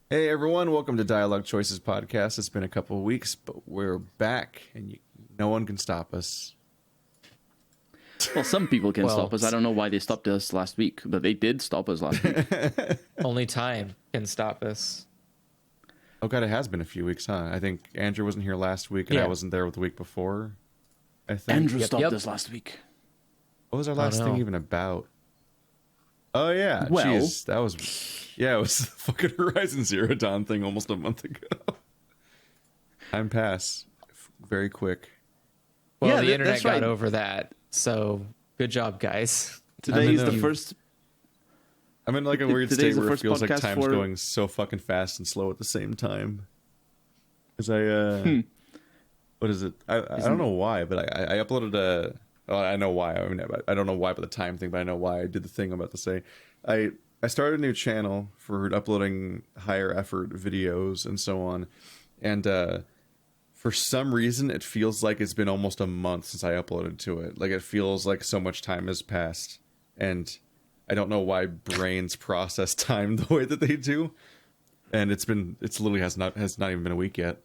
Hey everyone, welcome to Dialog Choices podcast. It's been a couple of weeks, but we're back, and no one can stop us. Well, some people can Well, stop us. I don't know why they stopped us last week, but they did stop us last week. Only time can stop us. Oh god, it has been a few weeks, huh? I think Andrew wasn't here last week, and I Yeah. wasn't there the week before. I think. Andrew Yep, stopped yep. us last week. What was our last thing know. even about? Oh yeah, Well- jeez, that was it was the fucking Horizon Zero Dawn thing almost a month ago. Time pass very quick. Well, Yeah, the internet that's got right. over that, so good job, guys. Today in is the a- first. I'm in like a weird Today's state the where it first feels like podcast time's for- going so fucking fast and slow at the same time. Because what is it? I don't know why, but I uploaded a. Well, I know why. I mean, I don't know why about the time thing, but I know why I did the thing I'm about to say. I started a new channel for uploading higher effort videos and so on, and for some reason it feels like it's been almost a month since I uploaded to it. Like it feels like so much time has passed, and I don't know why brains process time the way that they do. And it's literally has not even been a week yet.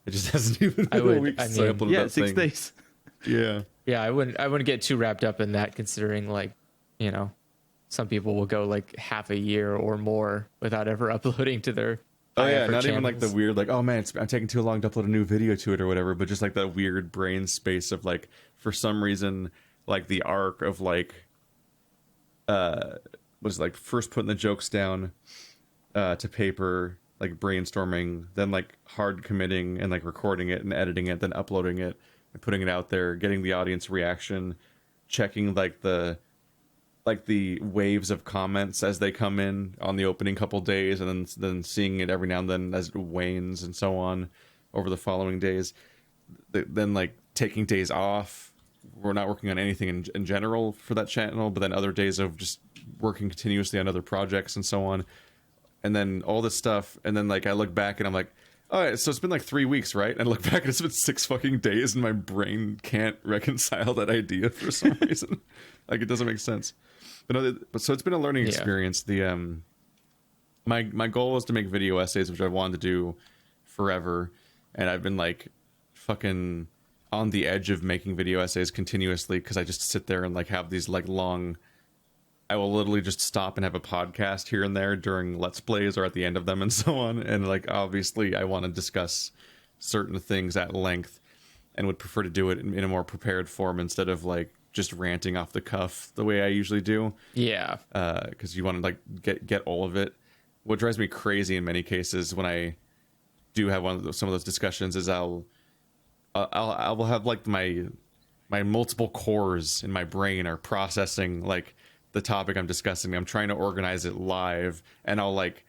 It just hasn't even been a week since I uploaded Yeah, that 6 thing. days. Yeah. Yeah, I wouldn't get too wrapped up in that, considering some people will go like half a year or more without ever uploading to their. Oh yeah, high-effort not even like the channels. weird like, oh man, I'm taking too long to upload a new video to it or whatever, but just like that weird brain space of like, for some reason, like the arc of like was like first putting the jokes down to paper, like brainstorming, then like hard committing and like recording it and editing it, then uploading it and putting it out there, getting the audience reaction, checking like the waves of comments as they come in on the opening couple days, and then seeing it every now and then as it wanes and so on over the following days. Then like taking days off. We're not working on anything in general for that channel, but then other days of just working continuously on other projects and so on. And then all this stuff, and then like I look back and I'm like, all right, so it's been like 3 weeks, right? And I look back and it's been 6 fucking days, and my brain can't reconcile that idea for some reason. Like it doesn't make sense. But no, so it's been a learning experience. The my goal was to make video essays, which I've wanted to do forever, and I've been like fucking on the edge of making video essays continuously because I just sit there and like have these like long. I will literally just stop and have a podcast here and there during Let's Plays or at the end of them and so on. And like, obviously I want to discuss certain things at length and would prefer to do it in a more prepared form instead of like just ranting off the cuff the way I usually do. Yeah, Because you want to like get all of it. What drives me crazy in many cases when I do have some of those discussions is I will have like my multiple cores in my brain are processing like the topic I'm discussing. I'm trying to organize it live, and I'll like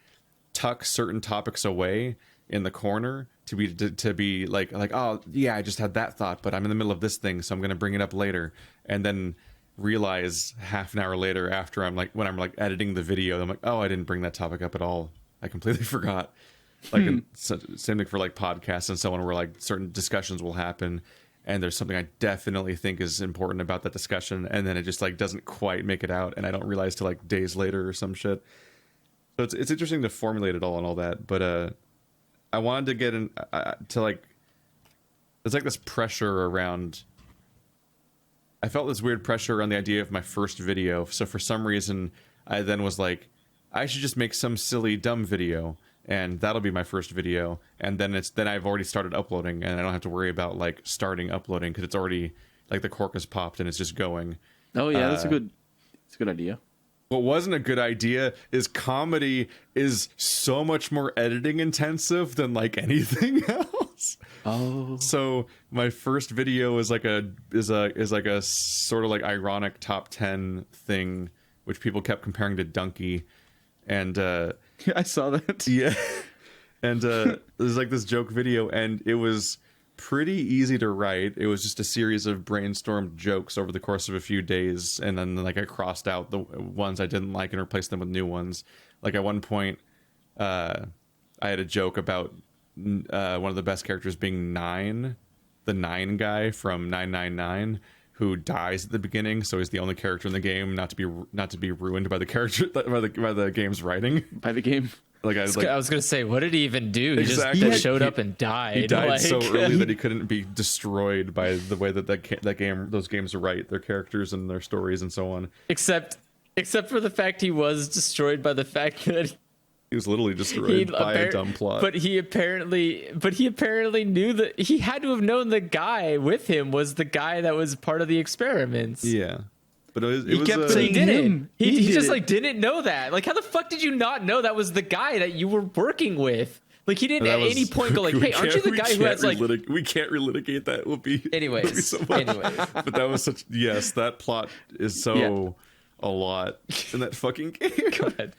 tuck certain topics away in the corner to be like oh yeah, I just had that thought, but I'm in the middle of this thing, so I'm going to bring it up later, and then realize half an hour later after when I'm like editing the video, I'm like, oh, I didn't bring that topic up at all. I completely forgot. Like same thing for like podcasts and so on, where like certain discussions will happen and there's something I definitely think is important about that discussion, and then it just like doesn't quite make it out, and I don't realize till like days later or some shit. So it's interesting to formulate it all and all that, but I wanted to get in to like, there's like this pressure around. I felt this weird pressure around the idea of my first video, so for some reason I then was like, I should just make some silly dumb video, and that'll be my first video, and then I've already started uploading, and I don't have to worry about like starting uploading because it's already like the cork has popped and it's just going. Oh yeah, that's a good idea. What wasn't a good idea is comedy is so much more editing intensive than like anything else. Oh, So my first video is like a sort of like ironic top 10 thing, which people kept comparing to Donkey, and I saw that. yeah, and there's like this joke video, and it was pretty easy to write. It was just a series of brainstormed jokes over the course of a few days, and then like I crossed out the ones I didn't like and replaced them with new ones. Like at one point, I had a joke about one of the best characters being Nine, the Nine guy from 999, who dies at the beginning, so he's the only character in the game not to be ruined by the character by the game's writing. By the game. Like I was gonna say, what did he even do? Exactly. He just showed up and died. He died like, so early that he couldn't be destroyed by the way that those games write their characters and their stories and so on. except for the fact he was destroyed by the fact that He was literally destroyed by a dumb plot. But he apparently knew that he had to have known the guy with him was the guy that was part of the experiments. Yeah, but He kept saying He didn't. him. He did just it. like didn't know that. Like, how the fuck did you not know that was the guy that you were working with? Like, he didn't at any point go like, "Hey, aren't you the guy who has like?" We can't relitigate that. It will be Anyways, so much. anyways. But that was such. Yes, that plot is so a lot in that fucking game. Go ahead.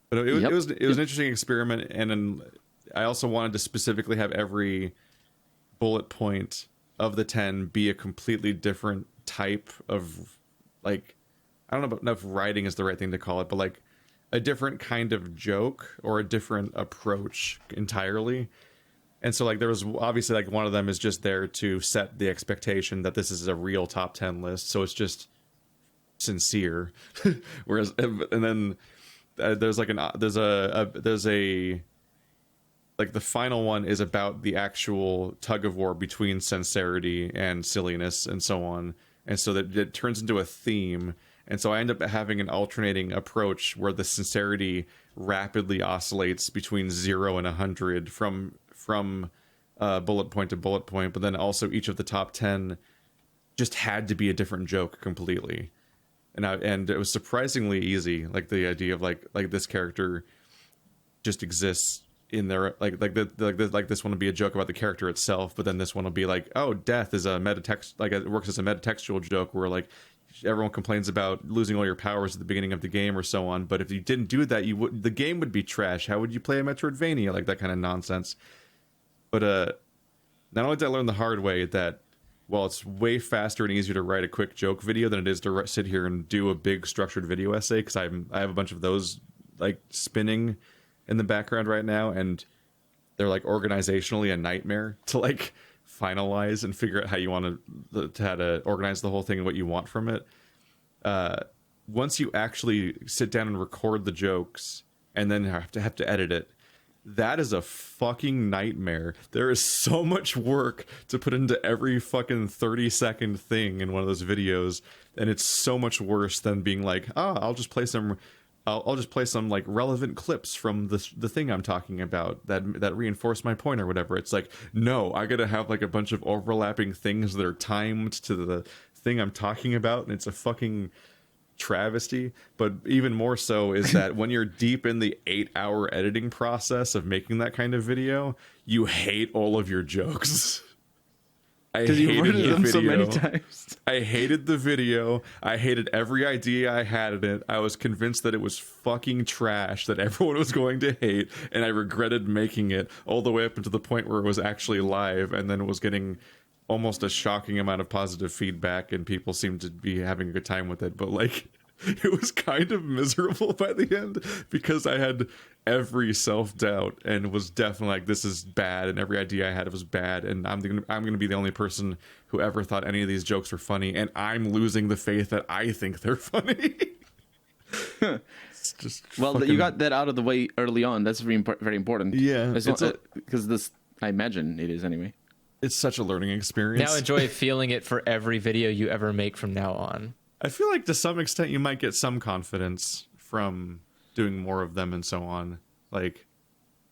But it was an interesting experiment, and then I also wanted to specifically have every bullet point of the 10 be a completely different type of, like, I don't know if writing is the right thing to call it, but like a different kind of joke or a different approach entirely. And so like there was obviously like one of them is just there to set the expectation that this is a real top 10 list, so it's just sincere. Whereas and then there's like there's a like the final one is about the actual tug of war between sincerity and silliness and so on, and so that it turns into a theme. And so I end up having an alternating approach where the sincerity rapidly oscillates between 0 and 100 from bullet point to bullet point, but then also each of the top 10 just had to be a different joke completely. And it was surprisingly easy, like the idea of like this character just exists in there, like this one will be a joke about the character itself, but then this one will be like, oh, death is a metatext, like it works as a metatextual joke where like everyone complains about losing all your powers at the beginning of the game or so on, but if you didn't do that, the game would be trash. How would you play a Metroidvania? Like that kind of nonsense. But not only did I learn the hard way that, well, it's way faster and easier to write a quick joke video than it is to sit here and do a big structured video essay, because I have a bunch of those like spinning in the background right now, and they're like organizationally a nightmare to like finalize and figure out how you want to how to organize the whole thing and what you want from it. Once you actually sit down and record the jokes and then have to edit it, that is a fucking nightmare. There is so much work to put into every fucking 30-second thing in one of those videos, and it's so much worse than being like, I'll just play some like relevant clips from the thing I'm talking about that reinforce my point or whatever. It's like, no, I gotta have like a bunch of overlapping things that are timed to the thing I'm talking about, and it's a fucking travesty. But even more so is that when you're deep in the 8-hour editing process of making that kind of video, you hate all of your jokes. Because you worded them so many times. I hated the video. I hated every idea I had in it. I was convinced that it was fucking trash, that everyone was going to hate, and I regretted making it all the way up until the point where it was actually live, and then it was getting almost a shocking amount of positive feedback, and people seemed to be having a good time with it. But like, it was kind of miserable by the end because I had every self-doubt and was definitely like, this is bad, and every idea I had was bad, and I'm gonna be the only person who ever thought any of these jokes were funny, and I'm losing the faith that I think they're funny. It's just You got that out of the way early on. That's very important. Yeah, because this, I imagine it is anyway. It's such a learning experience. Now enjoy feeling it for every video you ever make from now on. I feel like to some extent you might get some confidence from doing more of them and so on. Like,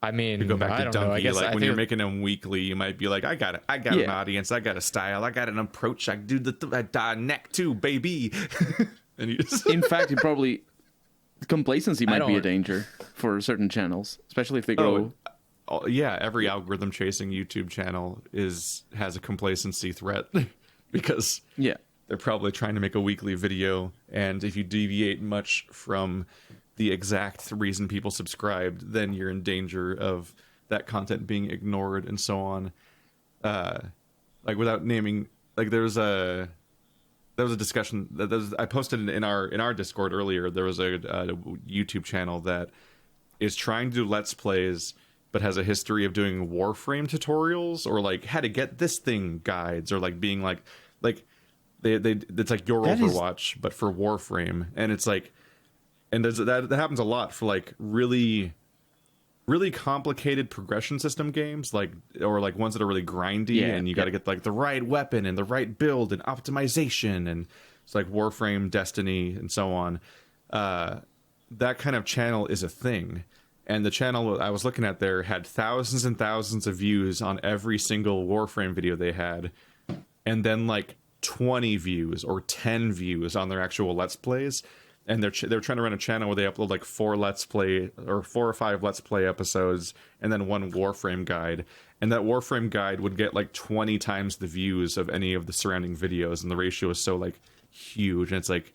I mean, to go back I to don't know. Donkey, I guess like when you're making them weekly, you might be like, I got an audience, I got a style, I got an approach, I do the neck too, baby. And you just In fact, complacency might be a danger for certain channels, especially if they grow. Yeah, every algorithm chasing YouTube channel has a complacency threat because they're probably trying to make a weekly video, and if you deviate much from the exact reason people subscribed, then you're in danger of that content being ignored and so on. Like without naming, like there was a discussion that I posted in our Discord earlier. There was a YouTube channel that is trying to do Let's Plays, but has a history of doing Warframe tutorials or like how to get this thing guides, or like being like it's like your Overwatch but for Warframe, and it's like, and that happens a lot for like really really complicated progression system games, or ones that are really grindy, and you got to get like the right weapon and the right build and optimization, and it's like Warframe, Destiny, and so on. That kind of channel is a thing. And the channel I was looking at there had thousands and thousands of views on every single Warframe video they had, and then like 20 views or 10 views on their actual Let's Plays. And they're trying to run a channel where they upload like 4 or 5 Let's Play episodes and then 1 Warframe guide. And that Warframe guide would get like 20 times the views of any of the surrounding videos, and the ratio is so like huge. And it's like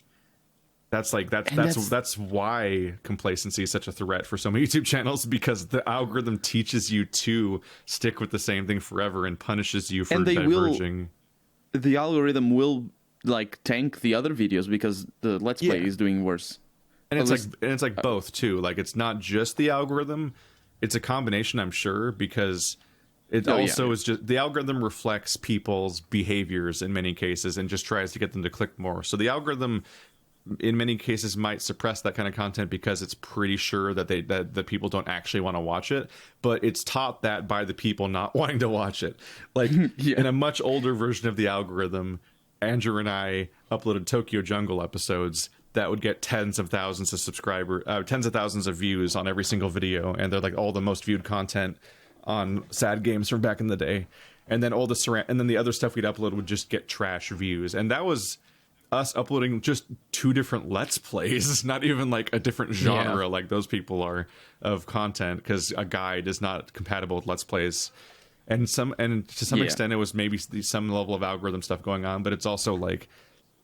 that's why complacency is such a threat for so many YouTube channels, because the algorithm teaches you to stick with the same thing forever and punishes you for diverging. The algorithm will like tank the other videos because the Let's Play is doing worse. And it's like both too. Like, it's not just the algorithm; it's a combination, I'm sure, because it is just the algorithm reflects people's behaviors in many cases and just tries to get them to click more. So the algorithm, in many cases, might suppress that kind of content because it's pretty sure that the people don't actually want to watch it, but it's taught that by the people not wanting to watch it. Like in a much older version of the algorithm, Andrew and I uploaded Tokyo Jungle episodes that would get tens of thousands of views on every single video, and they're like all the most viewed content on sad games from back in the day. And then the other stuff we'd upload would just get trash views, and that was us uploading just 2 different Let's Plays, not even like a different genre like those people are of content, because a guide is not compatible with Let's Plays. And to some extent it was maybe some level of algorithm stuff going on, but it's also like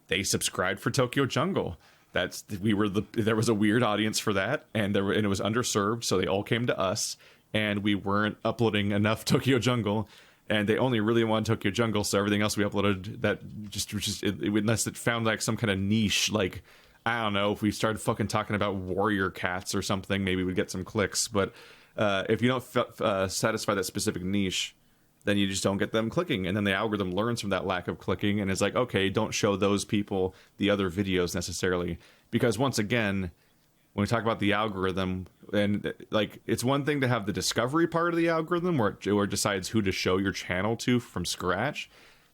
they subscribed for Tokyo Jungle. There was a weird audience for that, and it was underserved, so they all came to us, and we weren't uploading enough Tokyo Jungle. And they only really wanted Tokyo Jungle, so everything else we uploaded that unless it found like some kind of niche, like, I don't know, if we started fucking talking about warrior cats or something, maybe we'd get some clicks. But if you don't satisfy that specific niche, then you just don't get them clicking. And then the algorithm learns from that lack of clicking and is like, okay, don't show those people the other videos necessarily. Because once again, when we talk about the algorithm, and like, it's one thing to have the discovery part of the algorithm where it decides who to show your channel to from scratch,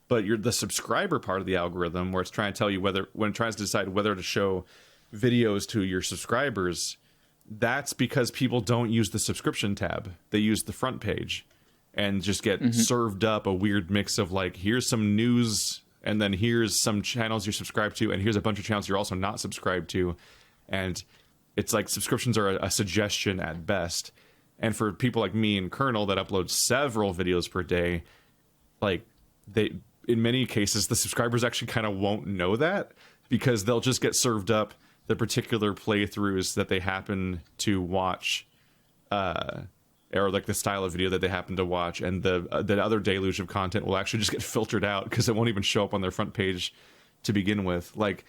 but you're the subscriber part of the algorithm where it's trying to tell you when it tries to decide whether to show videos to your subscribers. That's because people don't use the subscription tab; they use the front page, and just get served up a weird mix of like, here's some news, and then here's some channels you're subscribed to, and here's a bunch of channels you're also not subscribed to, and it's like subscriptions are a suggestion at best. And for people like me and Colonel that upload several videos per day, like, in many cases, the subscribers actually kind of won't know that, because they'll just get served up the particular playthroughs that they happen to watch, or like the style of video that they happen to watch, and the other deluge of content will actually just get filtered out because it won't even show up on their front page to begin with. Like,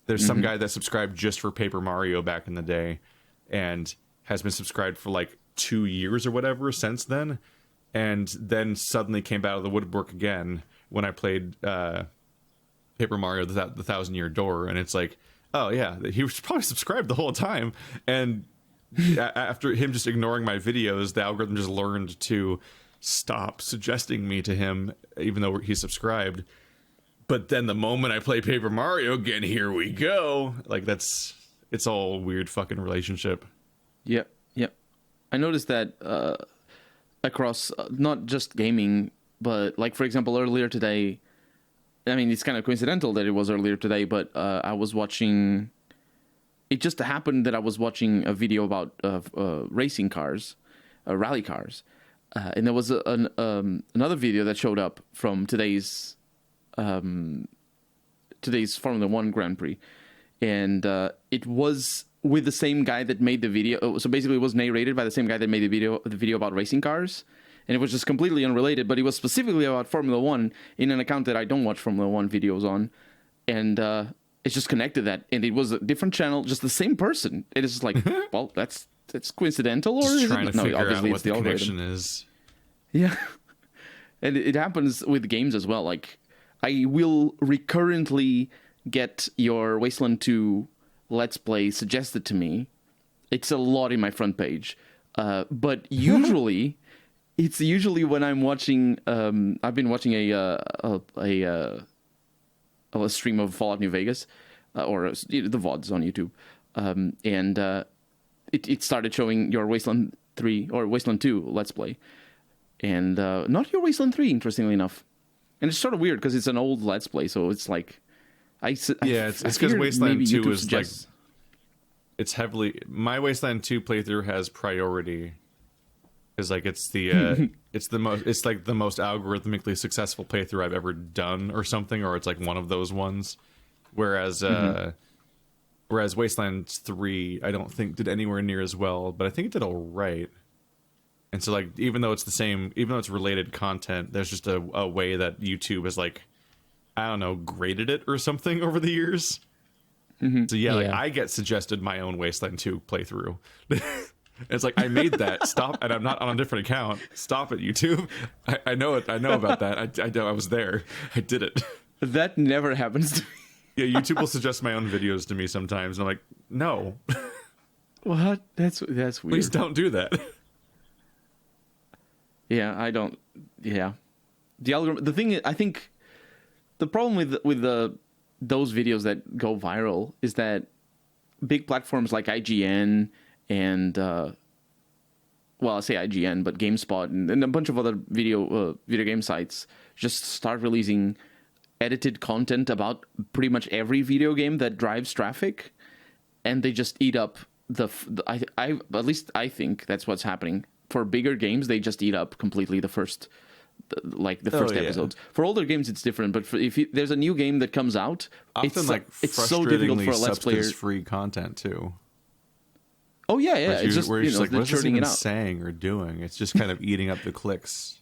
there's some guy that subscribed just for Paper Mario back in the day and has been subscribed for like 2 years or whatever since then, and then suddenly came out of the woodwork again when I played Paper Mario the 1,000-Year Door, and it's like, oh yeah, he was probably subscribed the whole time, and after him just ignoring my videos, the algorithm just learned to stop suggesting me to him even though he's subscribed. But then the moment I play Paper Mario again, here we go. Like, it's all a weird fucking relationship. Yep. I noticed that across not just gaming, but like, for example, earlier today, I mean, it's kind of coincidental that it was earlier today, but I was watching, it just happened that I was watching a video about racing cars, rally cars. And there was another video that showed up from today's Formula One Grand Prix, and it was with the same guy that made the video. So basically, it was narrated by the same guy that made the video about racing cars, and it was just completely unrelated. But it was specifically about Formula One in an account that I don't watch Formula One videos on, and it's just connected that, and it was a different channel, just the same person. It is like, well, that's coincidental, or just is trying it? to No, figure obviously out what it's the the algorithm. connection is. Yeah, and it happens with games as well. Like, I will recurrently get your Wasteland 2 Let's Play suggested to me. It's a lot in my front page. But usually, it's usually when I'm watching. I've been watching a stream of Fallout New Vegas, or the VODs on YouTube, and it started showing your Wasteland 3 or Wasteland 2 Let's Play, and not your Wasteland 3, interestingly enough. And it's sort of weird because it's an old Let's Play, so it's like, it's because Wasteland 2 YouTube is suggests, like, it's heavily, my Wasteland 2 playthrough has priority because like it's the it's like the most algorithmically successful playthrough I've ever done or something, or it's like one of those ones. Whereas whereas Wasteland 3 I don't think did anywhere near as well, but I think it did all right. And so, like, even though it's the same, even though it's related content, there's just a way that YouTube has, like, I don't know, graded it or something over the years. So, yeah, like, I get suggested my own Wasteland 2 playthrough. It's like, I made that. Stop. And I'm not on a different account. Stop it, YouTube. I know it. I know about that. I was there. I did it. that never happens to me. Yeah, YouTube will suggest my own videos to me sometimes. And I'm like, no. What? That's weird. Please don't do that. Yeah, I don't. Yeah, the algorithm. The thing is, I think the problem with those videos that go viral is that big platforms like IGN and well, I say IGN, but GameSpot and a bunch of other video game sites just start releasing edited content about pretty much every video game that drives traffic, and they just eat up I at least I think that's what's happening. For bigger games, they just eat up completely the first episodes. For older games, it's different. But there's a new game that comes out, often it's so difficult for a Let's Player. Free content too. Oh yeah, it's just where it's like, what is this churning even it out. saying or doing? It's just kind of eating up the clicks.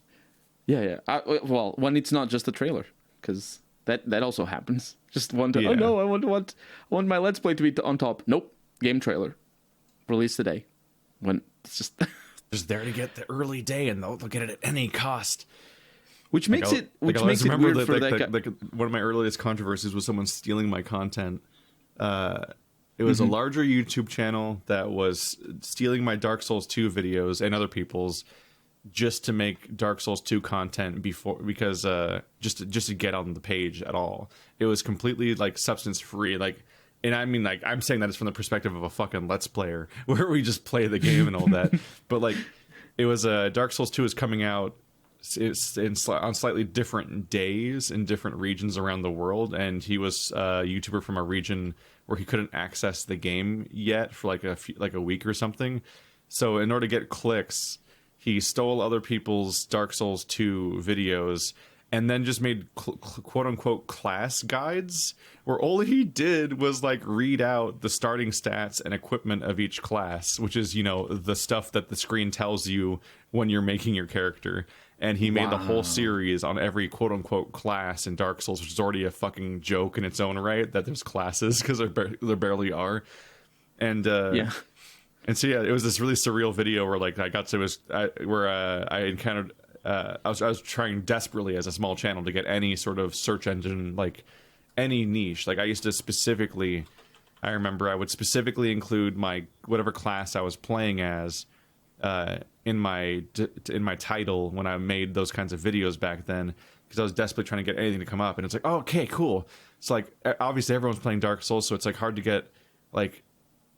Yeah. Well, when it's not just the trailer, because that also happens. Just one to Yeah. oh no, I want my Let's Play to be on top. Nope, game trailer, released today. When it's just. Just there to get the early day, and they'll get it at any cost. Which makes it weird for that guy. One of my earliest controversies was someone stealing my content. It was a larger YouTube channel that was stealing my Dark Souls 2 videos and other people's just to make Dark Souls 2 content because just to get on the page at all. It was completely like substance free, like. And I mean, like, I'm saying that it's from the perspective of a fucking Let's Player, where we just play the game and all that. But, like, it was Dark Souls 2 is coming out on slightly different days in different regions around the world. And he was a YouTuber from a region where he couldn't access the game yet for, like, a week or something. So in order to get clicks, he stole other people's Dark Souls 2 videos and then just made quote-unquote class guides where all he did was like read out the starting stats and equipment of each class, which is, you know, the stuff that the screen tells you when you're making your character. And he made the whole series on every quote-unquote class in Dark Souls, which is already a fucking joke in its own right that there's classes, because there barely are. And and so yeah, it was this really surreal video where like I got to I encountered I was trying desperately as a small channel to get any sort of search engine, like any niche. Like I used to I remember I would specifically include my whatever class I was playing as in my title when I made those kinds of videos back then, because I was desperately trying to get anything to come up. And it's like, oh, okay, cool. It's like obviously everyone's playing Dark Souls, so it's like hard to get like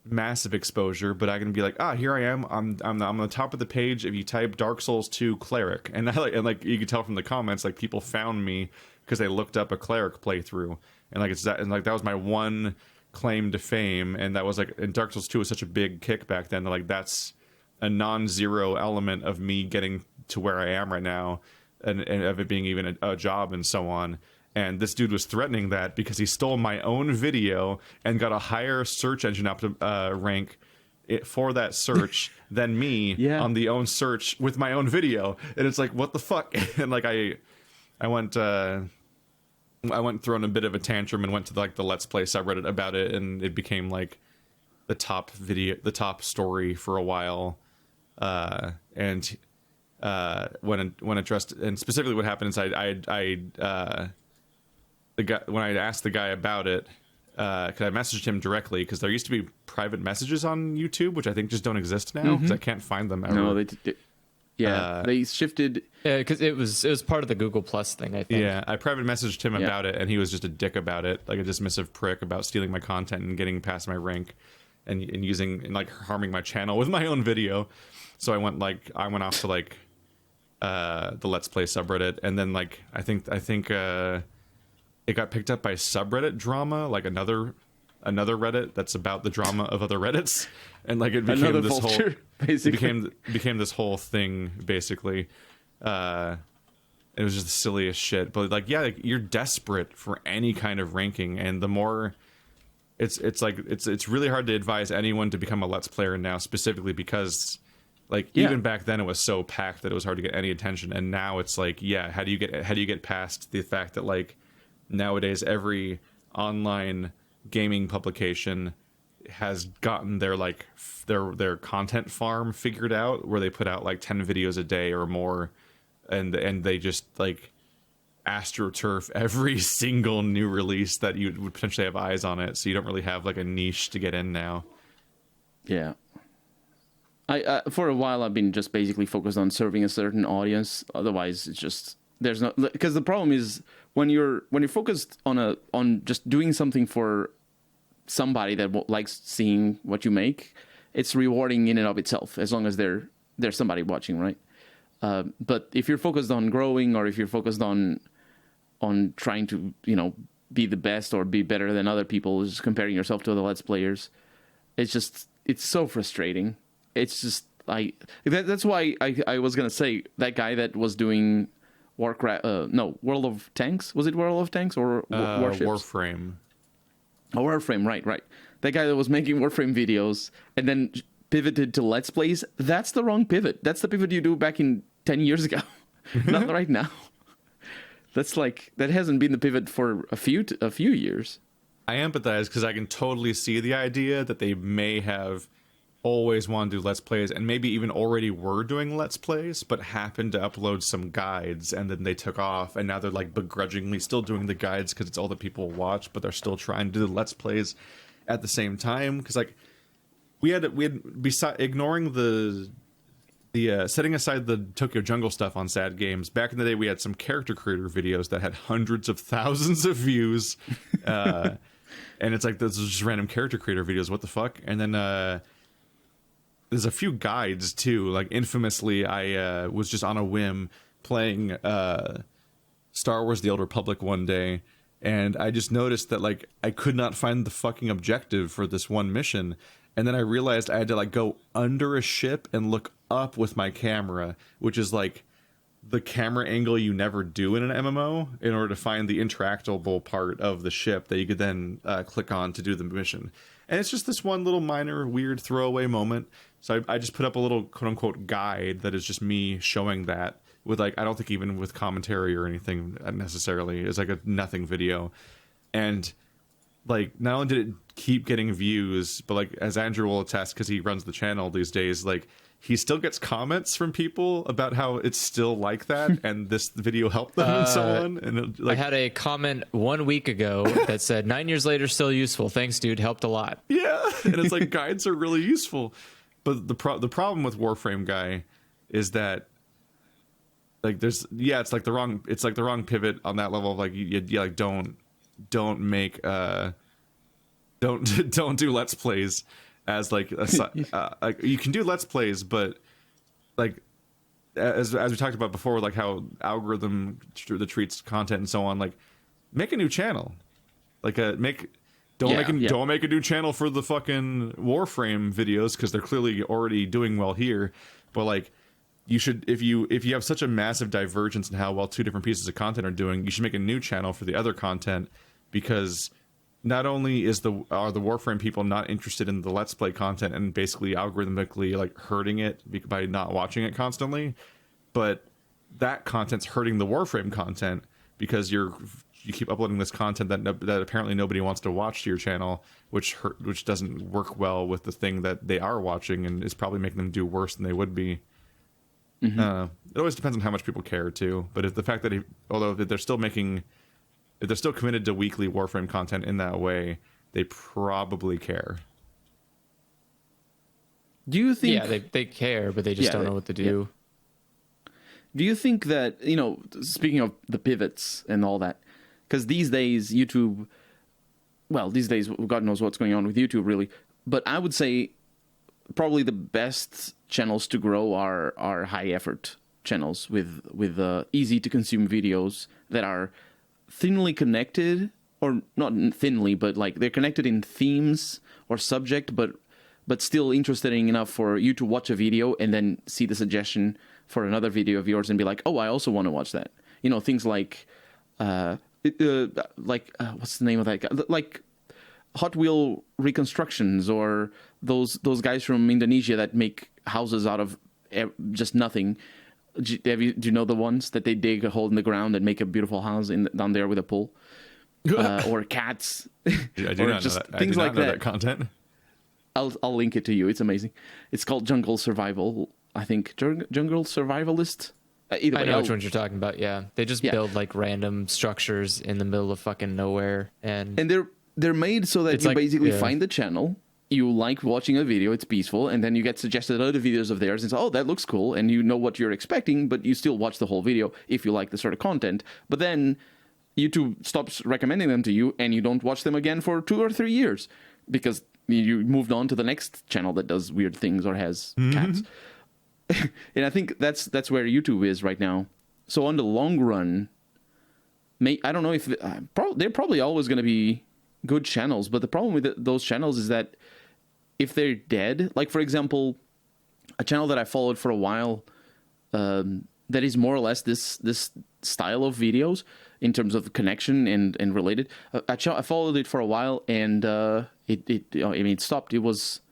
massive exposure, but I can be like, here I am. I'm on the top of the page if you type Dark Souls 2 cleric, and like you can tell from the comments, like people found me because they looked up a cleric playthrough, and like that was my one claim to fame, and that was like, and Dark Souls 2 was such a big kick back then that like that's a non-zero element of me getting to where I am right now, and of it being even a job and so on. And this dude was threatening that because he stole my own video and got a higher search engine rank for that search than me on the own search with my own video. And it's like, what the fuck? And like I went throwing a bit of a tantrum and went to like the Let's Play subreddit about it, and it became like the top story for a while. When addressed, and specifically what happened is when I asked the guy about it, because I messaged him directly, because there used to be private messages on YouTube, which I think just don't exist now, because I can't find them ever. No, they shifted. Yeah, because it was part of the Google Plus thing, I think. Yeah, I private messaged him about it, and he was just a dick about it, like a dismissive prick about stealing my content and getting past my rank, and using and like harming my channel with my own video. So I went off to like the Let's Play subreddit, and then like I think it got picked up by subreddit drama, like another Reddit that's about the drama of other Reddits, and like it became Another this vulture, whole basically. became this whole thing basically. It was just the silliest shit, but like, yeah, like, you're desperate for any kind of ranking, and the more it's really hard to advise anyone to become a Let's Player now, specifically because like even back then it was so packed that it was hard to get any attention, and now it's like, yeah, how do you get past the fact that like nowadays every online gaming publication has gotten their like their content farm figured out, where they put out like 10 videos a day or more, and they just like astroturf every single new release that you would potentially have eyes on it, so you don't really have like a niche to get in now. Yeah. I for a while I've been just basically focused on serving a certain audience. Otherwise, it's just there's no, because the problem is when you're focused on just doing something for somebody that likes seeing what you make, it's rewarding in and of itself, as long as there's somebody watching, right? But if you're focused on growing, or if you're focused on trying to, be the best or be better than other people, just comparing yourself to other Let's Players, it's so frustrating. It's just that's why I was gonna say that guy that was doing Warcraft, World of Tanks, was it World of Tanks or Warships? Warframe. Oh, Warframe, right. That guy that was making Warframe videos and then pivoted to Let's Plays, that's the wrong pivot. That's the pivot you do back in 10 years ago, not right now. That hasn't been the pivot for a few years. I empathize because I can totally see the idea that they may have always wanted to do Let's Plays, and maybe even already were doing Let's Plays, but happened to upload some guides, and then they took off, and now they're like begrudgingly still doing the guides because it's all that people watch, but they're still trying to do the Let's Plays at the same time. Because like we had beside ignoring the setting aside the Tokyo Jungle stuff on Sad Games, back in the day we had some character creator videos that had hundreds of thousands of views, and it's like, those are just random character creator videos, what the fuck? And then there's a few guides too. Like infamously, I was just on a whim playing Star Wars: The Old Republic one day, and I just noticed that like I could not find the fucking objective for this one mission, and then I realized I had to like go under a ship and look up with my camera, which is like the camera angle you never do in an MMO, in order to find the interactable part of the ship that you could then click on to do the mission. And it's just this one little minor weird throwaway moment. So I just put up a little quote-unquote guide that is just me showing that, with like, I don't think even with commentary or anything necessarily. It's like a nothing video. And like, not only did it keep getting views, but like, as Andrew will attest, because he runs the channel these days, like, he still gets comments from people about how it's still like that, and this video helped them and so on. And I had a comment 1 week ago that said, 9 years later, still useful. Thanks, dude. Helped a lot. Yeah. And it's like, guides are really useful. But the problem with Warframe guy is that like it's like the wrong pivot on that level of like, you like don't make don't do Let's Plays as like like you can do Let's Plays, but like as we talked about before, like how algorithm treats content and so on, like make a new channel, like don't make a new channel for the fucking Warframe videos, because they're clearly already doing well here. But like, you should, if you have such a massive divergence in how well two different pieces of content are doing, you should make a new channel for the other content, because not only are the Warframe people not interested in the Let's Play content and basically algorithmically like hurting it by not watching it constantly, but that content's hurting the Warframe content, because you keep uploading this content that apparently nobody wants to watch to your channel, which doesn't work well with the thing that they are watching, and is probably making them do worse than they would be. Mm-hmm. It always depends on how much people care too. But if the fact that if they're still committed to weekly Warframe content in that way, they probably care. Do you think? Yeah, they care, but they just don't know what to do. Do you think that, speaking of the pivots and all that, because these days YouTube, these days God knows what's going on with YouTube really, but I would say probably the best channels to grow are high effort channels with easy to consume videos that are thinly connected, or not thinly, but like they're connected in themes or subject, but still interesting enough for you to watch a video and then see the suggestion for another video of yours and be like, oh, I also want to watch that. Things like, what's the name of that guy? Like Hot Wheel reconstructions, or those guys from Indonesia that make houses out of just nothing. Do you know the ones that they dig a hole in the ground and make a beautiful house down there with a pool? Or cats. I do not know that. Things like that content. I'll link it to you. It's amazing. It's called Jungle Survival, I think. Jungle Survivalist. Either way, I know which ones you're talking about. Yeah, they just build like random structures in the middle of fucking nowhere, and they're made so that you basically find the channel. You like watching a video, it's peaceful, and then you get suggested other videos of theirs and say, oh, that looks cool, and you know what you're expecting, but you still watch the whole video if you like the sort of content. But then YouTube stops recommending them to you, and you don't watch them again for 2 or 3 years because you moved on to the next channel that does weird things or has cats. And I think that's where YouTube is right now. So on the long run, I don't know if they're probably always going to be good channels, but the problem with those channels is that if they're dead, like for example, a channel that I followed for a while, that is more or less this style of videos in terms of connection and related. I followed it for a while, and it stopped. It was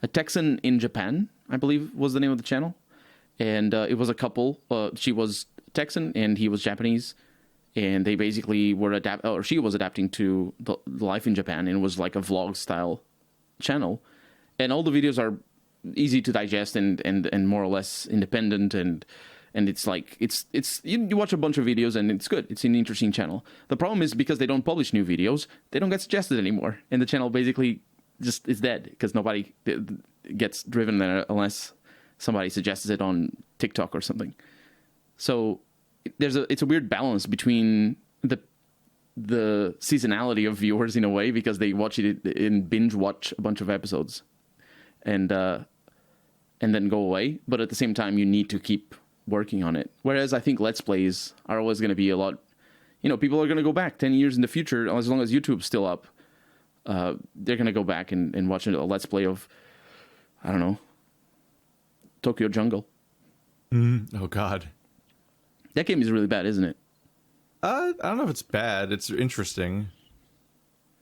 a Texan in Japan, I believe was the name of the channel, and it was a couple. She was Texan and he was Japanese, and they basically were she was adapting to the life in Japan, and it was like a vlog style channel, and all the videos are easy to digest and more or less independent, and it's like it's you watch a bunch of videos and it's good. It's an interesting channel. The problem is because they don't publish new videos, they don't get suggested anymore, and the channel basically just is dead because nobody gets driven there unless somebody suggests it on TikTok or something. So it's a weird balance between the seasonality of viewers in a way, because they watch it in binge watch a bunch of episodes and then go away, but at the same time you need to keep working on it. Whereas I think Let's Plays are always going to be a lot, people are going to go back 10 years in the future, as long as YouTube's still up, they're going to go back and watch a Let's Play of, I don't know, Tokyo Jungle. Oh God. That game is really bad, isn't it? I don't know if it's bad. It's interesting.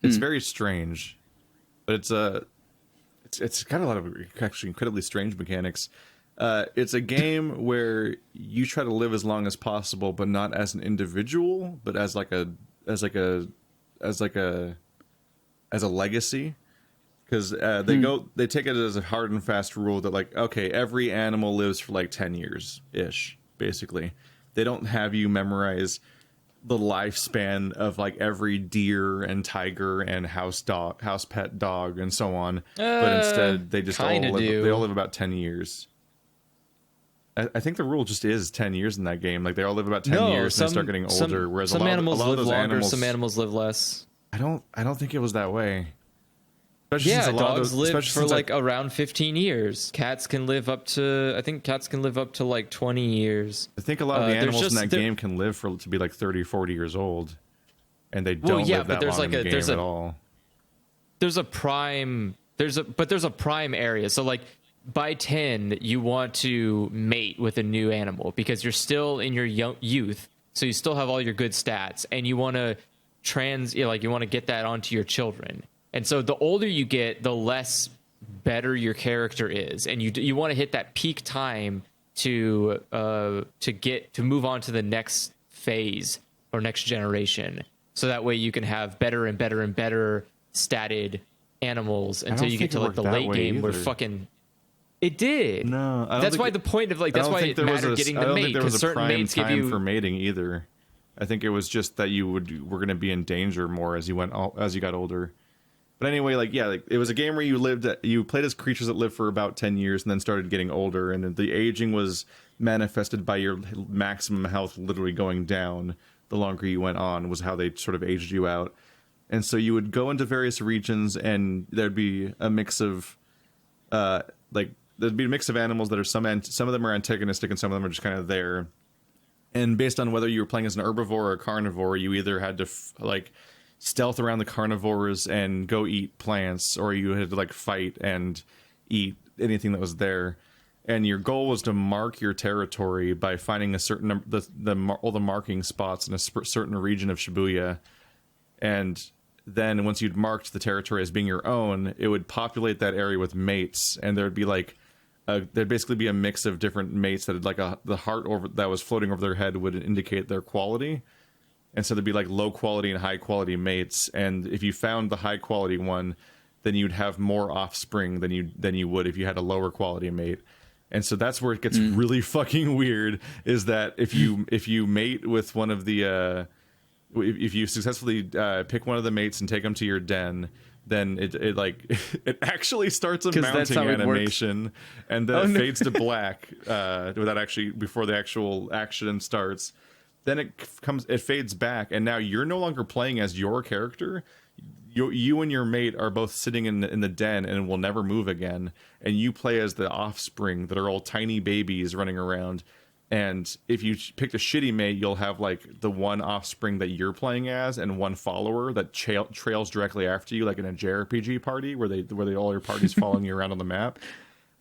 It's very strange, but it's got a lot of actually incredibly strange mechanics. It's a game where you try to live as long as possible, but not as an individual, but as a legacy. Because they take it as a hard and fast rule that, like, okay, every animal lives for like 10 years ish, basically. They don't have you memorize the lifespan of like every deer and tiger and house pet dog and so on, but instead they just all live about 10 years. I think the rule just is 10 years in that game. Like they all live about 10 years and they start getting older. Whereas some animals live longer, animals, some animals live less. I don't think it was that way. Especially dogs live for like around 15 years. Cats can live up to, I think cats can live up to like 20 years. I think a lot of the animals in that game can live to be like 30, 40 years old. And they don't live that long in the game at all. There's a prime area. So like by 10, you want to mate with a new animal because you're still in your youth. So you still have all your good stats and you want to you want to get that onto your children. And so the older you get, the less better your character is, and you want to hit that peak time to move on to the next phase or next generation. So that way you can have better and better and better statted animals until you get to like the late game where fucking it did. No, that's why the point of like that's why it mattered getting the mate, because certain mates give you for mating either. I think it was just that were going to be in danger more as you got older. But anyway, like yeah, like it was a game where you played as creatures that lived for about 10 years and then started getting older, and the aging was manifested by your maximum health literally going down the longer you went on, was how they sort of aged you out. And so you would go into various regions, and there'd be a mix of there'd be a mix of animals that are some of them are antagonistic and some of them are just kind of there. And based on whether you were playing as an herbivore or a carnivore, you either had to stealth around the carnivores and go eat plants, or you had to like fight and eat anything that was there. And your goal was to mark your territory by finding a certain all the marking spots in a certain region of Shibuya. And then once you'd marked the territory as being your own, it would populate that area with mates, and there'd be like there'd basically be a mix of different mates that had like the heart that was floating over their head would indicate their quality. And so there'd be like low quality and high quality mates. And if you found the high quality one, then you'd have more offspring than you would if you had a lower quality mate. And so that's where it gets really fucking weird, is that if you mate with one of the if you successfully pick one of the mates and take them to your den, then it like it actually starts a mounting animation, and then it fades to black without actually before the actual action starts. Then it fades back, and now you're no longer playing as your character. You and your mate are both sitting in the den and will never move again, and you play as the offspring that are all tiny babies running around. And if you picked a shitty mate, you'll have like the one offspring that you're playing as and one follower that trails directly after you, like in a JRPG party where all your parties following you around on the map.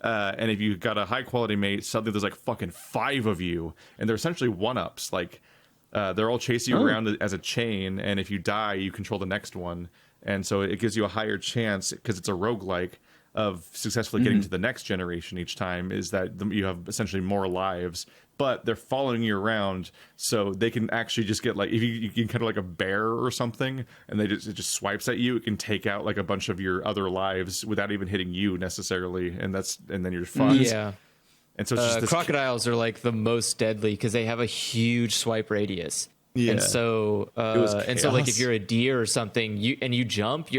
And if you got a high quality mate, suddenly there's like fucking 5 of you, and they're essentially 1-ups. Like they're all chasing you around as a chain, and if you die, you control the next one. And so it gives you a higher chance, because it's a roguelike, of successfully getting to the next generation each time, is that you have essentially more lives, but they're following you around, so they can actually just get like, if you can kind of like a bear or something, and it just swipes at you, it can take out like a bunch of your other lives without even hitting you necessarily, and then you're fucked. Yeah. And so it's just crocodiles are like the most deadly because they have a huge swipe radius. Yeah. And so like if you're a deer or something, you jump,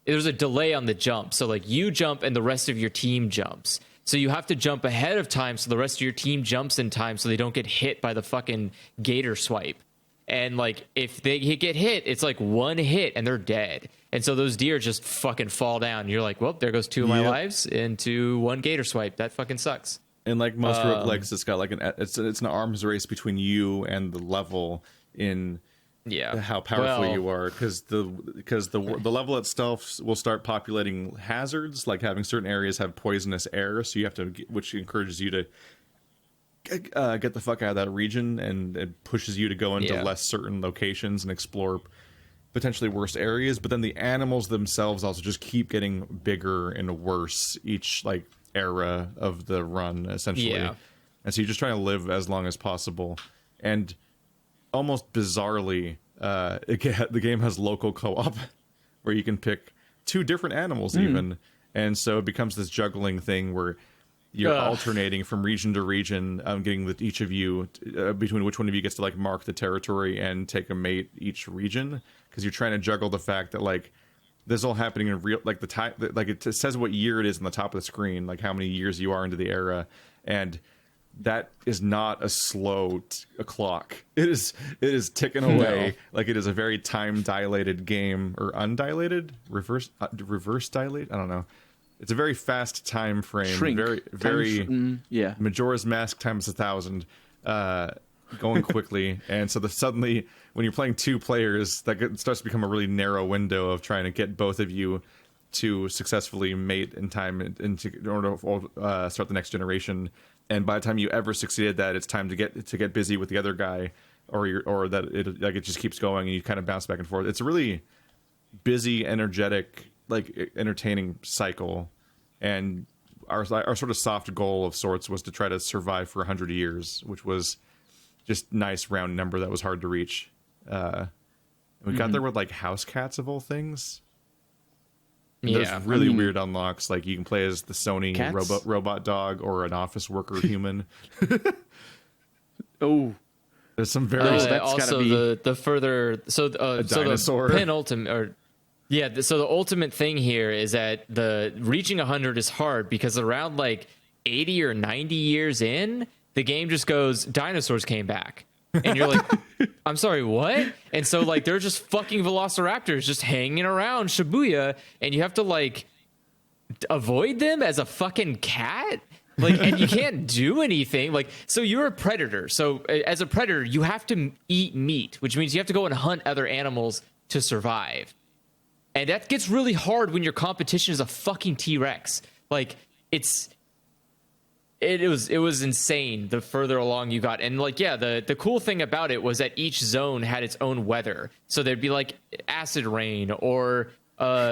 there's a delay on the jump. So like you jump and the rest of your team jumps. So you have to jump ahead of time so the rest of your team jumps in time so they don't get hit by the fucking gator swipe. And like if they get hit, it's like one hit and they're dead. And so those deer just fucking fall down. And you're like, well, there goes 2 of my lives into one gator swipe. That fucking sucks. And like most roguelikes, it's got like it's an arms race between you and the level in how powerful you are, because the level itself will start populating hazards, like having certain areas have poisonous air, so you have to, which encourages you to get the fuck out of that region, and it pushes you to go into less certain locations and explore potentially worse areas. But then the animals themselves also just keep getting bigger and worse each like era of the run, essentially. And so you're just trying to live as long as possible. And almost bizarrely, the game has local co-op where you can pick 2 different animals even. And so it becomes this juggling thing where you're alternating from region to region, getting each of you between which one of you gets to like mark the territory and take a mate each region, because you're trying to juggle the fact that like this is all happening in real, like the time, like it says what year it is on the top of the screen, like how many years you are into the era, and that is not a slow clock. It is ticking away. Like it is a very time dilated game, or undilated, reverse dilate. I don't know. It's a very fast time frame. Shrink. Very Majora's Mask times 1,000, going quickly. And so suddenly when you're playing 2 players, that starts to become a really narrow window of trying to get both of you to successfully mate in time in order to start the next generation. And by the time you ever succeeded that, it's time to get busy with the other guy, or that it just keeps going and you kind of bounce back and forth. It's a really busy, energetic, like entertaining cycle. And our sort of soft goal of sorts was to try to survive for 100 years, which was just nice round number that was hard to reach. We got there with like house cats of all things. There's really weird unlocks, like you can play as the Sony robot dog or an office worker human. There's some very also the further a dinosaur. So the penultimate, or Yeah, so the ultimate thing here is that the reaching 100 is hard because around like 80 or 90 years in, the game just goes, dinosaurs came back. And you're like, I'm sorry, what? And so like they're just fucking velociraptors just hanging around Shibuya, and you have to like avoid them as a fucking cat. Like, and you can't do anything. Like, so you're a predator. So as a predator, you have to eat meat, which means you have to go and hunt other animals to survive. And that gets really hard when your competition is a fucking T-Rex. Like, it was insane the further along you got. And like, yeah, the cool thing about it was that each zone had its own weather. So there'd be like acid rain or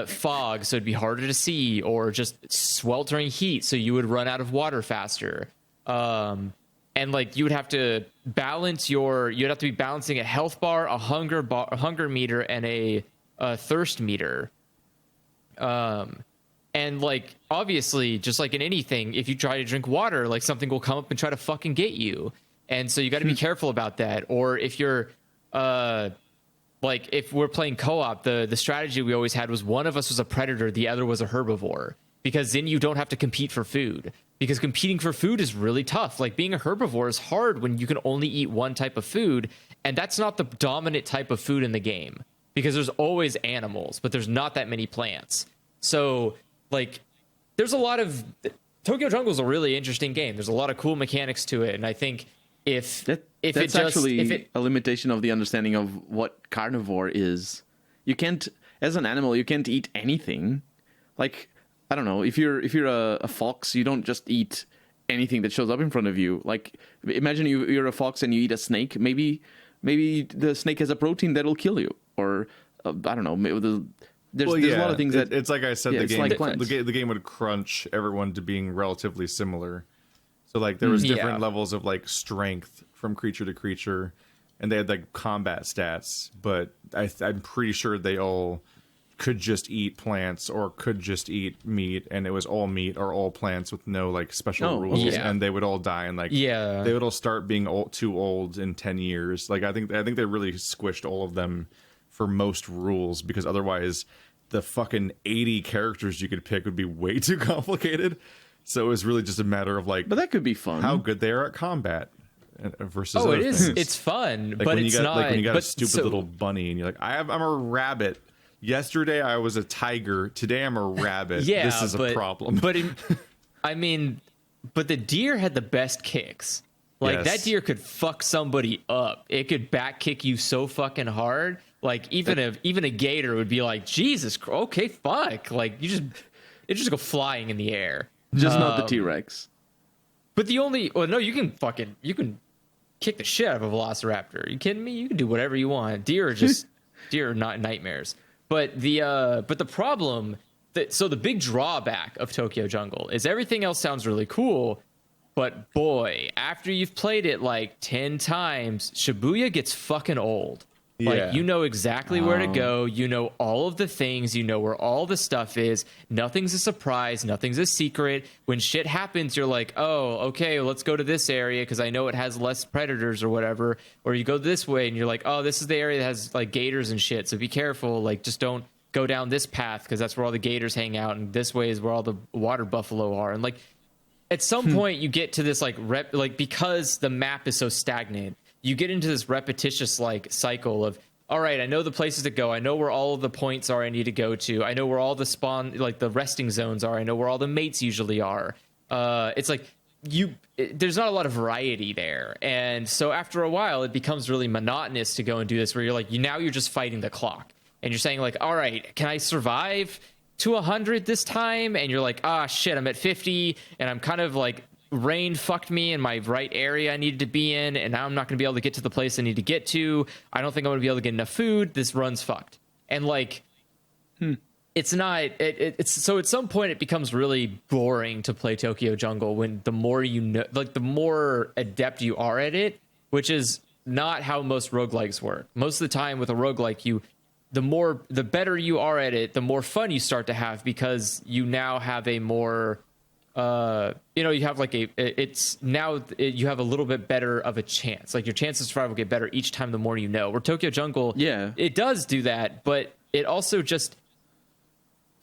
fog, so it'd be harder to see, or just sweltering heat, so you would run out of water faster. And like you would have to you'd have to be balancing a health bar, a hunger meter, and a thirst meter. And like obviously, just like in anything, if you try to drink water, like something will come up and try to fucking get you. And so you got to be careful about that. Or if you're like if we're playing co-op, the strategy we always had was one of us was a predator, the other was a herbivore, because then you don't have to compete for food, because competing for food is really tough. Like being a herbivore is hard when you can only eat one type of food, and that's not the dominant type of food in the game, because there's always animals, but there's not that many plants. So like there's a lot of Tokyo Jungle is a really interesting game. There's a lot of cool mechanics to it, and I think if it's actually a limitation of the understanding of what carnivore is. You can't, as an animal, you can't eat anything. Like, I don't know, if you're a fox, you don't just eat anything that shows up in front of you. Like, imagine you're a fox and you eat a snake. Maybe the snake has a protein that'll kill you, or I don't know. There's a lot of things that it's like I said. Yeah, the game, like plants. the game would crunch everyone to being relatively similar. So like there was different levels of like strength from creature to creature, and they had like combat stats. But I'm pretty sure they all could just eat plants or could just eat meat, and it was all meat or all plants with no like special rules. Yeah. And they would all die, and like they would all start being too old in 10 years. Like I think they really squished all of them for most rules, because otherwise the fucking 80 characters you could pick would be way too complicated. So it was really just a matter of like, but that could be fun. How good they are at combat versus. Oh, other it is. things. It's fun, Like but it's not. Like when you got a stupid so, little bunny, and you're like, I'm a rabbit. Yesterday I was a tiger. Today I'm a rabbit. Yeah, this is a problem. But but the deer had the best kicks. Like that deer could fuck somebody up. It could back kick you so fucking hard. Like even a gator would be like, Jesus, okay, fuck. Like it just go flying in the air. Just not the T-Rex. But you can kick the shit out of a velociraptor. Are you kidding me? You can do whatever you want. Deer are not nightmares. But the problem so the big drawback of Tokyo Jungle is everything else sounds really cool, but boy, after you've played it like 10 times, Shibuya gets fucking old. Like, you know exactly where to go. You know all of the things. You know where all the stuff is. Nothing's a surprise. Nothing's a secret. When shit happens, you're like, oh, okay, well, let's go to this area because I know it has less predators or whatever. Or you go this way and you're like, oh, this is the area that has like gators and shit. So be careful. Like, just don't go down this path because that's where all the gators hang out. And this way is where all the water buffalo are. And like, at some point you get to this like because the map is so stagnant, you get into this repetitious like cycle of, all right, I know the places to go. I know where all of the points are I need to go to. I know where all the spawn, like the resting zones are. I know where all the mates usually are. It's like there's not a lot of variety there. And so after a while, it becomes really monotonous to go and do this where you're like, now you're just fighting the clock. And you're saying like, all right, can I survive to 100 this time? And you're like, shit, I'm at 50 and I'm kind of like, rain fucked me in my right area I needed to be in, and now I'm not going to be able to get to the place I need to get to. I don't think I'm going to be able to get enough food. This run's fucked. And like, it's not. It's so at some point it becomes really boring to play Tokyo Jungle when the more you know, like the more adept you are at it, which is not how most roguelikes work. Most of the time with a roguelike, the better you are at it, the more fun you start to have because you now have a more you have like you have a little bit better of a chance. Like your chances of survival get better each time the more you know. Where Tokyo Jungle, it does do that, but it also just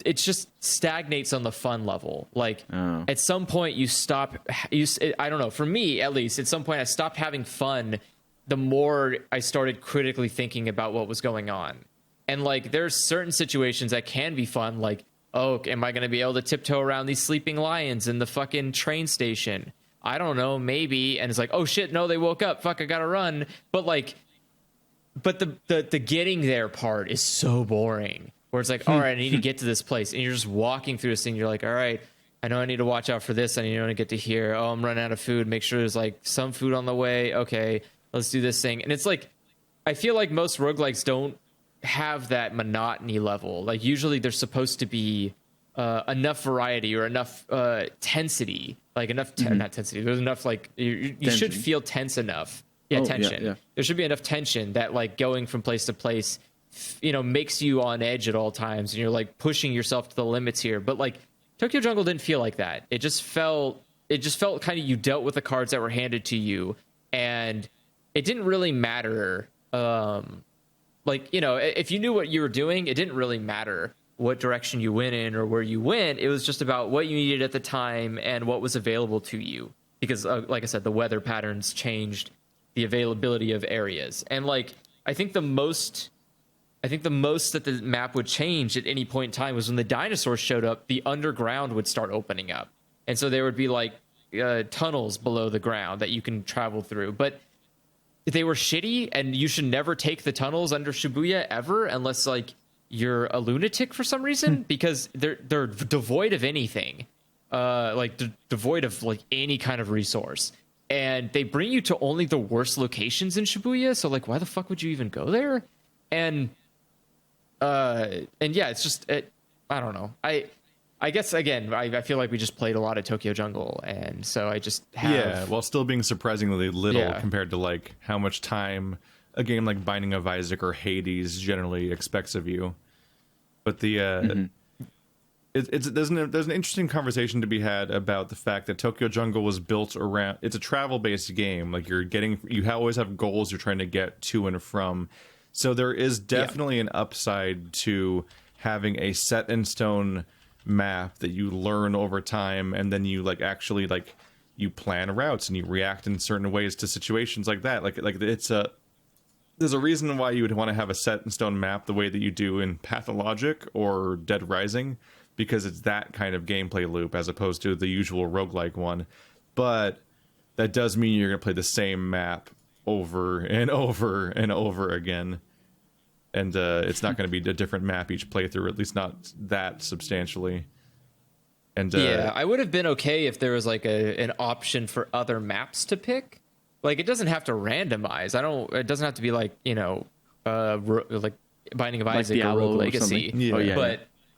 it just stagnates on the fun level. Like at some point you stop. I don't know. For me, at least, at some point I stopped having fun. The more I started critically thinking about what was going on, and like there's certain situations that can be fun. Like, oh, am I going to be able to tiptoe around these sleeping lions in the fucking train station? I don't know, maybe. And it's like, oh shit, no, they woke up. Fuck, I gotta run. But the getting there part is so boring. Where it's like, all right, I need to get to this place. And you're just walking through this thing. You're like, all right, I know I need to watch out for this. I need to get to here. Oh, I'm running out of food. Make sure there's like some food on the way. Okay, let's do this thing. And it's like, I feel like most roguelikes don't have that monotony level. Like usually there's supposed to be enough variety or enough tensity. Like enough, not tensity. There's enough like, you should feel tense enough. Yeah, tension. Yeah. There should be enough tension that like going from place to place, makes you on edge at all times, and you're like pushing yourself to the limits here. But like Tokyo Jungle didn't feel like that. It just felt kind of, you dealt with the cards that were handed to you, and it didn't really matter. If you knew what you were doing, it didn't really matter what direction you went in or where you went. It was just about what you needed at the time and what was available to you. Because like I said, the weather patterns changed the availability of areas. And like, I think the most that the map would change at any point in time was when the dinosaurs showed up, the underground would start opening up. And so there would be like tunnels below the ground that you can travel through. But they were shitty, and you should never take the tunnels under Shibuya ever unless like you're a lunatic for some reason, because they're devoid of anything. Devoid of like any kind of resource. And they bring you to only the worst locations in Shibuya. So like, why the fuck would you even go there? And yeah, it's just, I don't know. I guess again, I feel like we just played a lot of Tokyo Jungle, and so I just have, while still being surprisingly little compared to like how much time a game like Binding of Isaac or Hades generally expects of you. But the there's an interesting conversation to be had about the fact that Tokyo Jungle was built around, it's a travel based game. Like you always have goals you're trying to get to and from. So there is definitely an upside to having a set in stone map that you learn over time, and then you like actually like you plan routes and you react in certain ways to situations like that. Like there's a reason why you would want to have a set in stone map the way that you do in Pathologic or Dead Rising, because it's that kind of gameplay loop as opposed to the usual roguelike one. But that does mean you're going to play the same map over and over and over again. And it's not going to be a different map each playthrough, at least not that substantially. And I would have been okay if there was like an option for other maps to pick. Like, it doesn't have to randomize. It doesn't have to be like, like Binding of Isaac or Rogue Legacy.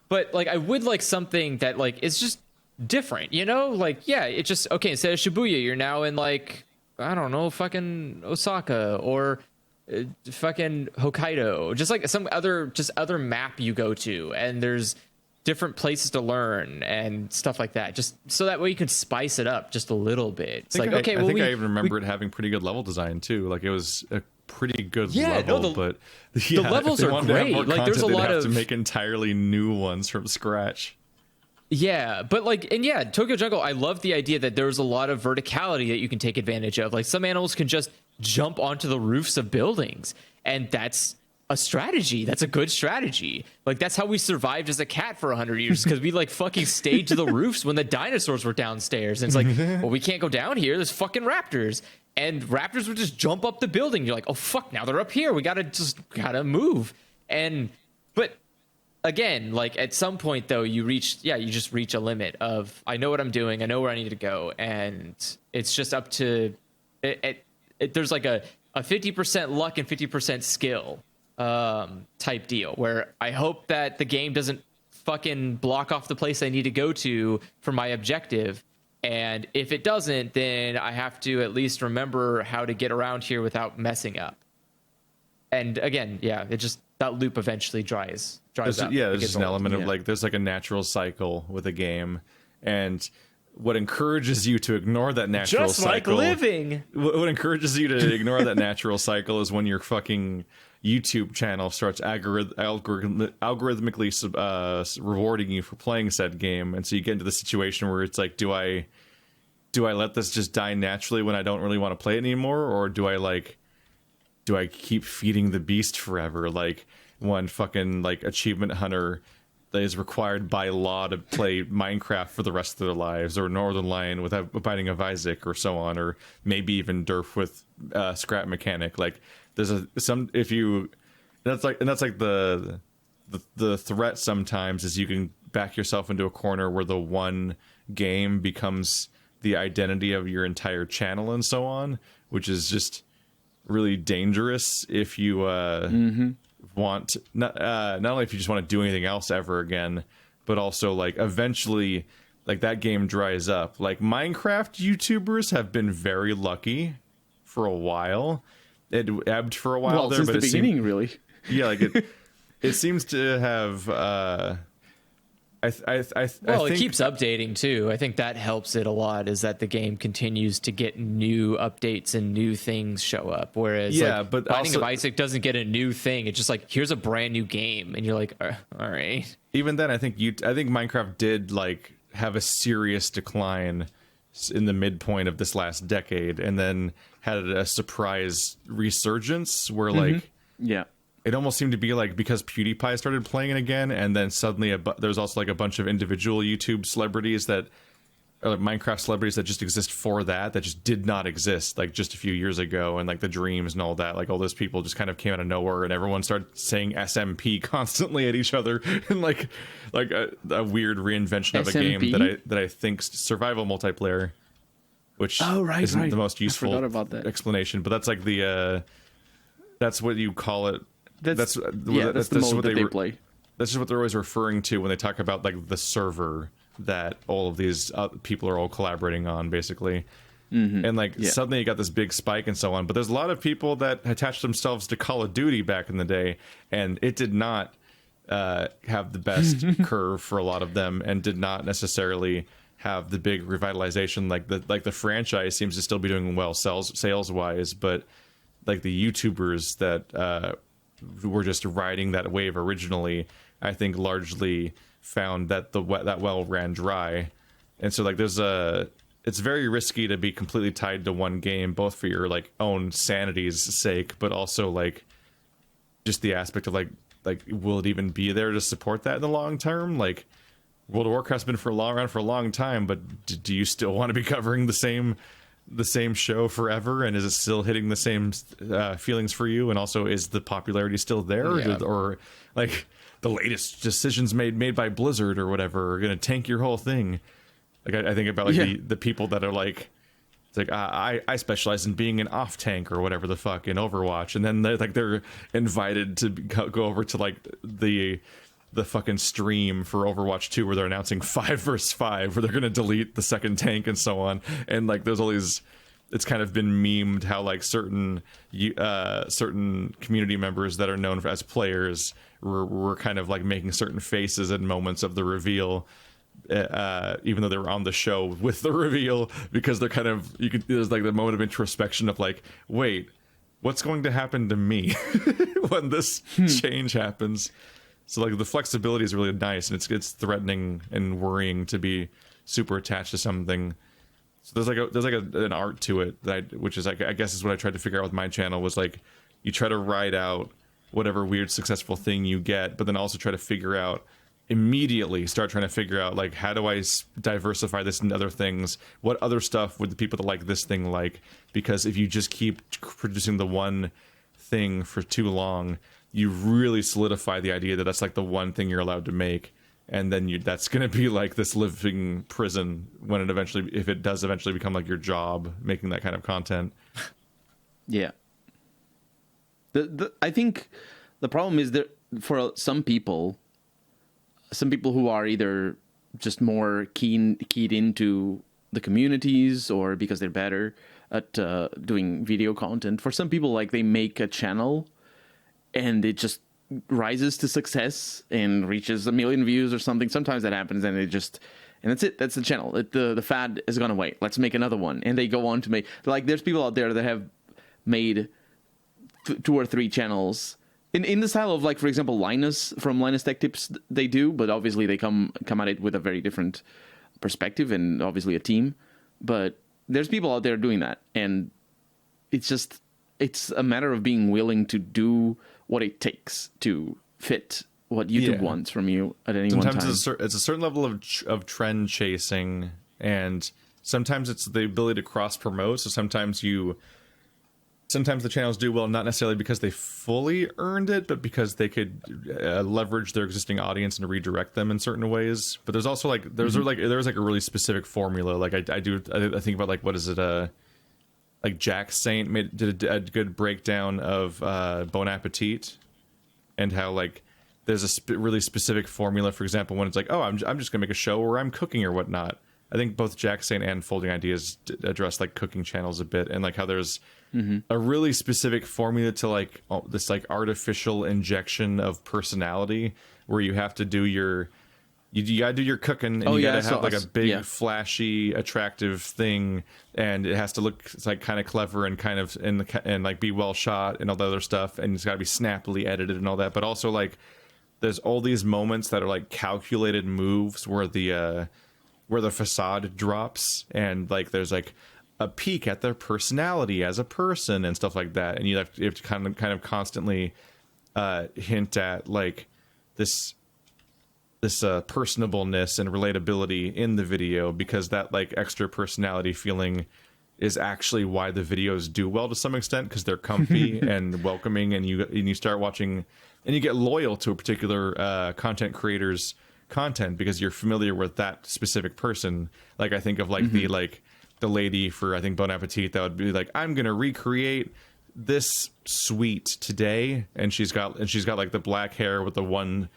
But like, I would like something that like is just different, Like, yeah, it's just okay. Instead of Shibuya, you're now in like, I don't know, fucking Osaka or fucking Hokkaido, just like some other map you go to, and there's different places to learn and stuff like that, just so that way you can spice it up just a little bit. It's like, okay, I think I even remember it having pretty good level design too. Like, it was a pretty good level, but the levels are great. Like, there's a lot of to make entirely new ones from scratch. Yeah, but like, and yeah, Tokyo Jungle, I love the idea that there's a lot of verticality that you can take advantage of. Like, some animals can just jump onto the roofs of buildings, and that's a strategy. That's a good strategy. Like, that's how we survived as a cat for 100 years, because we like fucking stayed to the roofs when the dinosaurs were downstairs. And it's like, well, we can't go down here. There's fucking raptors. And raptors would just jump up the building. You're like, oh fuck, now they're up here. We gotta move. But again, like, at some point though, you just reach a limit of, I know what I'm doing. I know where I need to go. And it's just up to there's like a 50% luck and 50% skill type deal, where I hope that the game doesn't fucking block off the place I need to go to for my objective. And if it doesn't, then I have to at least remember how to get around here without messing up. And again, that loop eventually dries up. Yeah, there's just an element of like, there's like a natural cycle with a game, and what encourages you to ignore that natural cycle, just like living. What encourages you to ignore that natural cycle is when you're YouTube channel starts algorithmically rewarding you for playing said game, and so you get into the situation where it's like, do I let this just die naturally when I don't really want to play it anymore, or do I keep feeding the beast forever? Like one fucking like achievement hunter that is required by law to play Minecraft for the rest of their lives, or Northern Lion with Binding of Isaac, or so on, or maybe even Derf with Scrap Mechanic. Like there's that's like the threat sometimes is you can back yourself into a corner where the one game becomes the identity of your entire channel and so on, which is just really dangerous if you want not only if you just want to do anything else ever again, but also like eventually like that game dries up. Like Minecraft YouTubers have been very lucky for a while. It ebbed for a while well, there, since but the beginning, really. Yeah, like it seems to have I think it keeps updating too. I think that helps it a lot, is that the game continues to get new updates and new things show up. Whereas but Binding also, of Isaac doesn't get a new thing. It's just like, here's a brand new game. And you're like, all right. even then, I think Minecraft did like have a serious decline in the midpoint of this last decade, and then had a surprise resurgence where like Yeah. it almost seemed to be like because PewDiePie started playing it again, and then suddenly there's also like a bunch of individual YouTube celebrities that or like Minecraft celebrities that just exist for that just did not exist like just a few years ago, and like the Dreams and all that, like all those people just kind of came out of nowhere, and everyone started saying SMP constantly at each other, and like a weird reinvention of a SMP? game that I think survival multiplayer, which isn't the most useful about that. explanation, but that's like the that's what you call it. That's the mode that they play. That's just what they're always referring to when they talk about like the server that all of these people are all collaborating on, basically. And like suddenly you got this big spike and so on. But there's a lot of people that attached themselves to Call of Duty back in the day, and it did not have the best curve for a lot of them, and did not necessarily have the big revitalization. Like the franchise seems to still be doing well sales wise, but like the YouTubers that who were just riding that wave originally, I think largely found that that well ran dry. And so like it's very risky to be completely tied to one game, both for your like own sanity's sake, but also like just the aspect of like will it even be there to support that in the long term? Like World of Warcraft's been around for a long time, but do you still want to be covering the same show forever, and is it still hitting the same feelings for you? And also, is the popularity still there, or like the latest decisions made by Blizzard or whatever are going to tank your whole thing? Like I think about like the people that are like, it's like I specialize in being an off tank or whatever the fuck in Overwatch, and then they're invited to go over to like the fucking stream for Overwatch 2 where they're announcing 5 versus 5 where they're going to delete the second tank and so on. And like there's all these, it's kind of been memed how like certain community members that are known as players were kind of like making certain faces at moments of the reveal, even though they were on the show with the reveal, because they're kind of, there's like the moment of introspection of like, wait, what's going to happen to me when this change happens? So like the flexibility is really nice, and it's threatening and worrying to be super attached to something. So there's an art to it which is like, I guess is what I tried to figure out with my channel, was like you try to ride out whatever weird successful thing you get, but then also try to figure out start trying to figure out like, how do I diversify this into other things? What other stuff would the people that like this thing like? Because if you just keep producing the one thing for too long, you really solidify the idea that that's like the one thing you're allowed to make, and then that's going to be like this living prison when if it does eventually become like your job making that kind of content. Yeah. I think the problem is that for some people who are either just more keyed into the communities, or because they're better at doing video content. For some people, like they make a channel and it just rises to success and reaches 1 million views or something. Sometimes that happens, and that's it. That's the channel. The fad has gone away. Let's make another one. And they go on to make, like, there's people out there that have made 2 or 3 channels in the style of, like, for example, Linus from Linus Tech Tips, they do, but obviously they come at it with a very different perspective and obviously a team. But there's people out there doing that, and it's a matter of being willing to do what it takes to fit what YouTube wants from you at any one time. Sometimes it's a certain level of trend chasing, and sometimes it's the ability to cross promote. So sometimes the channels do well, not necessarily because they fully earned it, but because they could leverage their existing audience and redirect them in certain ways. But there's also like there's a really specific formula. Like I think about, like, what is it? Like Jack Saint did a good breakdown of Bon Appetit, and how, like, there's a really specific formula. For example, when it's like, oh, I'm just gonna make a show where I'm cooking or whatnot. I think both Jack Saint and Folding Ideas address, like, cooking channels a bit, and like how there's a really specific formula to, like, this, like, artificial injection of personality where you have to do you gotta do your cooking, and you gotta have like a big, flashy, attractive thing, and it has to look, it's like kind of clever and kind of and like be well shot and all the other stuff, and it's gotta be snappily edited and all that. But also, like, there's all these moments that are like calculated moves where the facade drops, and like there's like a peek at their personality as a person and stuff like that, and you have to kind of constantly hint at, like, this personableness and relatability in the video, because that, like, extra personality feeling is actually why the videos do well to some extent, because they're comfy and welcoming, and you start watching and you get loyal to a particular content creator's content because you're familiar with that specific person. Like, I think of, like, the lady for, I think, Bon Appetit, that would be like, I'm gonna recreate this sweet today, and she's got like the black hair with the one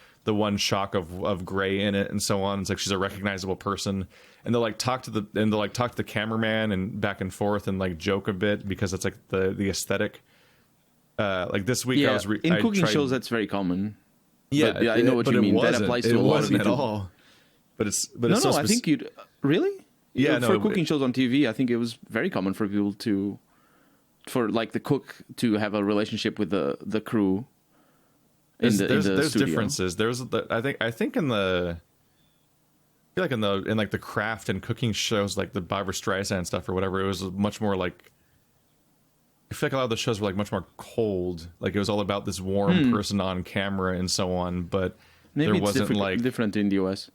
shock of gray in it and so on. It's like she's a recognizable person, and they'll talk to the cameraman and back and forth and, like, joke a bit because it's like the aesthetic. Like this week, I was in cooking shows that's very common. Yeah, I know what you mean. That applies to a lot of people. It wasn't YouTube. at all. But it's no. I think you'd really. Yeah, for cooking shows on TV, I think it was very common for people for like the cook to have a relationship with the crew. There's studio. differences. I think in the, I feel like in like the craft and cooking shows, like the Barbra Streisand stuff or whatever, it was much more like, I feel like a lot of the shows were, like, much more cold. Like, it was all about this warm person on camera and so on. But maybe there it's wasn't different in the US.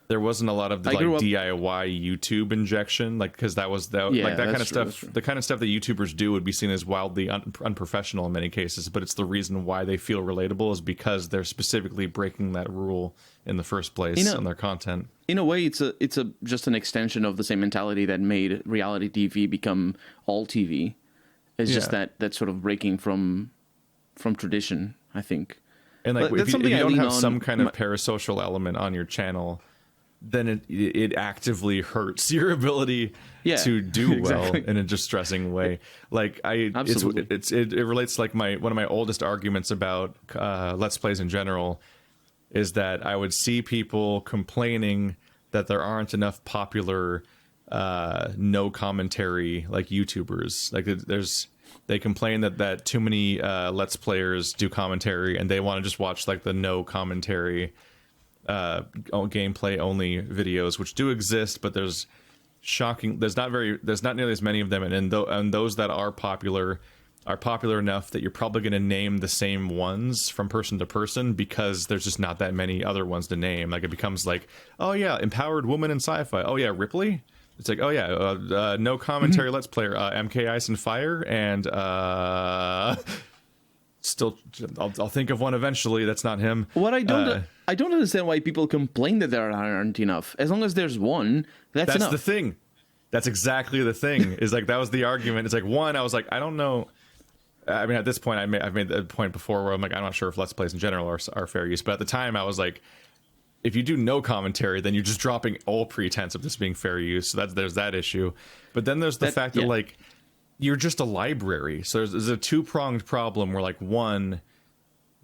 There wasn't a lot of the, like, DIY YouTube injection, like, because that kind of stuff. The kind of stuff that YouTubers do would be seen as wildly unprofessional in many cases. But it's the reason why they feel relatable is because they're specifically breaking that rule in the first place on their content. In a way, it's just an extension of the same mentality that made reality TV become all TV. It's just that sort of breaking from tradition, I think. And, like, if you don't have some kind of parasocial element on your channel, then it actively hurts your ability to do well in a distressing way. Like, it relates to, like, one of my oldest arguments about Let's Plays in general is that I would see people complaining that there aren't enough popular no commentary, like, YouTubers. Like, they complain that too many Let's Players do commentary, and they want to just watch, like, the no commentary gameplay only videos, which do exist, but there's not nearly as many of them, and those that are popular enough that you're probably going to name the same ones from person to person because there's just not that many other ones to name. Like, it becomes like, oh yeah, empowered woman in sci-fi, oh yeah, Ripley. It's like, oh yeah, no commentary Let's Player, MK Ice and Fire, and still, I'll think of one eventually. That's not him. What I don't understand why people complain that there aren't enough. As long as there's one, that's enough. That's the thing. That's exactly the thing. Is like, that was the argument. It's like, one, I was like, I don't know. I mean, at this point, I've made the point before where I'm like, I'm not sure if Let's Plays in general are fair use. But at the time, I was like, if you do no commentary, then you're just dropping all pretense of this being fair use. So there's that issue. But then there's the fact that, like, you're just a library. So there's a two-pronged problem where, like, one,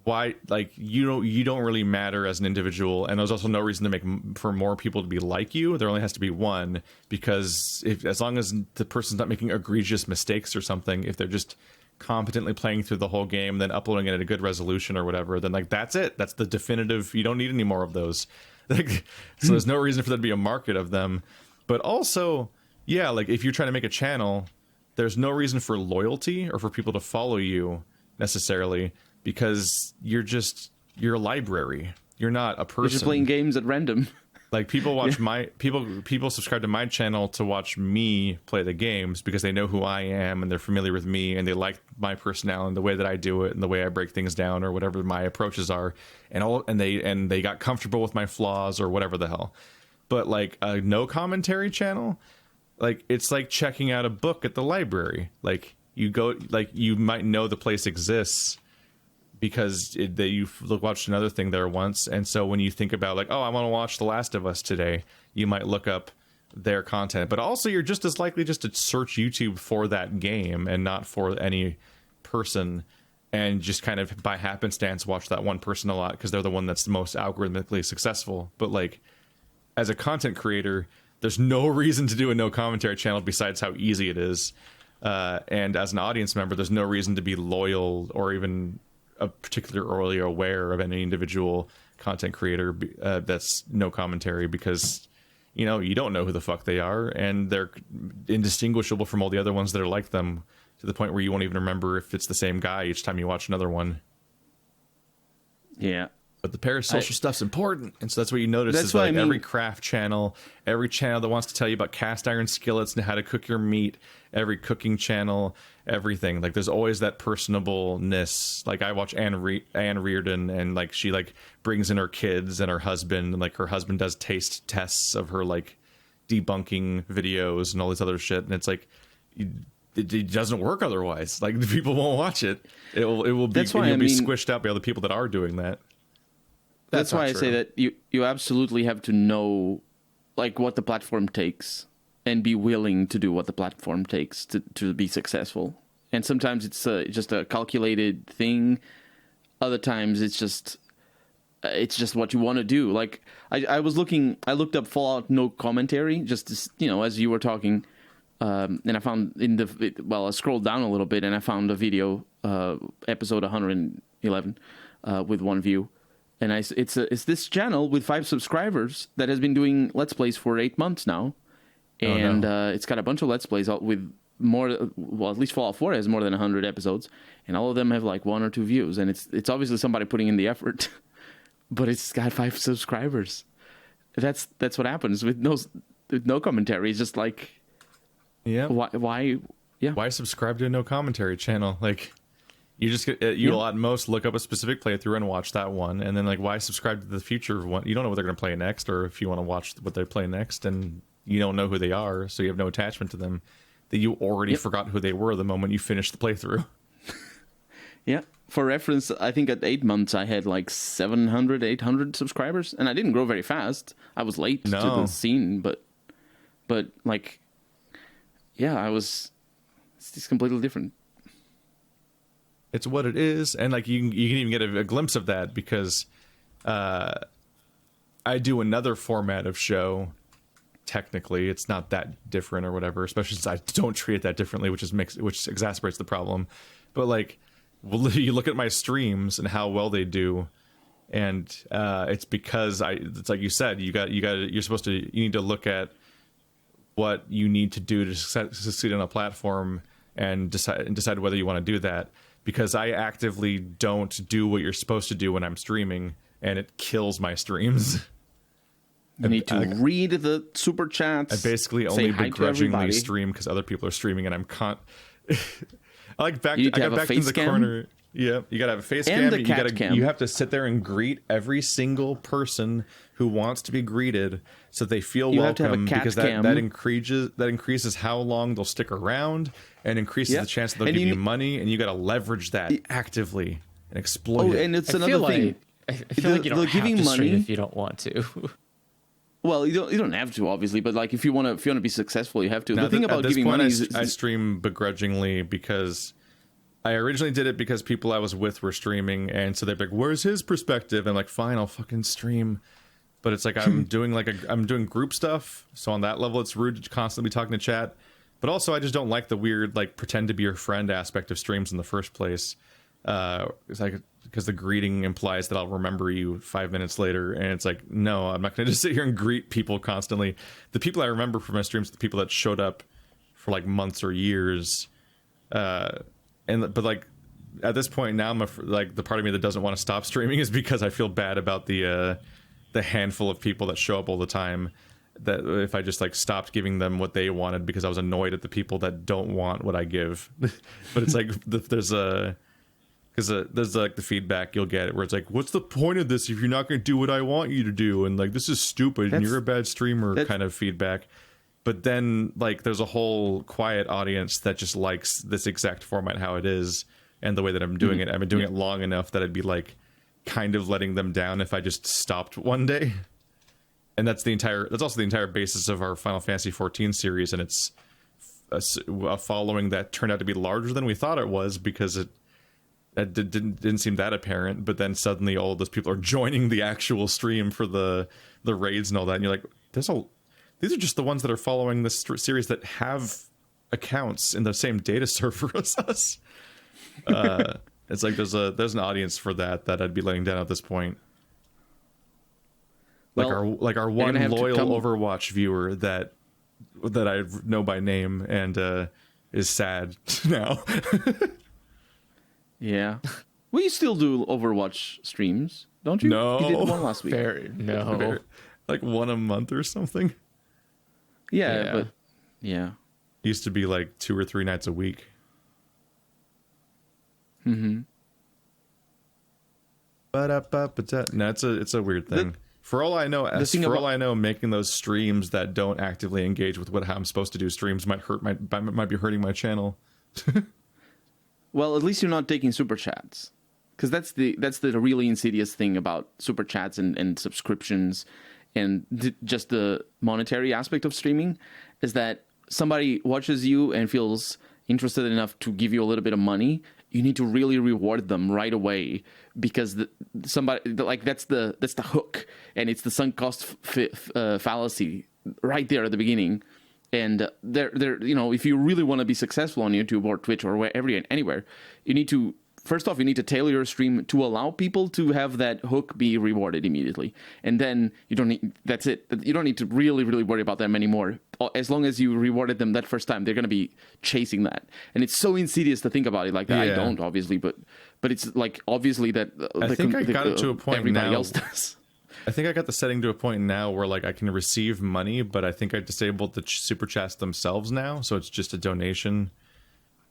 why, like, you don't really matter as an individual, and there's also no reason to make for more people to be like you. There only has to be one, because as long as the person's not making egregious mistakes or something, if they're just competently playing through the whole game, then uploading it at a good resolution or whatever, then like that's it. That's the definitive. You don't need any more of those. Like, so there's no reason for there to be a market of them. But also, yeah, like if you're trying to make a channel, there's no reason for loyalty or for people to follow you necessarily, because you're a library. You're not a person. You're just playing games at random. Like people watch my people subscribe to my channel to watch me play the games because they know who I am and they're familiar with me and they like my personality and the way that I do it and the way I break things down or whatever my approaches are, and they got comfortable with my flaws or whatever the hell. But like a no commentary channel, like it's like checking out a book at the library. Like you go, like you might know the place exists because you've watched another thing there once, and so when you think about like, oh, I want to watch The Last of Us today, you might look up their content. But also, you're just as likely just to search YouTube for that game and not for any person, and just kind of by happenstance watch that one person a lot because they're the one that's the most algorithmically successful. But like, as a content creator, there's no reason to do a no commentary channel besides how easy it is. And as an audience member, there's no reason to be loyal or even particularly aware of any individual content creator that's no commentary, because you know you don't know who the fuck they are and they're indistinguishable from all the other ones that are like them, to the point where you won't even remember if it's the same guy each time you watch another one. Yeah. But the parasocial stuff's important, and so that's what you notice. That's is like what I mean. Every craft channel, every channel that wants to tell you about cast iron skillets and how to cook your meat, every cooking channel, everything. Like there's always that personableness. Like I watch Anne Reardon, and like she like brings in her kids and her husband, and like her husband does taste tests of her like debunking videos and all this other shit, and it's like it doesn't work otherwise. Like the people won't watch it. It will be, That's why you'll be squished out by other people that are doing that. That's why I say that you absolutely have to know like what the platform takes and be willing to do what the platform takes to be successful. And sometimes it's just a calculated thing. Other times it's just what you want to do. Like I looked up Fallout no commentary just to, you know, as you were talking, and I found I scrolled down a little bit and I found a video, episode 111, with one view. And it's this channel with 5 subscribers that has been doing Let's Plays for 8 months now. And it's got a bunch of Let's Plays with more, well, at least Fallout 4 has more than 100 episodes. And all of them have like 1 or 2 views. And it's obviously somebody putting in the effort. But it's got 5 subscribers. That's what happens with no commentary. It's just like, yeah, why subscribe to a no commentary channel? Like, you just you'll at most look up a specific playthrough and watch that one, and then like, why subscribe to the future one? You don't know what they're going to play next, or if you want to watch what they play next, and you don't know who they are, so you have no attachment to them. That you already forgot who they were the moment you finished the playthrough. Yeah. For reference, I think at 8 months I had like 700, 800 subscribers, and I didn't grow very fast. I was late to the scene, but like, yeah, it's just completely different. It's what it is, and like you can even get a glimpse of that because I do another format of show. Technically, it's not that different or whatever, especially since I don't treat it that differently, which exacerbates the problem. But like, you look at my streams and how well they do, and it's because it's like you said, you need to look at what you need to do to succeed on a platform and decide whether you want to do that. Because I actively don't do what you're supposed to do when I'm streaming, and it kills my streams. You need to read the super chats. I basically only begrudgingly stream because other people are streaming, and I'm I got back into the corner. Yeah, you gotta have a face cam. You have to sit there and greet every single person who wants to be greeted, so they feel welcome, because that increases how long they'll stick around and increases the chance that they'll give you money, and you got to leverage that actively and exploit it. And it's another thing. I feel like you don't have to stream if you don't want to. Well, you don't have to, obviously, but like if you want to be successful, you have to. The thing about giving money is I stream begrudgingly because I originally did it because people I was with were streaming, and so they're like, "Where's his perspective?" And I'm like, "Fine, I'll fucking stream." But it's like I'm doing group stuff, so on that level, it's rude to constantly be talking to chat. But also, I just don't like the weird, like, pretend to be your friend aspect of streams in the first place. Because the greeting implies that I'll remember you 5 minutes later, and it's like, no, I'm not going to just sit here and greet people constantly. The people I remember from my streams are the people that showed up for like months or years. But like at this point now, like the part of me that doesn't want to stop streaming is because I feel bad about the handful of people that show up all the time. That if I just like stopped giving them what they wanted because I was annoyed at the people that don't want what I give. But it's like there's like the feedback you'll get where it's like, what's the point of this if you're not going to do what I want you to do, and like this is stupid and you're a bad streamer kind of feedback. But then like there's a whole quiet audience that just likes this exact format how it is and the way that I'm doing it. I've been doing it long enough that I'd be like kind of letting them down if I just stopped one day. And that's also the entire basis of our Final Fantasy XIV series, and it's a following that turned out to be larger than we thought it was because it didn't seem that apparent. But then suddenly all of those people are joining the actual stream for the raids and all that, and you're like, these are just the ones that are following this series that have accounts in the same data server as us. It's like there's an audience for that I'd be letting down at this point. Like our one loyal Overwatch viewer that I know by name and is sad now. Yeah. Well, you still do Overwatch streams, don't you? No. You did one last week. Like one a month or something. Yeah, but yeah. Used to be like 2 or 3 nights a week. Mm-hmm. No, it's a weird thing. For all I know, making those streams that don't actively engage with how I'm supposed to do streams might be hurting my channel. Well, at least you're not taking super chats, because that's the really insidious thing about super chats and subscriptions and just the monetary aspect of streaming, is that somebody watches you and feels interested enough to give you a little bit of money. You need to really reward them right away, because that's the hook, and it's the sunk cost fallacy right there at the beginning. And if you really want to be successful on YouTube or Twitch or anywhere, you need to tailor your stream to allow people to have that hook be rewarded immediately. And then that's it. You don't need to really, really worry about them anymore. As long as you rewarded them that first time, they're going to be chasing that. And it's so insidious to think about it like that. Yeah. I don't, obviously, but it's like obviously that I think I got it to a point everybody now. Else does. I think I got the setting to a point now where like I can receive money, but I think I disabled the super chats themselves now, so it's just a donation.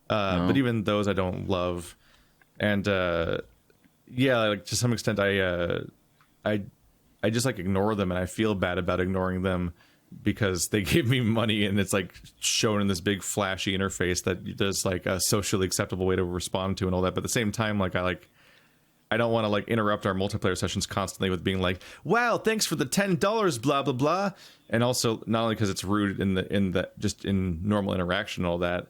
But even those I don't love. And like to some extent I just like ignore them, and I feel bad about ignoring them because they gave me money and it's like shown in this big flashy interface that there's like a socially acceptable way to respond to and all that. But at the same time, like I don't want to like interrupt our multiplayer sessions constantly with being like, wow, thanks for the $10, blah blah blah. And also not only because it's rude in the just in normal interaction and all that,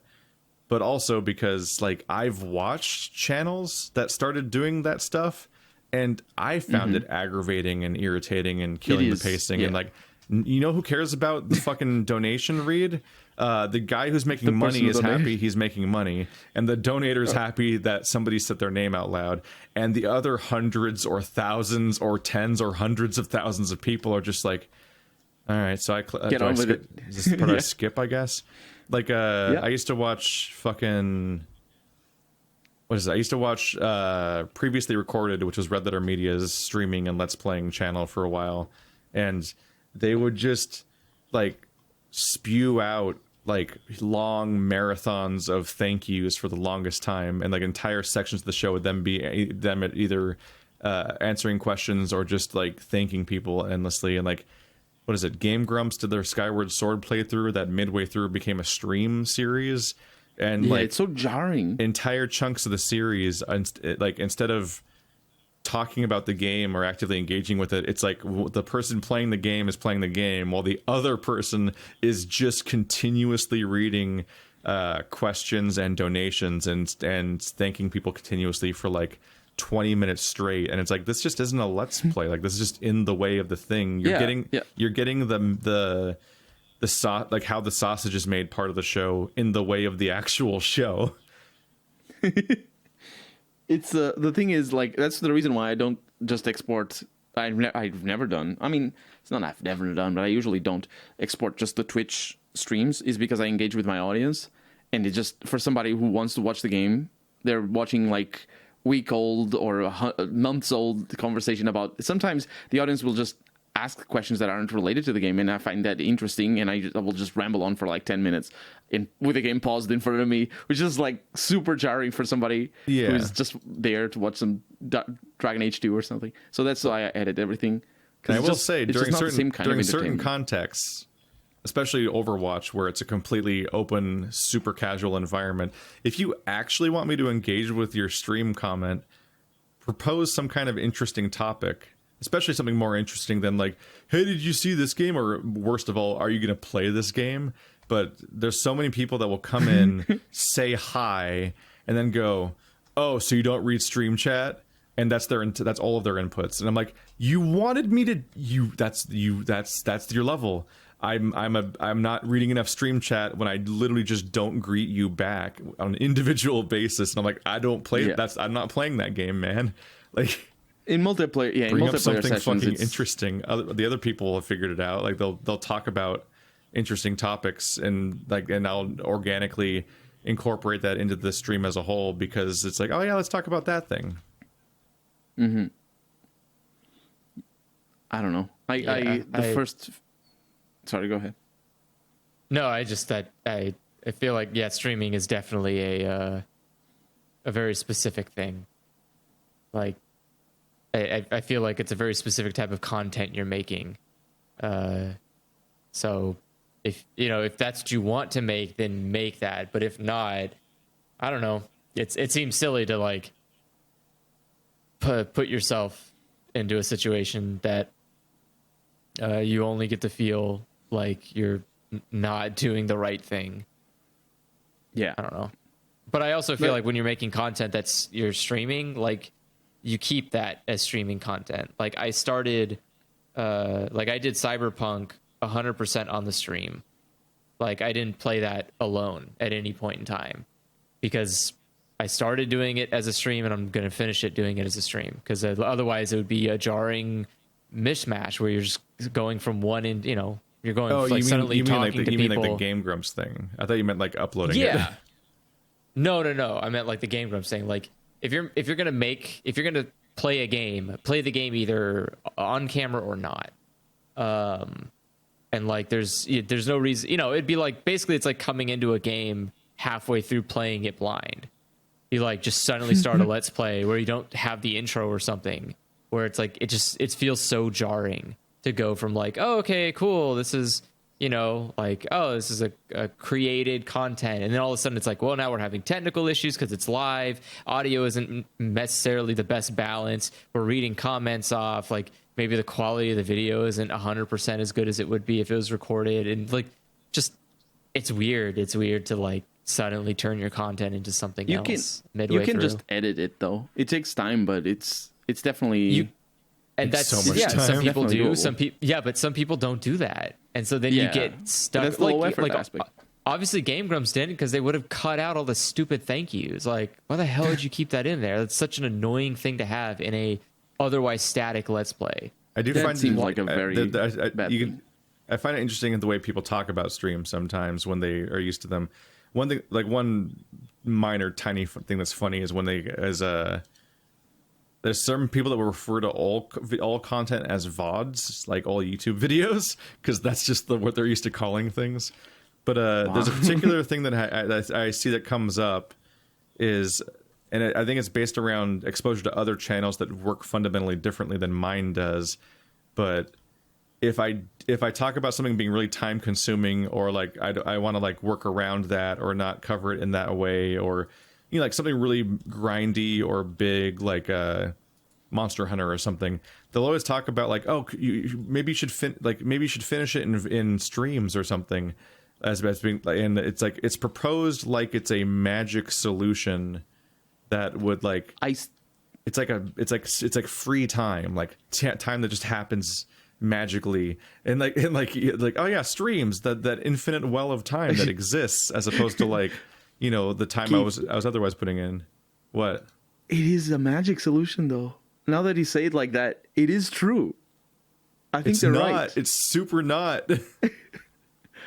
but also because like I've watched channels that started doing that stuff, and I found it aggravating and irritating and killing the pacing. Yeah. And like, you know who cares about the fucking donation read? The guy who's making money is happy he's making money, and the donator's happy that somebody said their name out loud, and the other hundreds or thousands or tens or hundreds of thousands of people are just like, all right, so get on with it. Is this the part I skip, I guess? Like, I used to watch fucking... What is it? I used to watch Previously Recorded, which was Red Letter Media's streaming and Let's Playing channel for a while. And they would just, like, spew out, like, long marathons of thank yous for the longest time. And, like, entire sections of the show would then be them either answering questions or just, like, thanking people endlessly. And, like... What is it? Game Grumps did their Skyward Sword playthrough that midway through became a stream series, and like it's so jarring. Entire chunks of the series, like instead of talking about the game or actively engaging with it, it's like the person playing the game is playing the game while the other person is just continuously reading questions and donations and thanking people continuously for like 20 minutes straight. And it's like, this just isn't a let's play. Like, this is just in the way of the thing. You're getting the like how the sausage is made part of the show in the way of the actual show. It's the thing is, like, that's the reason why I don't just export. I've never done. I mean, it's not I've never done, but I usually don't export just the Twitch streams, is because I engage with my audience, and it just, for somebody who wants to watch the game, they're watching like week old or months old conversation about. Sometimes the audience will just ask questions that aren't related to the game, and I find that interesting, and I will just ramble on for like 10 minutes with the game paused in front of me, which is like super jarring for somebody who's just there to watch some Dragon Age 2 or something. So that's why I edit everything. And I will say, during certain contexts, especially Overwatch, where it's a completely open, super casual environment, if you actually want me to engage with your stream comment, propose some kind of interesting topic. Especially something more interesting than like, hey, did you see this game? Or worst of all, are you going to play this game? But there's so many people that will come in, say hi, and then go, oh, so you don't read stream chat? And that's all of their inputs. And I'm like, you wanted me to, that's your level. I'm not reading enough stream chat when I literally just don't greet you back on an individual basis. And I'm like, I don't play I'm not playing that game, man. Like, in multiplayer, bring in up multiplayer something sessions, fucking interesting. The other people have figured it out. Like they'll talk about interesting topics, and I'll organically incorporate that into the stream as a whole, because it's like, oh yeah, let's talk about that thing. Mm-hmm. I don't know. Sorry, go ahead. No, I feel like streaming is definitely a very specific thing. Like, I feel like it's a very specific type of content you're making. So if that's what you want to make, then make that. But if not, I don't know. It seems silly to like put yourself into a situation that you only get to feel like you're not doing the right thing. Yeah, I don't know. But I also feel like when you're making content you're streaming, like, you keep that as streaming content. Like I started, I did Cyberpunk 100% on the stream. Like I didn't play that alone at any point in time, because I started doing it as a stream, and I'm going to finish it doing it as a stream, because otherwise it would be a jarring mishmash where you're just going from one end, you're going suddenly talking to people. You mean like the Game Grumps thing? I thought you meant like uploading it. No. I meant like the Game Grumps thing. Like, if you're gonna play a game, play the game either on camera or not. And like there's no reason, it'd be like, basically it's like coming into a game halfway through playing it blind. You like just suddenly start a let's play where you don't have the intro or something, where it's like it feels so jarring to go from like, oh, okay, cool, this is this is a created content, and then all of a sudden it's like, well, now we're having technical issues because it's live, audio isn't necessarily the best balance, we're reading comments off, like maybe the quality of the video isn't 100% as good as it would be if it was recorded, and like, just it's weird to like suddenly turn your content into something else midway you can through. Just edit it though. It takes time, but it's definitely and that's so much time. Some people Definitely do doable. but some people don't do that, and so then you get stuck. That's the low effort aspect. Obviously Game Grumps didn't, because they would have cut out all the stupid thank yous. Like, why the hell would you keep that in there? That's such an annoying thing to have in a otherwise static let's play. I do that find seems like a very bad thing. I find it interesting in the way people talk about streams sometimes when they are used to them. One thing, like one minor tiny thing that's funny is when there's certain people that will refer to all content as VODs, like all YouTube videos, because that's just what they're used to calling things. But there's a particular thing that I see that comes up is, and I think it's based around exposure to other channels that work fundamentally differently than mine does. But if I talk about something being really time consuming, or like I want to like work around that or not cover it in that way, or like something really grindy or big, like Monster Hunter or something, they'll always talk about like, oh, maybe you should finish it in streams or something, as being, and it's like it's proposed like it's a magic solution that would like it's like free time, like time that just happens magically, and like oh yeah, streams, that infinite well of time that exists, as opposed to like, you know, the time I was otherwise putting in. What? It is a magic solution, though. Now that you say it like that, it is true. I think they're right. It's super not.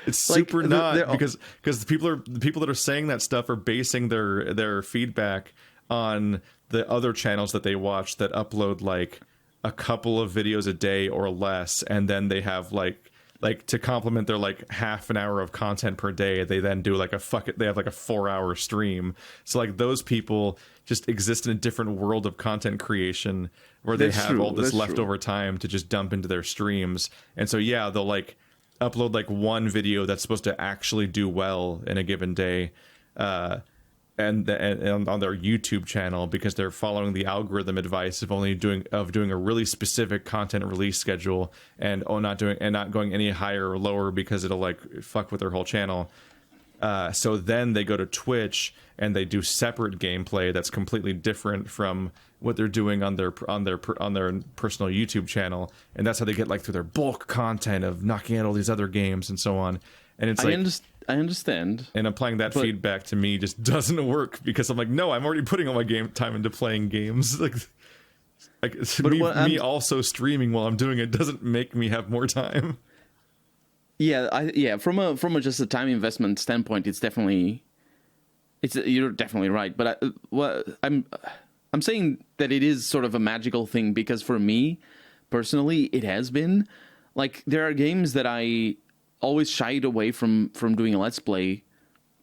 It's Like, super not, because the people that are saying that stuff are basing their feedback on the other channels that they watch that upload like a couple of videos a day or less, and then they have like to complement their like half an hour of content per day, they then do like they have like a 4-hour stream. So like those people just exist in a different world of content creation where they have all this leftover time to just dump into their streams. And so yeah, they'll like upload like one video that's supposed to actually do well in a given day, and on their YouTube channel, because they're following the algorithm advice of doing a really specific content release schedule, and not going any higher or lower because it'll like fuck with their whole channel. So then they go to Twitch and they do separate gameplay that's completely different from what they're doing on their personal YouTube channel, and that's how they get like through their bulk content of knocking out all these other games and so on. And it's I understand. And applying that feedback to me just doesn't work, because I'm like, no, I'm already putting all my game time into playing games. Like me also streaming while I'm doing it doesn't make me have more time. Yeah, from a just a time investment standpoint, you're definitely right. But I'm saying that it is sort of a magical thing, because for me personally, it has been. Like, there are games that I always shied away from doing a let's play.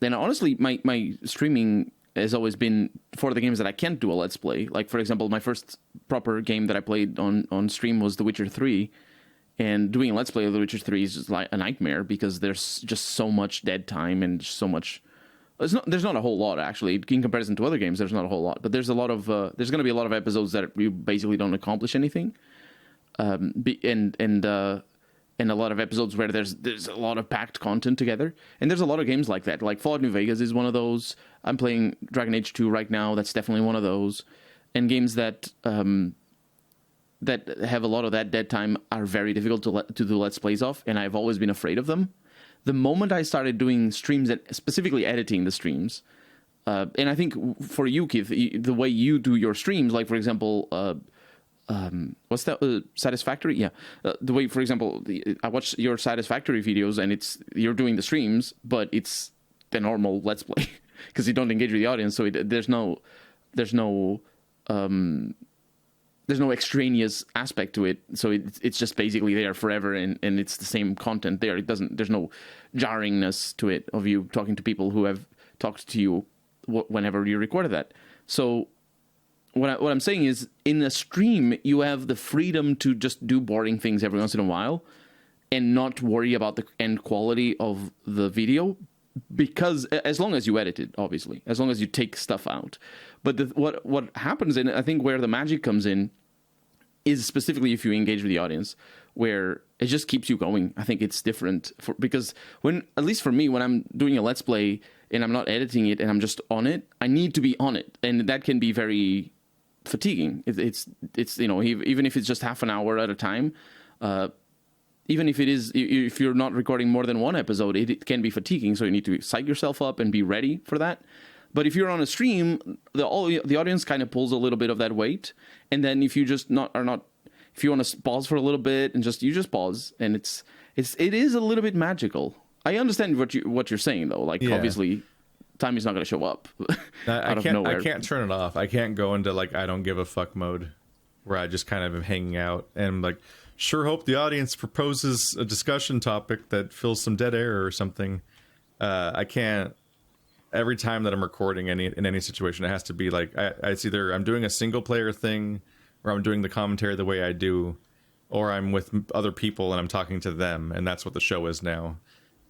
And honestly, my streaming has always been for the games that I can't do a let's play. Like, for example, my first proper game that I played on stream was The Witcher 3. And doing a let's play of The Witcher 3 is just like a nightmare, because there's just so much dead time and so much. There's not a whole lot, actually, in comparison to other games. There's not a whole lot, but there's a lot of there's going to be a lot of episodes that you basically don't accomplish anything, and a lot of episodes where there's a lot of packed content together. And there's a lot of games like that. Like Fallout New Vegas is one of those. I'm playing Dragon Age 2 right now. That's definitely one of those. And games that that have a lot of that dead time are very difficult to do let's plays of, and I've always been afraid of them. The moment I started doing streams, specifically editing the streams, and I think for you, Keith, the way you do your streams, like, for example, what's that? Satisfactory? Yeah. The way, for example, I watch your Satisfactory videos, and you're doing the streams, but it's the normal let's play, because you don't engage with the audience, so there's no extraneous aspect to it, so it's just basically there forever, and it's the same content there. There's no jarringness to it of you talking to people who have talked to you whenever you recorded that. So what I'm saying is, in a stream, you have the freedom to just do boring things every once in a while and not worry about the end quality of the video, because as long as you edit it, obviously, as long as you take stuff out. But what happens, and I think where the magic comes in, is specifically if you engage with the audience, where it just keeps you going. I think it's different because at least for me, when I'm doing a let's play and I'm not editing it and I'm just on it, I need to be on it, and that can be very fatiguing. It's even if it's just half an hour at a time. Even if you're not recording more than one episode, it can be fatiguing. So you need to psych yourself up and be ready for that. But if you're on a stream, the audience kind of pulls a little bit of that weight. And then if you just if you want to pause for a little bit and you just pause, and it is a little bit magical. I understand what you're saying though. Like, yeah. Obviously, time is not going to show up out of nowhere. I can't turn it off. I can't go into like I don't give a fuck mode, where I just kind of am hanging out and like, sure hope the audience proposes a discussion topic that fills some dead air or something. I can't. Every time that I'm recording in any situation, it has to be like it's either I'm doing a single player thing, or I'm doing the commentary the way I do, or I'm with other people and I'm talking to them, and that's what the show is now.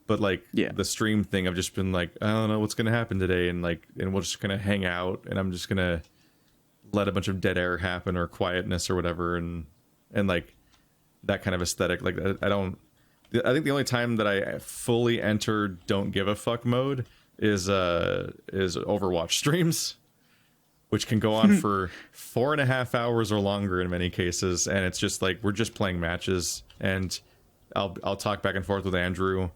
But like the stream thing, I've just been like, I don't know what's gonna happen today, and we're just gonna hang out, and I'm just gonna let a bunch of dead air happen or quietness or whatever, and like that kind of aesthetic. Like I think the only time that I fully enter don't give a fuck mode is Overwatch streams, which can go on for 4.5 hours or longer in many cases, and it's just like we're just playing matches, and I'll talk back and forth with Andrew,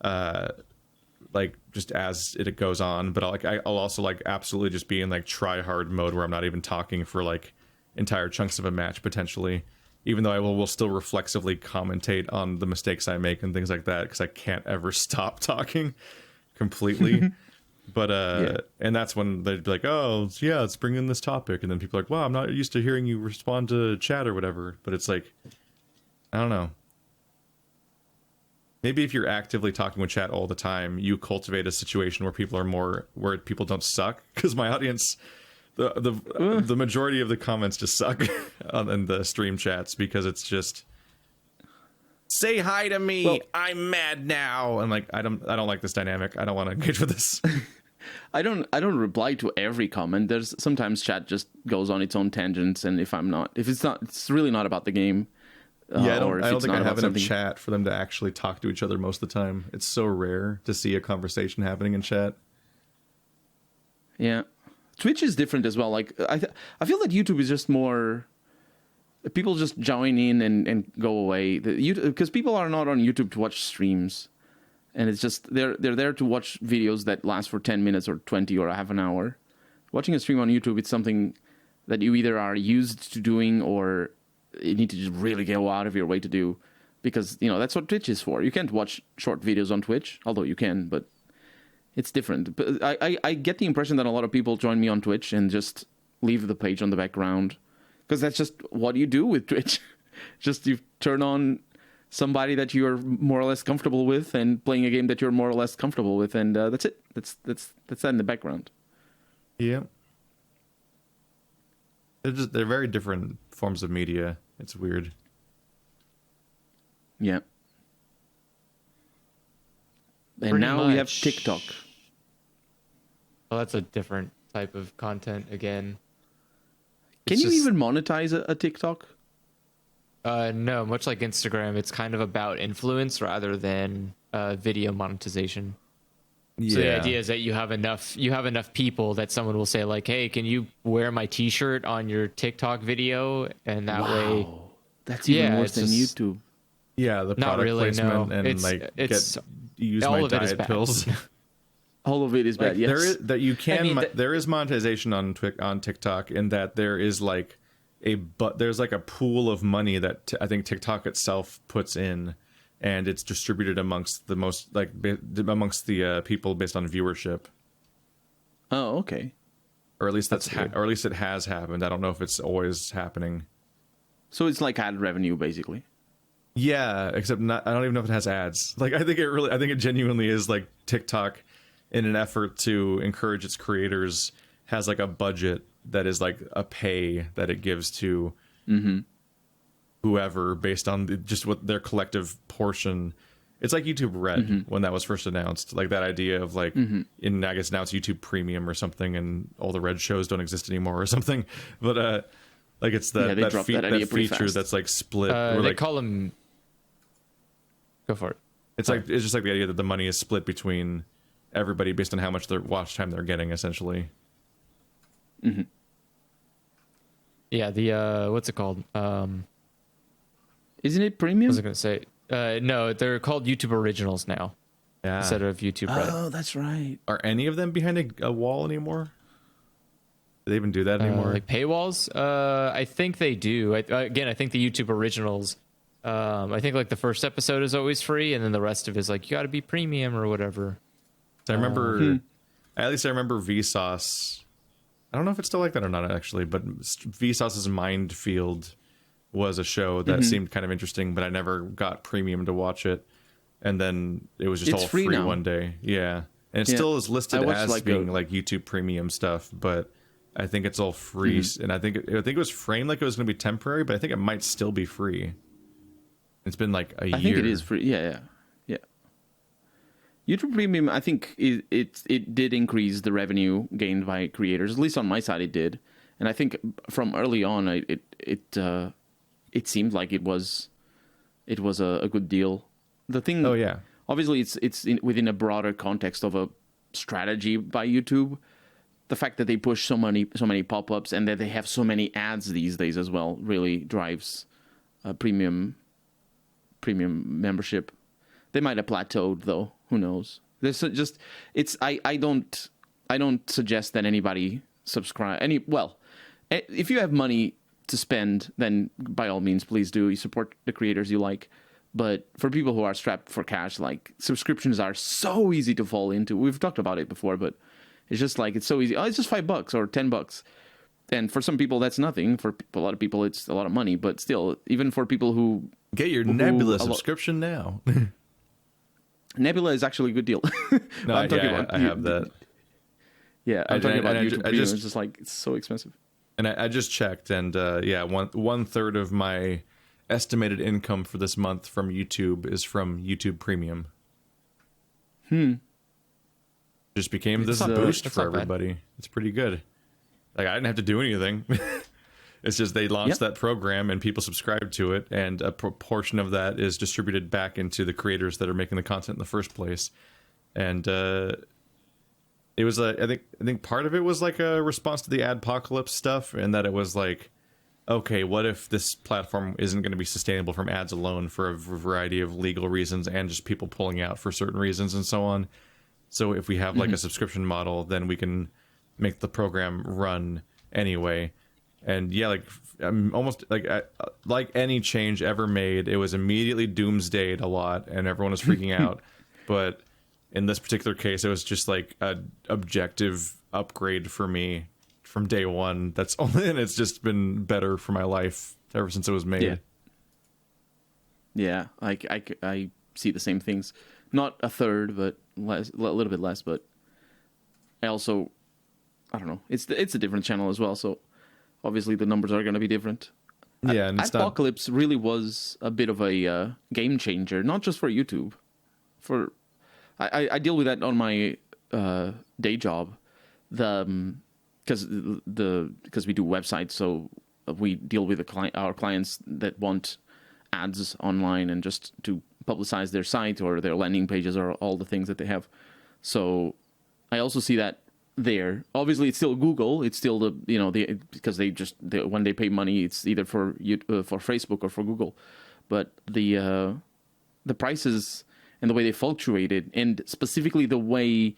like just as it goes on, but I'll also like absolutely just be in like try hard mode where I'm not even talking for like entire chunks of a match potentially, even though I will still reflexively commentate on the mistakes I make and things like that because I can't ever stop talking completely. But and that's when they'd be like, oh yeah, let's bring in this topic, and then people are like, wow, I'm not used to hearing you respond to chat or whatever. But it's like, I don't know, maybe if you're actively talking with chat all the time, you cultivate a situation where where people don't suck, because my audience, the majority of the comments just suck in the stream chats, because it's just say hi to me. Well, I'm mad now. And like, I don't like this dynamic. I don't want to engage with this. I don't reply to every comment. There's sometimes chat just goes on its own tangents, and if it's really not about the game. Yeah, I don't think I have enough chat for them to actually talk to each other most of the time. It's so rare to see a conversation happening in chat. Yeah, Twitch is different as well. Like I feel that YouTube is just more. People just join in and go away. Because people are not on YouTube to watch streams, and it's just they're there to watch videos that last for 10 minutes or 20 or a half an hour. Watching a stream on YouTube, it's something that you either are used to doing or you need to just really go out of your way to do, because that's what Twitch is for. You can't watch short videos on Twitch, although you can, but it's different. But I get the impression that a lot of people join me on Twitch and just leave the page on the background. Because that's just what you do with Twitch. Just you turn on somebody that you're more or less comfortable with and playing a game that you're more or less comfortable with, and that's it. That's that in the background. Yeah. They're very different forms of media. It's weird. Yeah. And Pretty now much. we have TikTok. Well, that's a different type of content again. Can you even monetize a TikTok? No, much like Instagram, it's kind of about influence rather than video monetization. Yeah. So the idea is that you have enough people that someone will say like, "Hey, can you wear my T-shirt on your TikTok video?" And that way, that's even worse than just, YouTube. Yeah, the not product really. placement No, and use all my of it is diet bad. pills. All of it is bad. Yes, there is monetization on TikTok, in that there is like there's like a pool of money that I think TikTok itself puts in, and it's distributed amongst the people based on viewership. Oh, okay. Or at least or at least it has happened. I don't know if it's always happening. So it's like ad revenue, basically. Yeah, except I don't even know if it has ads. Like I think it genuinely is like TikTok, in an effort to encourage its creators, has like a budget that is like a pay that it gives to whoever based on just what their collective portion. It's like YouTube Red when that was first announced, like that idea of like, in I guess now it's YouTube Premium or something, and all the Red shows don't exist anymore or something. But like it's that feature that's like split. They like, call them. Go for it. It's just like the idea that the money is split between everybody based on how much their watch time they're getting, essentially. Yeah, the what's it called? Isn't it premium? What was I going to say? No, they're called YouTube Originals now. Yeah. Instead of YouTube Red. Oh, that's right. Are any of them behind a wall anymore? Do they even do that anymore? Like paywalls? I think they do. I think the YouTube Originals. I think like the first episode is always free, and then the rest of it is like you got to be premium or whatever. I remember, at least I remember Vsauce. I don't know if it's still like that or not, actually, but Vsauce's Mind Field was a show that seemed kind of interesting, but I never got premium to watch it. And then it was just all free now. one day. Yeah. And it still is listed as being like YouTube Premium stuff, but I think it's all free. And I think it was framed like it was going to be temporary, but I think it might still be free. It's been like a year. I think it is free. Yeah. YouTube Premium, I think it did increase the revenue gained by creators. At least on my side, it did. And I think from early on, it seemed like it was a good deal. The thing, oh yeah, obviously it's within a broader context of a strategy by YouTube the fact that they push so many pop-ups and that they have so many ads these days as well really drives premium membership. They might have plateaued though. Who knows? There's just it's I don't suggest that anybody subscribe if you have money to spend, then by all means please do. You support the creators you like. But for people who are strapped for cash, like, subscriptions are so easy to fall into. We've talked about it before, but it's just like, it's so easy. Oh, it's just $5 or $10. And for some people, that's nothing. For a lot of people, it's a lot of money. But still, even for people who get your Nebula subscription now. Nebula is actually a good deal. No, I'm talking about, I have that. Yeah, I'm talking about YouTube Premium. It's just like, it's so expensive. And I just checked, and one third of my estimated income for this month from YouTube is from YouTube Premium. Just became this boost for everybody. It's pretty good. Like, I didn't have to do anything. It's just they launched that program and people subscribe to it, and a proportion of that is distributed back into the creators that are making the content in the first place. And it was I think part of it was like a response to the adpocalypse stuff, and that it was like, okay, what if this platform isn't going to be sustainable from ads alone for a variety of legal reasons and just people pulling out for certain reasons and so on. So if we have like a subscription model, then we can make the program run anyway. And yeah, like, I'm almost like any change ever made, it was immediately doomsdayed a lot and everyone was freaking out. But in this particular case, it was just like an objective upgrade for me from day one. That's only, and it's just been better for my life ever since it was made. Yeah, I see the same things. Not a third, but less, a little bit less. But I don't know. It's a different channel as well, so obviously the numbers are going to be different. Yeah, and Apocalypse really was a bit of a game changer, not just for YouTube. I deal with that on my day job. Because we do websites, so we deal with our clients that want ads online and just to publicize their site or their landing pages or all the things that they have. So I also see that there. Obviously, it's still Google. It's still because when they pay money, it's either for Facebook or for Google. But the prices and the way they fluctuated, and specifically the way,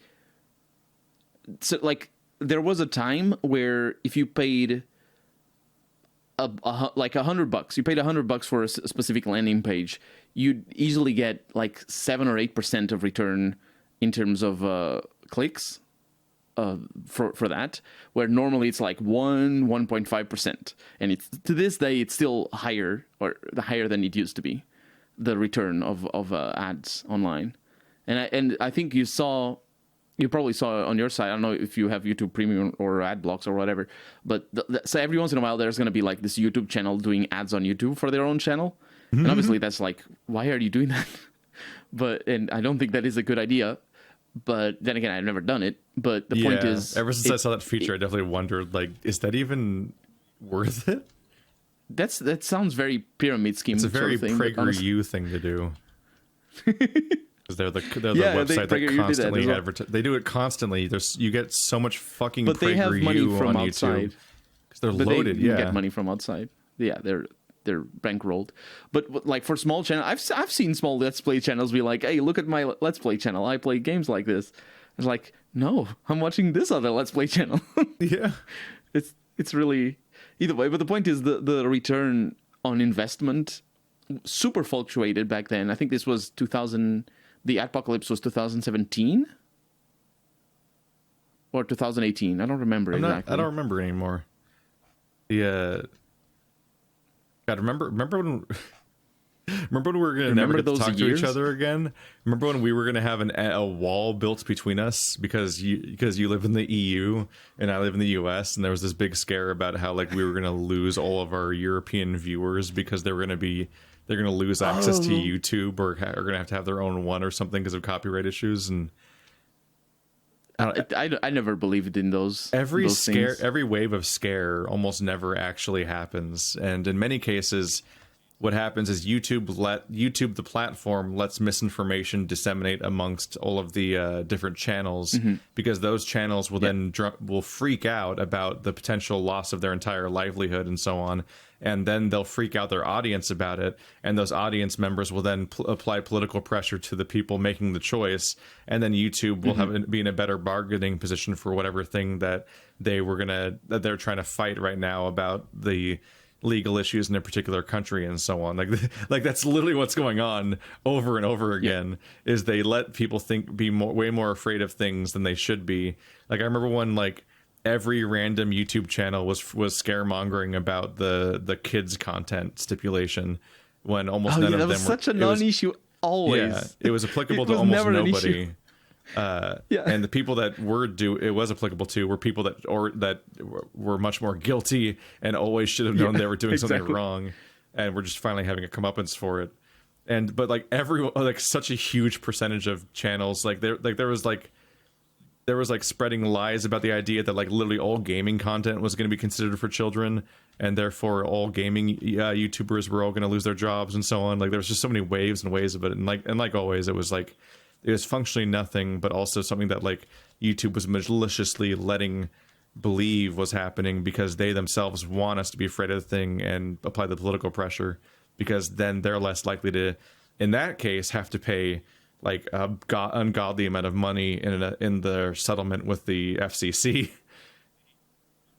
so like, there was a time where if you paid like $100, you paid $100 for a specific landing page, you'd easily get like 7 or 8% of return in terms of clicks for that, where normally it's like 1.5%, and it's, to this day, it's still higher than it used to be, the return of ads online. And I think you probably saw on your side, I don't know if you have YouTube Premium or ad blocks or whatever, but so every once in a while there's going to be like this YouTube channel doing ads on YouTube for their own channel. And obviously that's like, why are you doing that? And I don't think that is a good idea. But then again, I've never done it. But the point is, ever since I saw that feature, I definitely wondered, like, is that even worth it? That sounds very pyramid scheme. It's a very PragerU thing to do. Because they're the website that constantly advertise. They do it constantly. You get so much fucking. But they have money from outside because they're loaded. You get money from outside. Yeah, they're bankrolled. But like for small channel, I've seen small Let's Play channels be like, "Hey, look at my Let's Play channel. I play games like this." It's like, no, I'm watching this other Let's Play channel. Yeah, it's really either way. But the point is the return on investment super fluctuated back then. I think this was 2000. The Apocalypse was 2017 or 2018. I don't remember exactly. I don't remember anymore. Yeah. God, remember when remember when we were gonna never get to talk to each other again? Remember when we were gonna have a wall built between us because you live in the EU and I live in the US, and there was this big scare about how like we were gonna lose all of our European viewers because they're going to lose access to YouTube or are going to have their own one or something because of copyright issues. And I never believed in those. Every wave of scare almost never actually happens. And in many cases, what happens is YouTube the platform lets misinformation disseminate amongst all of the different channels, because those channels will then will freak out about the potential loss of their entire livelihood and so on, and then they'll freak out their audience about it, and those audience members will then apply political pressure to the people making the choice, and then YouTube will be in a better bargaining position for whatever thing that they're trying to fight right now about the legal issues in a particular country and so on. Like that's literally what's going on over and over again. Is they let people be way more afraid of things than they should be. Like I remember when like every random YouTube channel was scaremongering about the kids content stipulation, when almost none of them was were such a non-issue always. Yeah, it was applicable It to was almost never an nobody. issue. And the people that it was applicable to were people that were much more guilty and always should have known they were doing something wrong, and we're just finally having a comeuppance for it. But like everyone, like such a huge percentage of channels, like there was spreading lies about the idea that like literally all gaming content was going to be considered for children, and therefore all gaming YouTubers were all going to lose their jobs and so on. Like there was just so many waves and waves of it, and like always, it was functionally nothing, but also something that like YouTube was maliciously letting believe was happening, because they themselves want us to be afraid of the thing and apply the political pressure, because then they're less likely to, in that case, have to pay like a ungodly amount of money in their settlement with the FCC.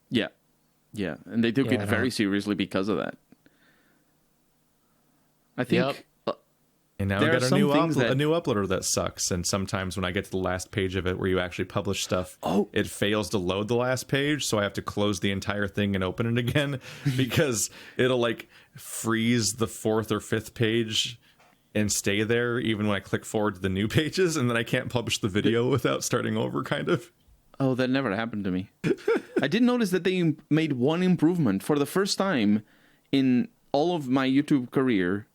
Yeah, and they took it very seriously because of that. I think. And now we got a new uploader that sucks. And sometimes when I get to the last page of it where you actually publish stuff, it fails to load the last page. So I have to close the entire thing and open it again, because it'll like freeze the 4th or 5th page and stay there even when I click forward to the new pages. And then I can't publish the video without starting over, kind of. Oh, that never happened to me. I did notice that they made one improvement for the first time in all of my YouTube career.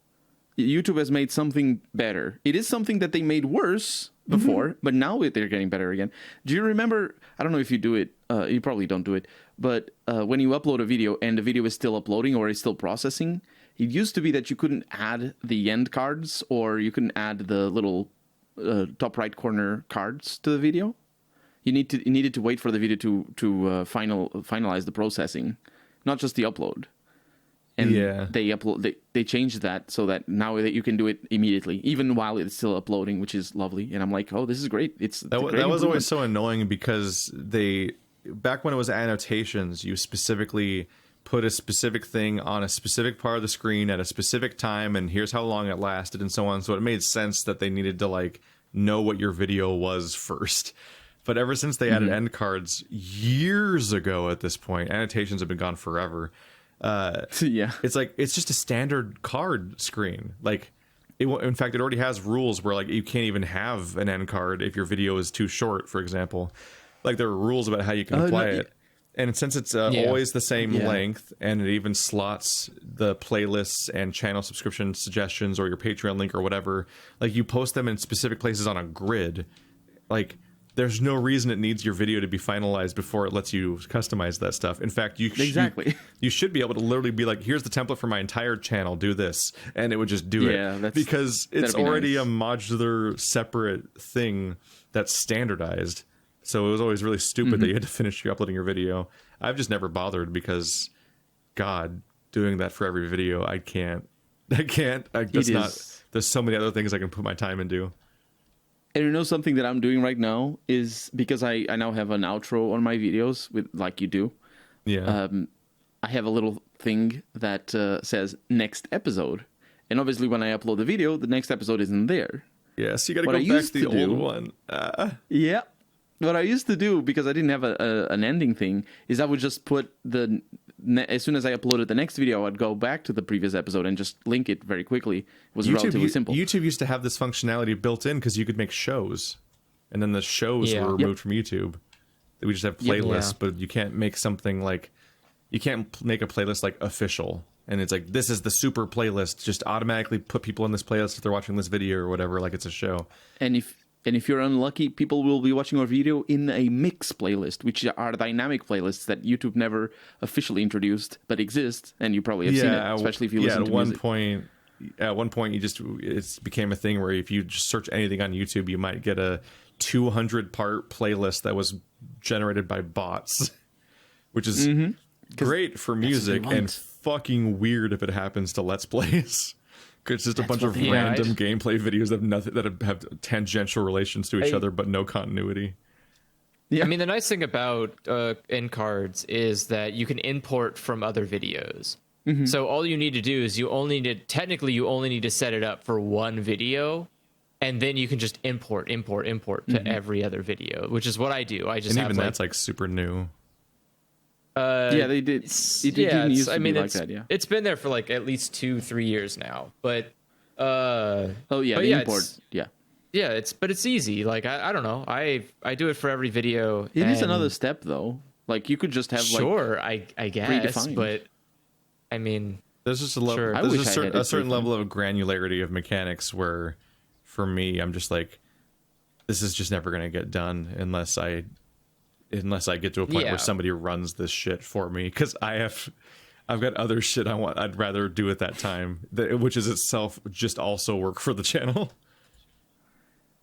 YouTube has made something better. It is something that they made worse before, but now they're getting better again. Do you remember? I don't know if you do it. You probably don't do it. But when you upload a video and the video is still uploading or is still processing, it used to be that you couldn't add the end cards, or you couldn't add the little top right corner cards to the video. You needed to wait for the video to finalize the processing, not just the upload. And they changed that so that now that you can do it immediately, even while it's still uploading, which is lovely. And I'm like, oh, this is great. That was always so annoying, because back when it was annotations, you specifically put a specific thing on a specific part of the screen at a specific time, and here's how long it lasted and so on. So it made sense that they needed to like know what your video was first. But ever since they added end cards years ago at this point, annotations have been gone forever. It's like it's just a standard card screen. Like in fact, it already has rules where like you can't even have an end card if your video is too short, for example. Like there are rules about how you can apply it. And since it's always the same length, and it even slots the playlists and channel subscription suggestions or your Patreon link or whatever, like you post them in specific places on a grid, like there's no reason it needs your video to be finalized before it lets you customize that stuff. In fact, you should be able to literally be like, here's the template for my entire channel, do this, and it would just do it. Because it's already a modular, separate thing that's standardized. So it was always really stupid that you had to finish uploading your video. I've just never bothered, because, God, doing that for every video, I can't. There's so many other things I can put my time into. And you know, something that I'm doing right now is, because I now have an outro on my videos, with like you do. Yeah. I have a little thing that says next episode. And obviously when I upload the video, the next episode isn't there. Yeah, so you got to go back to the old one. Yeah. What I used to do, because I didn't have an ending thing, is I would just put as soon as I uploaded the next video, I'd go back to the previous episode and just link it very quickly. It was relatively simple. YouTube used to have this functionality built in, because you could make shows, and then the shows were removed from YouTube. We just have playlists, but you can't make something like, you can't make a playlist like official, and it's like, this is the super playlist. Just automatically put people in this playlist if they're watching this video or whatever, like it's a show. And And if you're unlucky, people will be watching our video in a mix playlist, which are dynamic playlists that YouTube never officially introduced, but exist, and you probably have seen it, especially if you listen to music. At one point, it became a thing where if you just search anything on YouTube, you might get a 200-part playlist that was generated by bots, which is great for music and fucking weird if it happens to Let's Plays. It's just a bunch of random gameplay videos that have tangential relations to each other, but no continuity. Yeah. I mean, the nice thing about end cards is that you can import from other videos. So all you need to do is you only need to set it up for one video, and then you can just import to every other video, which is what I do. I just that's like super new. Yeah, they did. It didn't used to be like that. Yeah, it's been there for like at least 2-3 years now. But import. Yeah, it's easy. Like I don't know. I do it for every video. It is another step though. Like you could just have I guess, predefined. But I mean, there's just a level. There's a certain level of granularity of mechanics where, for me, I'm just like, this is just never going to get done unless I get to a point where somebody runs this shit for me, because I've got other shit I'd rather do at that time, which is itself just also work for the channel.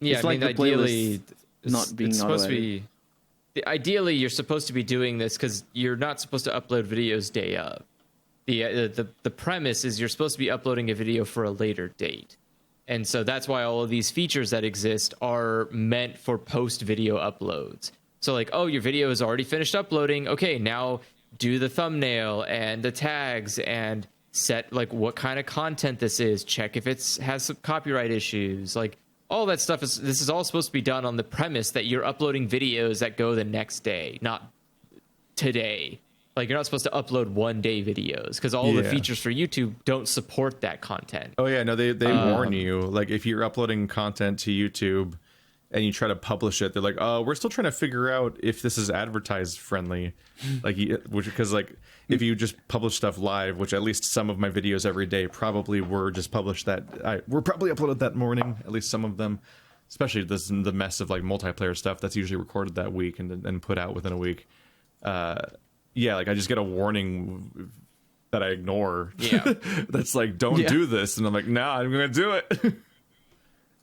Yeah, it's I like mean, the ideally, not being supposed to be. Ideally, you're supposed to be doing this because you're not supposed to upload videos day of. The premise is you're supposed to be uploading a video for a later date. And so that's why all of these features that exist are meant for post video uploads. So like, oh, your video is already finished uploading. Okay, now do the thumbnail and the tags and set like what kind of content this is. Check if it has some copyright issues. Like all that stuff this is all supposed to be done on the premise that you're uploading videos that go the next day, not today. Like, you're not supposed to upload one-day videos because all the features for YouTube don't support that content. Oh, yeah. No, they warn you. Like, if you're uploading content to YouTube and you try to publish it, they're like, oh, we're still trying to figure out if this is advertised friendly. Like, because, like, if you just publish stuff live, which at least some of my videos every day probably were just published were probably uploaded that morning, at least some of them. Especially the mess of, like, multiplayer stuff that's usually recorded that week and put out within a week. Yeah, like I just get a warning that I ignore. Yeah. That's like, don't do this. And I'm like, no, I'm going to do it.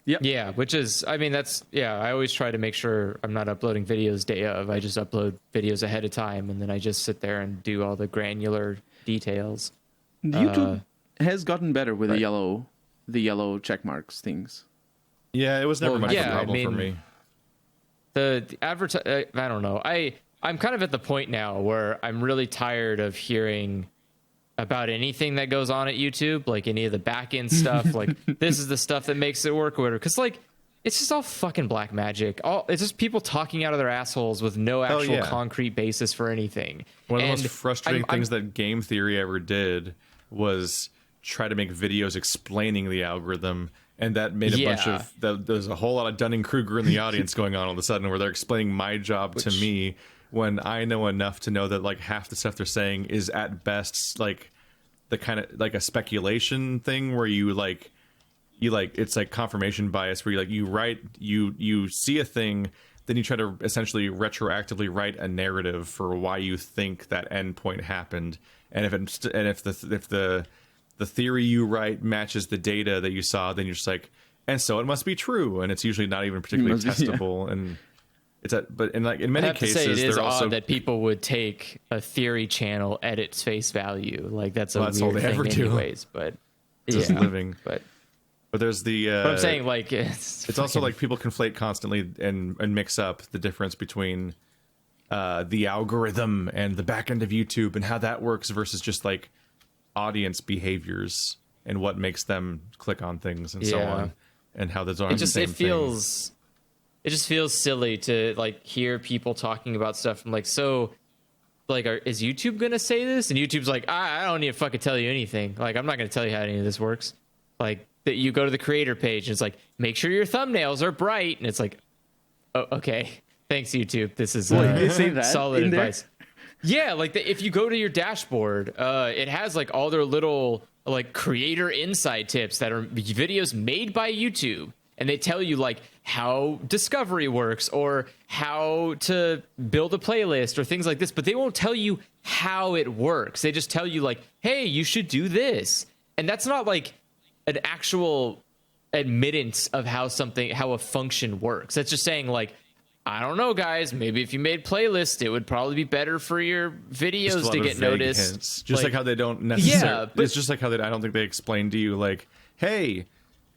Yeah, which is, I mean, I always try to make sure I'm not uploading videos day of. I just upload videos ahead of time, and then I just sit there and do all the granular details. YouTube has gotten better with the yellow check marks things. Yeah, it was never much of a problem for me. I don't know. I'm kind of at the point now where I'm really tired of hearing about anything that goes on at YouTube, like any of the back end stuff. Like, this is the stuff that makes it work or whatever. Because, like, it's just all fucking black magic. It's just people talking out of their assholes with no actual concrete basis for anything. One of the most frustrating things that Game Theory ever did was try to make videos explaining the algorithm. And that made a bunch of... There's a whole lot of Dunning-Kruger in the audience going on all of a sudden, where they're explaining my job to me, when I know enough to know that like half the stuff they're saying is at best like the kind of like a speculation thing where you it's like confirmation bias, where you see a thing, then you try to essentially retroactively write a narrative for why you think that endpoint happened, and if the theory you write matches the data that you saw, then you're just like, and so it must be true, and it's usually not even particularly testable. And but in many cases, it is they're also odd that people would take a theory channel at its face value. Like that's that's all weird they thing, ever do. Anyways. But just living. But there's the. But I'm saying like it's also like people conflate constantly and mix up the difference between the algorithm and the back end of YouTube and how that works versus just like audience behaviors and what makes them click on things and so on, and how those aren't the same things. It just feels silly to like hear people talking about stuff. I'm like, so like, is YouTube going to say this? And YouTube's like, I don't need to fucking tell you anything. Like, I'm not going to tell you how any of this works. Like that you go to the creator page and it's like, make sure your thumbnails are bright. And it's like, oh, okay, thanks YouTube. This is they say that solid in advice. Yeah. Like if you go to your dashboard, it has like all their little like creator inside tips that are videos made by YouTube. and they tell you like how discovery works or how to build a playlist or things like this, but they won't tell you how it works. They just tell you like, hey, you should do this. And that's not like an actual admittance of how a function works. That's just saying like, I don't know, guys. Maybe if you made playlists, it would probably be better for your videos to get noticed. Hints. Just like how they don't necessarily. Yeah, it's just like how I don't think they explain to you, like, hey,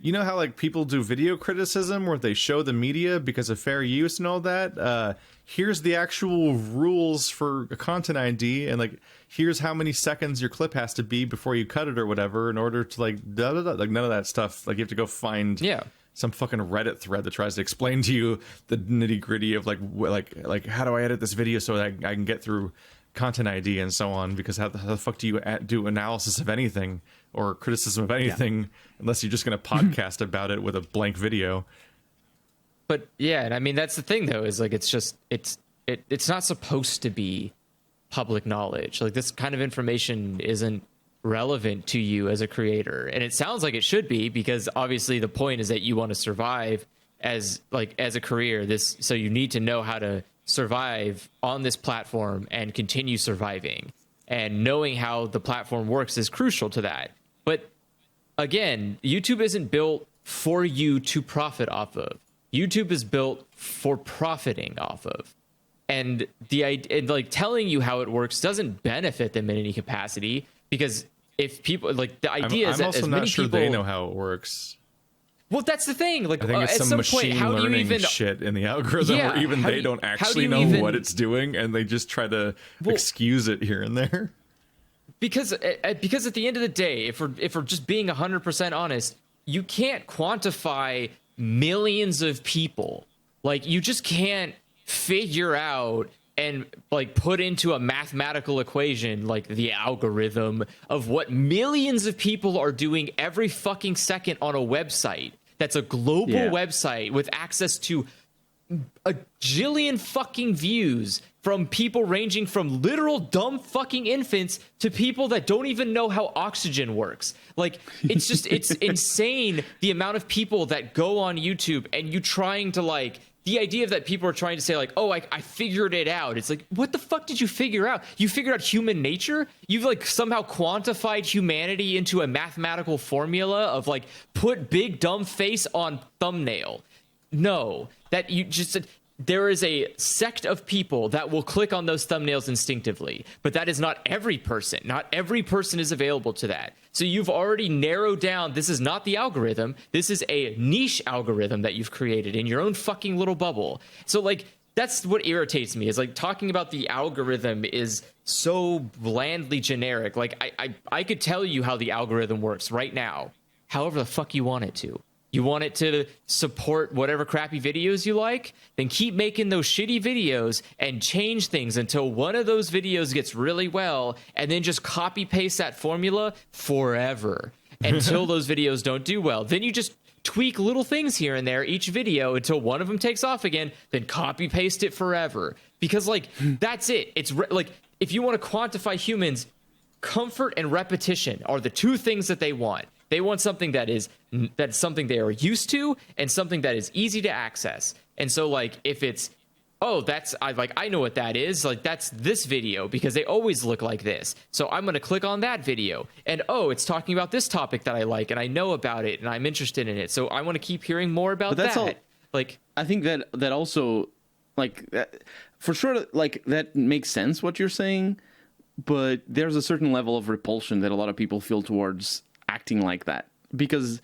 you know how like people do video criticism where they show the media because of fair use and all that. Here's the actual rules for a content ID, and like here's how many seconds your clip has to be before you cut it or whatever in order to like like none of that stuff. Like you have to go find some fucking Reddit thread that tries to explain to you the nitty gritty of like how do I edit this video so that I can get through content ID and so on, because how the fuck do you do analysis of anything or criticism of anything unless you're just going to podcast about it with a blank video. But yeah, and I mean that's the thing though, is like it's not supposed to be public knowledge. Like this kind of information isn't relevant to you as a creator, and it sounds like it should be, because obviously the point is that you want to survive as a career, so you need to know how to survive on this platform and continue surviving, and knowing how the platform works is crucial to that. But again, YouTube isn't built for you to profit off of. YouTube is built for profiting off of. And like telling you how it works doesn't benefit them in any capacity, because if people like the idea is that also as not many sure people, they know how it works. Well, that's the thing. Like I think it's at some some machine point, how do you learning even shit in the algorithm where even they don't actually know what it's doing, and they just try to excuse it here and there. Because at the end of the day, if we're just being 100% honest, you can't quantify millions of people. Like you just can't figure out and like put into a mathematical equation like the algorithm of what millions of people are doing every fucking second on a website that's a global website with access to a jillion fucking views from people ranging from literal dumb fucking infants to people that don't even know how oxygen works. Like it's just it's insane the amount of people that go on YouTube, and you trying to like the idea that people are trying to say like, oh, I figured it out. It's like, what the fuck did you figure out? You figured out human nature? You've like somehow quantified humanity into a mathematical formula of like put big dumb face on thumbnail. No, that you just there is a sect of people that will click on those thumbnails instinctively, but that is not every person. Not every person is available to that. So you've already narrowed down, this is not the algorithm. This is a niche algorithm that you've created in your own fucking little bubble. So like, that's what irritates me, is like talking about the algorithm is so blandly generic. Like I could tell you how the algorithm works right now, however the fuck you want it to. You want it to support whatever crappy videos you like? Then keep making those shitty videos and change things until one of those videos gets really well, and then just copy paste that formula forever until those videos don't do well. Then you just tweak little things here and there each video until one of them takes off again, then copy paste it forever. Because like that's it. It's like if you want to quantify humans, comfort and repetition are the two things that they want. They want something that's something they are used to and something that is easy to access. And so like if it's, oh, I know what that is, like that's this video because they always look like this. So I'm going to click on that video, and oh, it's talking about this topic that I like and I know about it and I'm interested in it. So I want to keep hearing more about that. All, like I think that also like that, for sure, like that makes sense what you're saying, but there's a certain level of repulsion that a lot of people feel towards acting like that, because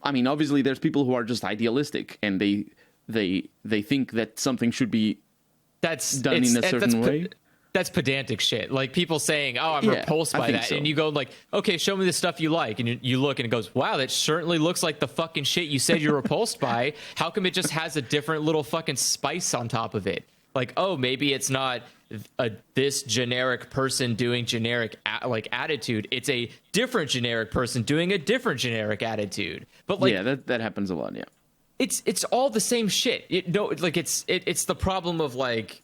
I mean obviously there's people who are just idealistic and they think that something should be done in a certain way. That's pedantic shit. Like people saying, oh, I'm repulsed by that. So. And you go like, okay, show me the stuff you like. And you look and it goes, wow, that certainly looks like the fucking shit you said you're repulsed by. How come it just has a different little fucking spice on top of it? Like, oh, maybe it's not this generic person doing generic like attitude. It's a different generic person doing a different generic attitude. But like, yeah, that happens a lot. Yeah, it's all the same shit. It's the problem of like.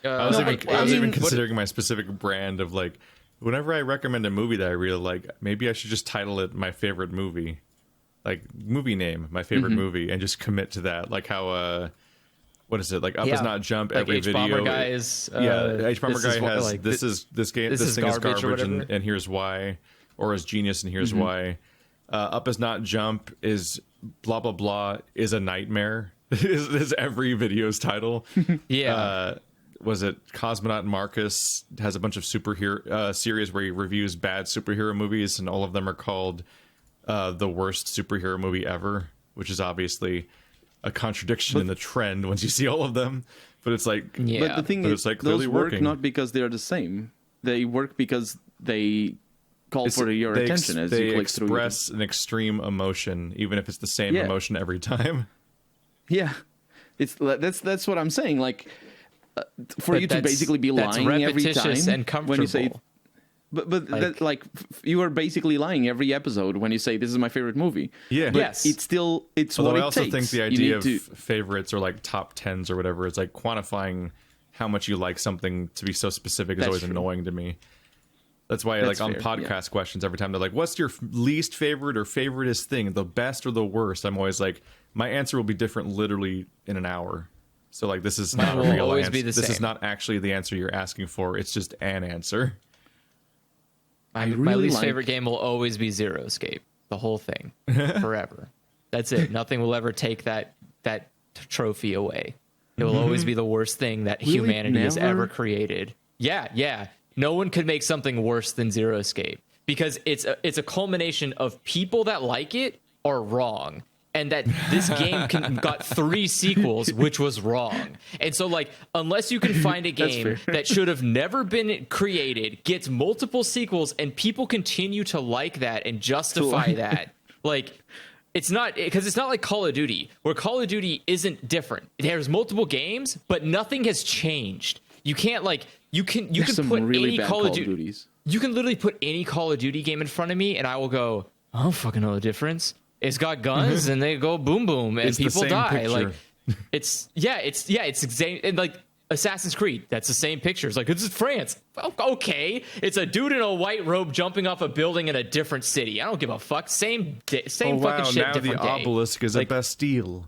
I was even considering my specific brand of like, whenever I recommend a movie that I really like, maybe I should just title it my favorite movie. like movie name, my favorite movie, and just commit to that. Like how what is it? Like Up is Not Jump. Like every H video. Bomber Guys. H Bomber Guy has like, this thing is garbage, and here's why, or is genius, and here's why. Up is Not Jump is blah blah blah is a nightmare. is every video's title. Was it Cosmonaut Marcus has a bunch of superhero series where he reviews bad superhero movies, and all of them are called the worst superhero movie ever, which is obviously a contradiction in the trend once you see all of them. But it's like, but the thing is, like those work working. not because they are the same. They work because they call for your attention as they you click through. They express an extreme emotion, even if it's the same emotion every time. Yeah, that's what I'm saying. Like, for you to basically be lying every time and when you say, but you are basically lying every episode when you say this is my favorite movie. Yeah, but it's Although what it I also takes. think the idea of favorites or like top tens or whatever is like quantifying how much you like something to be so specific is always annoying to me. That's why, like, on podcast questions, every time they're like, "What's your least favorite or favoriteest thing? The best or the worst?" I'm always like, my answer will be different, literally in an hour. So, like, this is not a real answer. This is not actually the answer you're asking for. It's just an answer. My least favorite game will always be Zero Escape. The whole thing, forever. That's it. Nothing will ever take that trophy away. It will always be the worst thing that humanity has ever created. Yeah. No one could make something worse than Zero Escape because it's a culmination of people that like it are wrong, and that this game got 3 sequels, which was wrong. And so, like, unless you can find a game that should have never been created, gets multiple sequels, and people continue to like that and justify that, like, it's not, because it's not like Call of Duty, where Call of Duty isn't different. There's multiple games, but nothing has changed. You can't, like, you can put really any Call of Duty. You can literally put any Call of Duty game in front of me, and I will go, I don't fucking know the difference. It's got guns, and they go boom boom, and it's people die. Picture. Like, it's exactly, and like Assassin's Creed. That's the same picture. It's like, it's France. Okay, it's a dude in a white robe jumping off a building in a different city. I don't give a fuck. Same fucking shit. Now different the obelisk is like, a Bastille.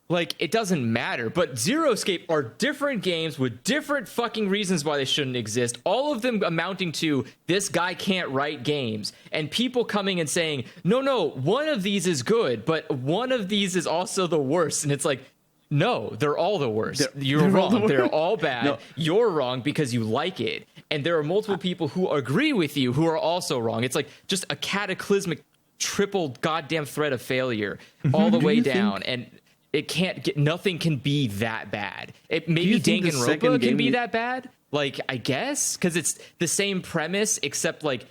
Like, it doesn't matter. But Zero Escape are different games with different fucking reasons why they shouldn't exist. All of them amounting to, this guy can't write games. And people coming and saying, no, one of these is good, but one of these is also the worst. And it's like, no, they're all the worst. You're wrong. They're all bad. No. You're wrong because you like it. And there are multiple people who agree with you who are also wrong. It's like just a cataclysmic triple goddamn thread of failure all the way down. And it can't get, nothing can be that bad. Maybe Danganronpa can be that bad. Like, I guess, because it's the same premise, except like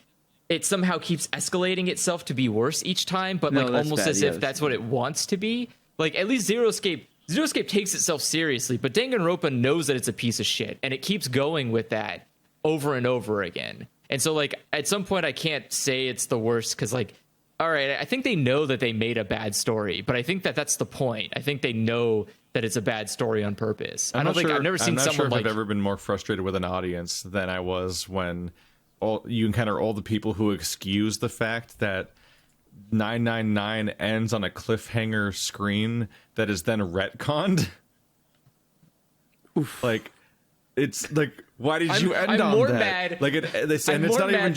it somehow keeps escalating itself to be worse each time, but like almost as if that's what it wants to be. Like, at least Zero Escape takes itself seriously, but Danganronpa knows that it's a piece of shit, and it keeps going with that over and over again. And so, like, at some point, I can't say it's the worst because, like, all right, I think they know that they made a bad story, but I think that that's the point. I think they know that it's a bad story on purpose. I've never seen someone like. I've ever been more frustrated with an audience than I was when you encounter all the people who excuse the fact that 999 ends on a cliffhanger screen that is then retconned. Oof. Like, it's like, why did you end on that? Mad. Like, it's not even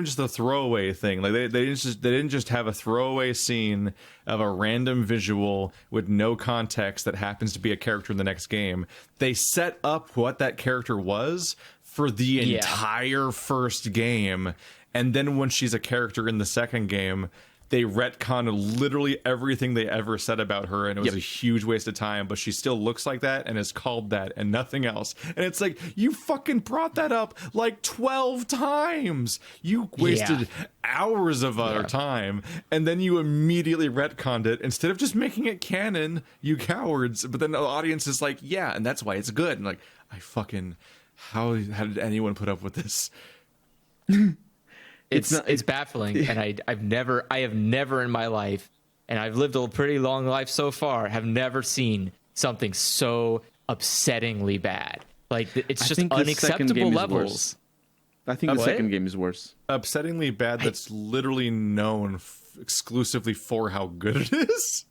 just a throwaway thing. Like, they didn't just have a throwaway scene of a random visual with no context that happens to be a character in the next game. They set up what that character was for the entire first game, and then when she's a character in the second game, they retconned literally everything they ever said about her, and it was a huge waste of time, but she still looks like that and is called that and nothing else. And it's like, you fucking brought that up like 12 times. You wasted hours of our time, and then you immediately retconned it instead of just making it canon, you cowards. But then the audience is like, yeah, and that's why it's good. And like, how did anyone put up with this? It's baffling, and I have never in my life, and I've lived a pretty long life so far, have never seen something so upsettingly bad. Like, it's just unacceptable levels. I think the What? second game is worse. Upsettingly bad. That's literally known exclusively for how good it is.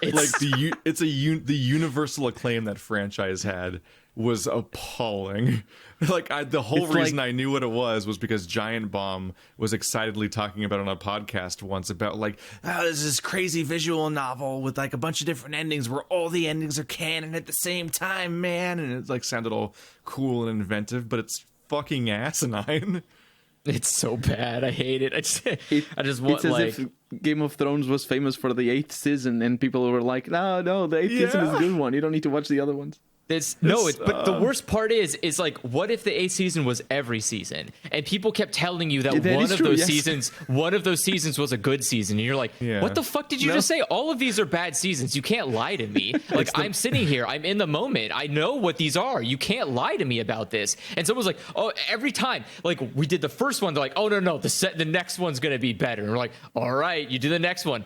Like the universal acclaim that franchise had was appalling. Like the whole reason I knew what it was because Giant Bomb was excitedly talking about it on a podcast once about like, oh, there's this crazy visual novel with like a bunch of different endings where all the endings are canon at the same time, man, and it like sounded all cool and inventive, but it's fucking asinine. It's so bad. I hate it. I just want It's as like if Game of Thrones was famous for the 8th season, and people were like, no, the 8th season is a good one. You don't need to watch the other ones. But the worst part is like, what if the 8th season was every season, and people kept telling you that one of those seasons was a good season, and you're like, what the fuck did you just say? All of these are bad seasons. You can't lie to me. Like I'm sitting here, I'm in the moment. I know what these are. You can't lie to me about this. And someone's like, oh, every time, like we did the first one, they're like, oh no, the next one's gonna be better. And we're like, all right, you do the next one.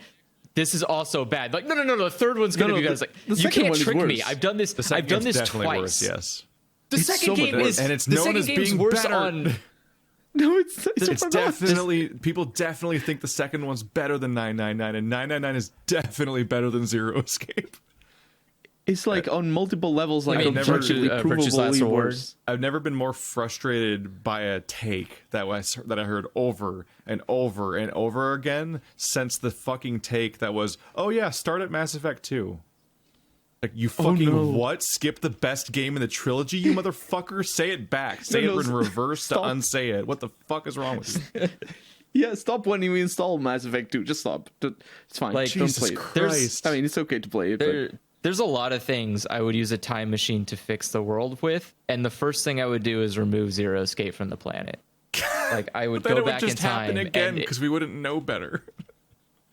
This is also bad. Like, no, the third one's going to be better. It's like, you can't trick me. I've done this. I've done this twice. Worse, yes. The second game is, and it's known as being worse better. No, it's definitely people definitely think the second one's better than 999, and 999 is definitely better than Zero Escape. It's like on multiple levels, like Virtue's Last provably Reward. worse. I've never been more frustrated by a take that I heard over and over and over again since the fucking take that was, oh yeah, start at Mass Effect 2. Like, you fucking what? Skip the best game in the trilogy, you motherfucker? Say it back. Say it in reverse to unsay it. What the fuck is wrong with you? Yeah, stop when you install Mass Effect 2. Just stop. It's fine. Like, don't play it. Christ. I mean, it's okay to play it. But There's a lot of things I would use a time machine to fix the world with, and the first thing I would do is remove Zero Escape from the planet. Like, I would go back in time. Happen again because we wouldn't know better.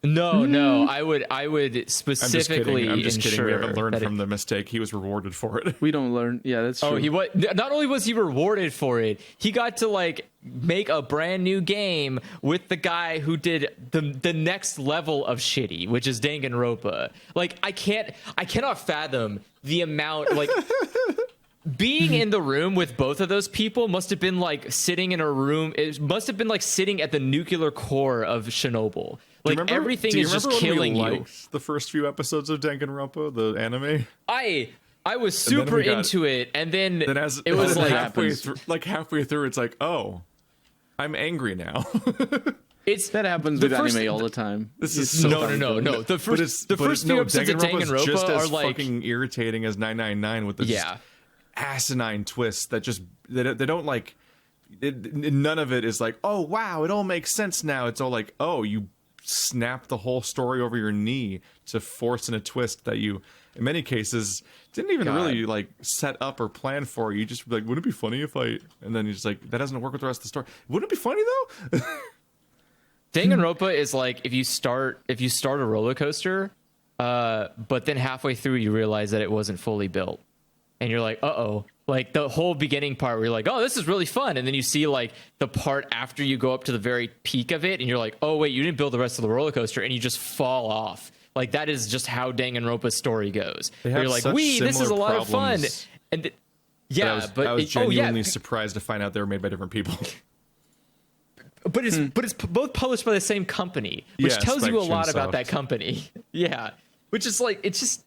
No, I would specifically I'm just kidding. We haven't learned that from the mistake. He was rewarded for it. we don't learn. Yeah, that's true. Oh, not only was he rewarded for it, he got to like make a brand new game with the guy who did the next level of shitty, which is Danganronpa. Like, I cannot fathom the amount, like being in the room with both of those people must have been like sitting in a room. It must have been like sitting at the nuclear core of Chernobyl. Like, everything is just killing you. The first few episodes of Danganronpa, the anime. I was super into it, and then it was like halfway through, it's like, oh, I'm angry now. That happens with anime all the time. This is so no. The first few episodes of Danganronpa just as are like fucking irritating as 999 with the asinine twists that just they don't like. None of it is like, oh wow, it all makes sense now. It's all like, oh, you snap the whole story over your knee to force in a twist that you, in many cases, didn't even really like set up or plan for. You just like, wouldn't it be funny if I? And then you're just like, that doesn't work with the rest of the story. Wouldn't it be funny though? Danganronpa is like if you start a roller coaster, but then halfway through you realize that it wasn't fully built, and you're like, uh-oh. Like the whole beginning part where you're like, oh, this is really fun. And then you see like the part after you go up to the very peak of it and you're like, oh, wait, you didn't build the rest of the roller coaster, and you just fall off. Like, that is just how Danganronpa's story goes. You're like, this is a lot of fun. And I was genuinely surprised to find out they were made by different people. But it's both published by the same company, which tells you a lot about that company. Yeah. Which is like, it's just,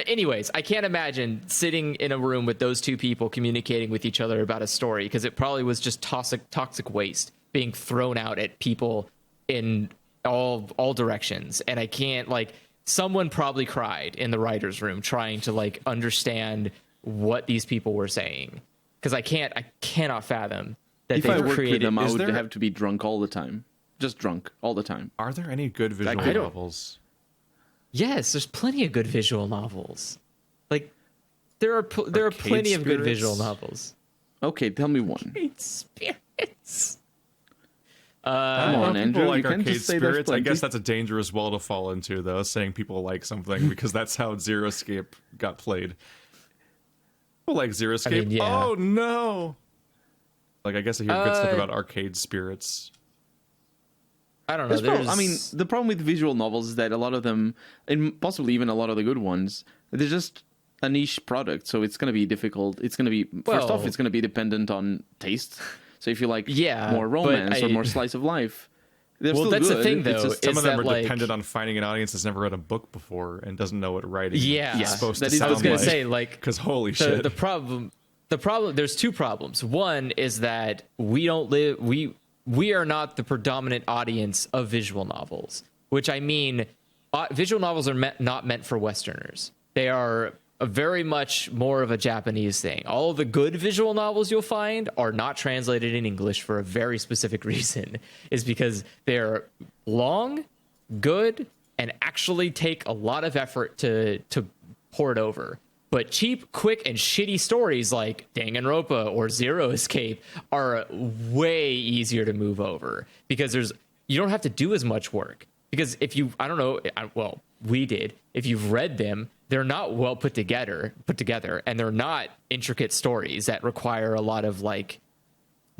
anyways, I can't imagine sitting in a room with those two people communicating with each other about a story, because it probably was just toxic waste being thrown out at people in all directions. And I can't, like, someone probably cried in the writer's room trying to like understand what these people were saying, because I cannot fathom that if I worked with them, I would have to be drunk all the time, just drunk all the time. Are there any good visual novels? Yes, there's plenty of good visual novels. Like, there are plenty of good visual novels. Okay, tell me one. Arcade Spirits. Come on, Andrew. Like you can't Arcade just say Spirits. I guess that's a dangerous well to fall into, though, saying people like something, because that's how Zero Escape got played. People like Zero Escape. Oh no! Like, I guess I hear good stuff about Arcade Spirits. I don't know. I mean, the problem with visual novels is that a lot of them, and possibly even a lot of the good ones, they're just a niche product. So it's going to be difficult. It's going to be, first off, it's going to be dependent on taste. So if you like Yeah, more but romance or more slice of life, they're Well, still that's the good. thing, It's though, just- Some is of them that, are like- dependent on finding an audience that's never read a book before and doesn't know what writing Yeah. is supposed That to is- sound I was gonna like. say, like, Because holy the, shit. the problem there's two problems. One is that we are not the predominant audience of visual novels, which I mean, visual novels are not meant for Westerners. They are a very much more of a Japanese thing. All of the good visual novels you'll find are not translated in English for a very specific reason, is because they're long, good, and actually take a lot of effort to port over. But cheap, quick, and shitty stories like Danganronpa or Zero Escape are way easier to move over because you don't have to do as much work. Because if you, I don't know, well, we did. If you've read them, they're not well put together, and they're not intricate stories that require a lot of like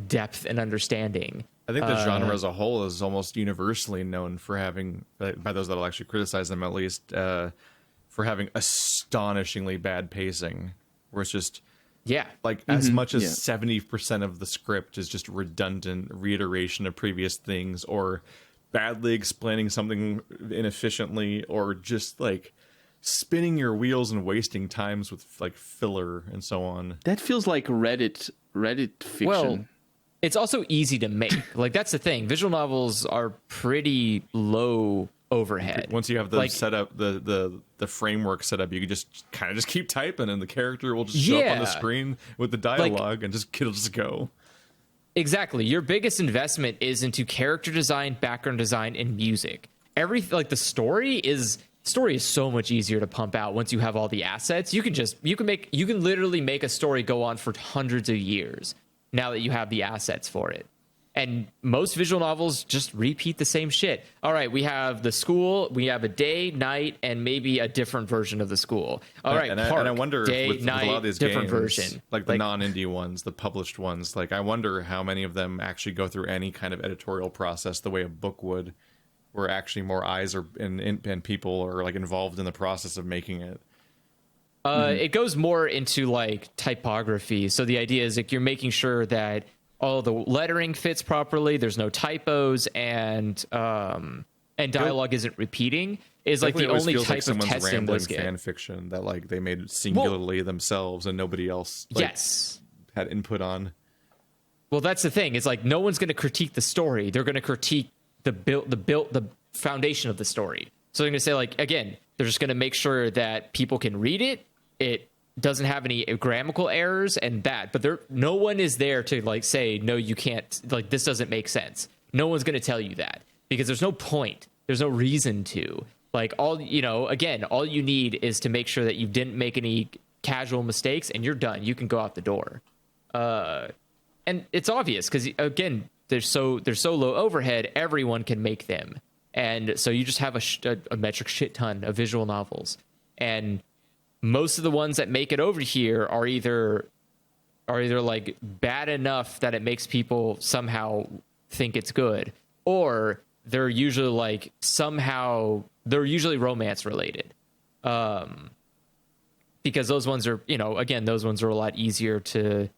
depth and understanding. I think the genre as a whole is almost universally known for having, by those that will actually criticize them at least, for having astonishingly bad pacing, where it's just Yeah. like as much as Yeah. 70% of the script is just redundant reiteration of previous things, or badly explaining something inefficiently, or just like spinning your wheels and wasting times with like filler and so on. that feels like Reddit fiction. Well, it's also easy to make. Like, that's the thing. Visual novels are pretty low overhead. Once you have the Like- setup, the framework set up, you can just kind of just keep typing, and the character will just show up on the Yeah. screen with the dialogue, and it'll just go. Exactly. Your biggest investment is into character design, background design, and music. The story is so much easier to pump out once you have all the assets. You can literally make a story go on for hundreds of years now that you have the assets for it. And most visual novels just repeat the same shit. All right, we have the school, we have a day, night, and maybe a different version of the school. All right, and park, I wonder day, with night, a lot of these different games, version. like the non-indie ones, the published ones, like I wonder how many of them actually go through any kind of editorial process the way a book would, where actually more eyes are and people are like involved in the process of making it. It goes more into like typography. So the idea is like you're making sure that all the lettering fits properly. There's no typos, and dialogue isn't repeating. Is like Definitely the always only feels type like of someone's testing rambling those get. fan fiction that like they made singularly themselves and nobody else Yes. had input on. Well, that's the thing. It's like no one's going to critique the story. They're going to critique the foundation of the story. So they're going to say, like, again, they're just going to make sure that people can read it. It doesn't have any grammatical errors and that. But no one is there to like say, no, you can't. Like, this doesn't make sense. No one's going to tell you that because there's no point. There's no reason to. Like, all you need is to make sure that you didn't make any casual mistakes, and you're done. You can go out the door. And it's obvious because again, they're so low overhead. Everyone can make them, and so you just have a metric shit ton of visual novels, and most of the ones that make it over here are either like bad enough that it makes people somehow think it's good, or they're usually romance related, because those ones are those ones are a lot easier to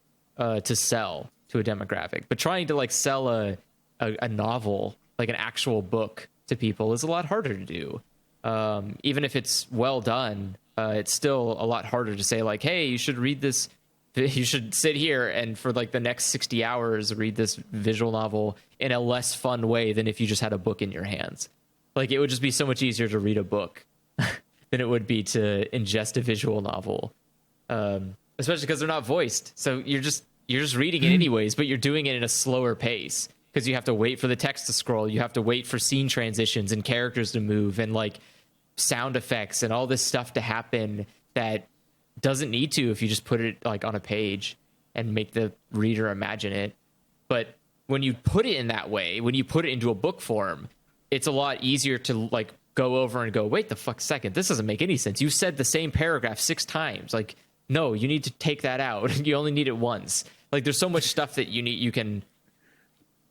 sell to a demographic. But trying to like sell a novel, like an actual book, to people is a lot harder to do. Even if it's well done, it's still a lot harder to say like, hey, you should read this. You should sit here and for like the next 60 hours read this visual novel in a less fun way than if you just had a book in your hands. Like, it would just be so much easier to read a book than it would be to ingest a visual novel, especially because they're not voiced. So you're just reading it anyways, but you're doing it in a slower pace because you have to wait for the text to scroll. You have to wait for scene transitions and characters to move and like sound effects and all this stuff to happen that doesn't need to if you just put it like on a page and make the reader imagine it. But when you put it in that way, when you put it into a book form, it's a lot easier to like go over and go, wait the fuck second, this doesn't make any sense. You said the same paragraph 6 times. Like, no, you need to take that out. You only need it once. Like, there's so much stuff that you can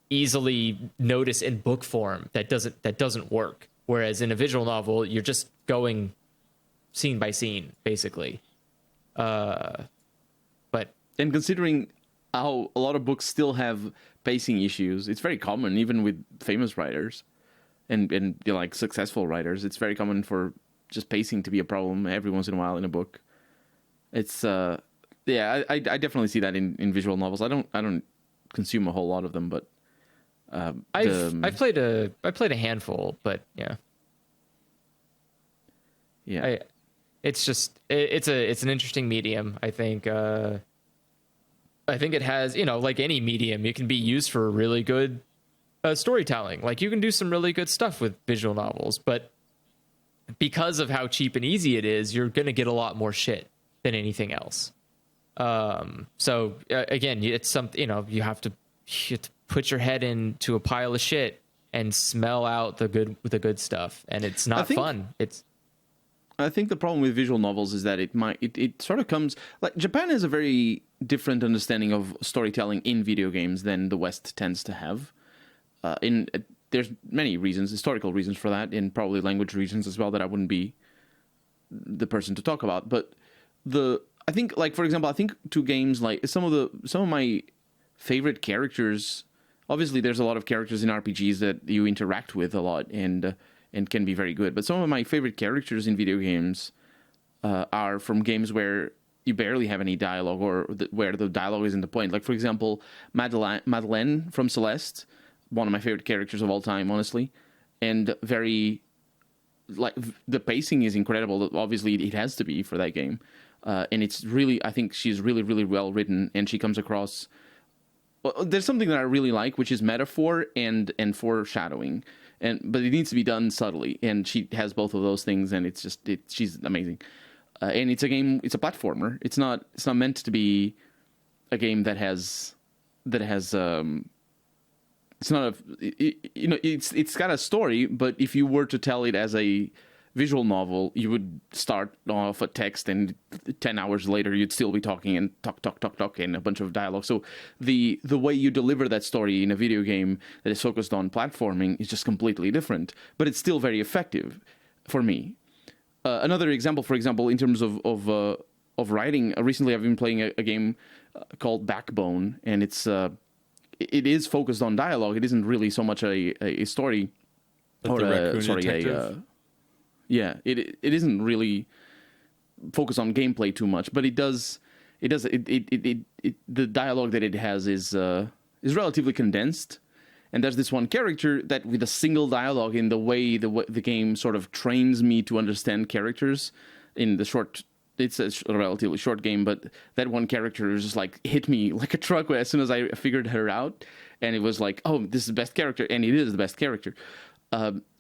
easily notice in book form that doesn't work. Whereas in a visual novel, you're just going scene by scene, basically. But And considering how a lot of books still have pacing issues. It's very common, even with famous writers and you know, like successful writers. It's very common for just pacing to be a problem every once in a while in a book. It's yeah, I definitely see that in visual novels. I don't consume a whole lot of them, but I've played a handful, but yeah. Yeah. It's just it's an interesting medium. I think it has, you know, like any medium, it can be used for really good storytelling. Like you can do some really good stuff with visual novels, but because of how cheap and easy it is, you're going to get a lot more shit than anything else. So again, it's something, you know, you have to put your head into a pile of shit and smell out the good stuff, and it's not fun. I think the problem with visual novels is that it sort of comes like Japan has a very different understanding of storytelling in video games than the West tends to have. There's many reasons, historical reasons for that, and probably language reasons as well that I wouldn't be the person to talk about. But I think, like, for example, I think to games like some of my favorite characters. Obviously, there's a lot of characters in RPGs that you interact with a lot and can be very good. But some of my favorite characters in video games are from games where you barely have any dialogue or where the dialogue isn't the point. Like, for example, Madeleine from Celeste, one of my favorite characters of all time, honestly. And very, like, the pacing is incredible. Obviously, it has to be for that game. And it's really, I think she's really, really well written, and she comes across... Well, there's something that I really like, which is metaphor and foreshadowing. But it needs to be done subtly, and she has both of those things, and she's amazing. And it's a game, it's a platformer. It's not meant to be a game that has it's not it's got a story, but if you were to tell it as a visual novel, you would start off a text, and 10 hours later you'd still be talking and talk and a bunch of dialogue. So the way you deliver that story in a video game that is focused on platforming is just completely different, but it's still very effective for me. Another example, for example, in terms of writing, recently I've been playing a game called Backbone, and it is focused on dialogue. It isn't really so much a story, yeah, it isn't really focused on gameplay too much, but the dialogue that it has is relatively condensed, and there's this one character that with a single dialogue, in the way the game sort of trains me to understand characters in the short. It's a relatively short game, but that one character just like hit me like a truck as soon as I figured her out, and it was like, oh, this is the best character, and it is the best character,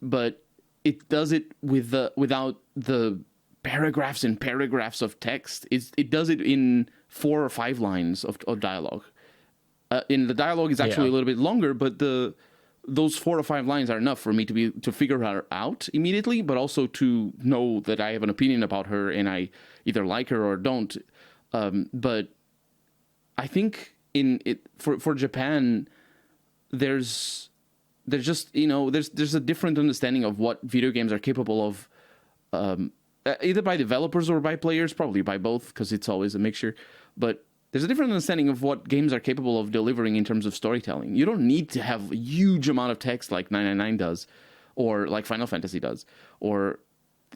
but it does it without the paragraphs and paragraphs of text. It does it in 4 or 5 lines of dialogue. And the dialogue is actually a little bit longer, but those 4 or 5 lines are enough for me to figure her out immediately, but also to know that I have an opinion about her and I either like her or don't. But I think for Japan, there's just, there's a different understanding of what video games are capable of, either by developers or by players, probably by both, because it's always a mixture. But there's a different understanding of what games are capable of delivering in terms of storytelling. You don't need to have a huge amount of text like 999 does, or like Final Fantasy does, or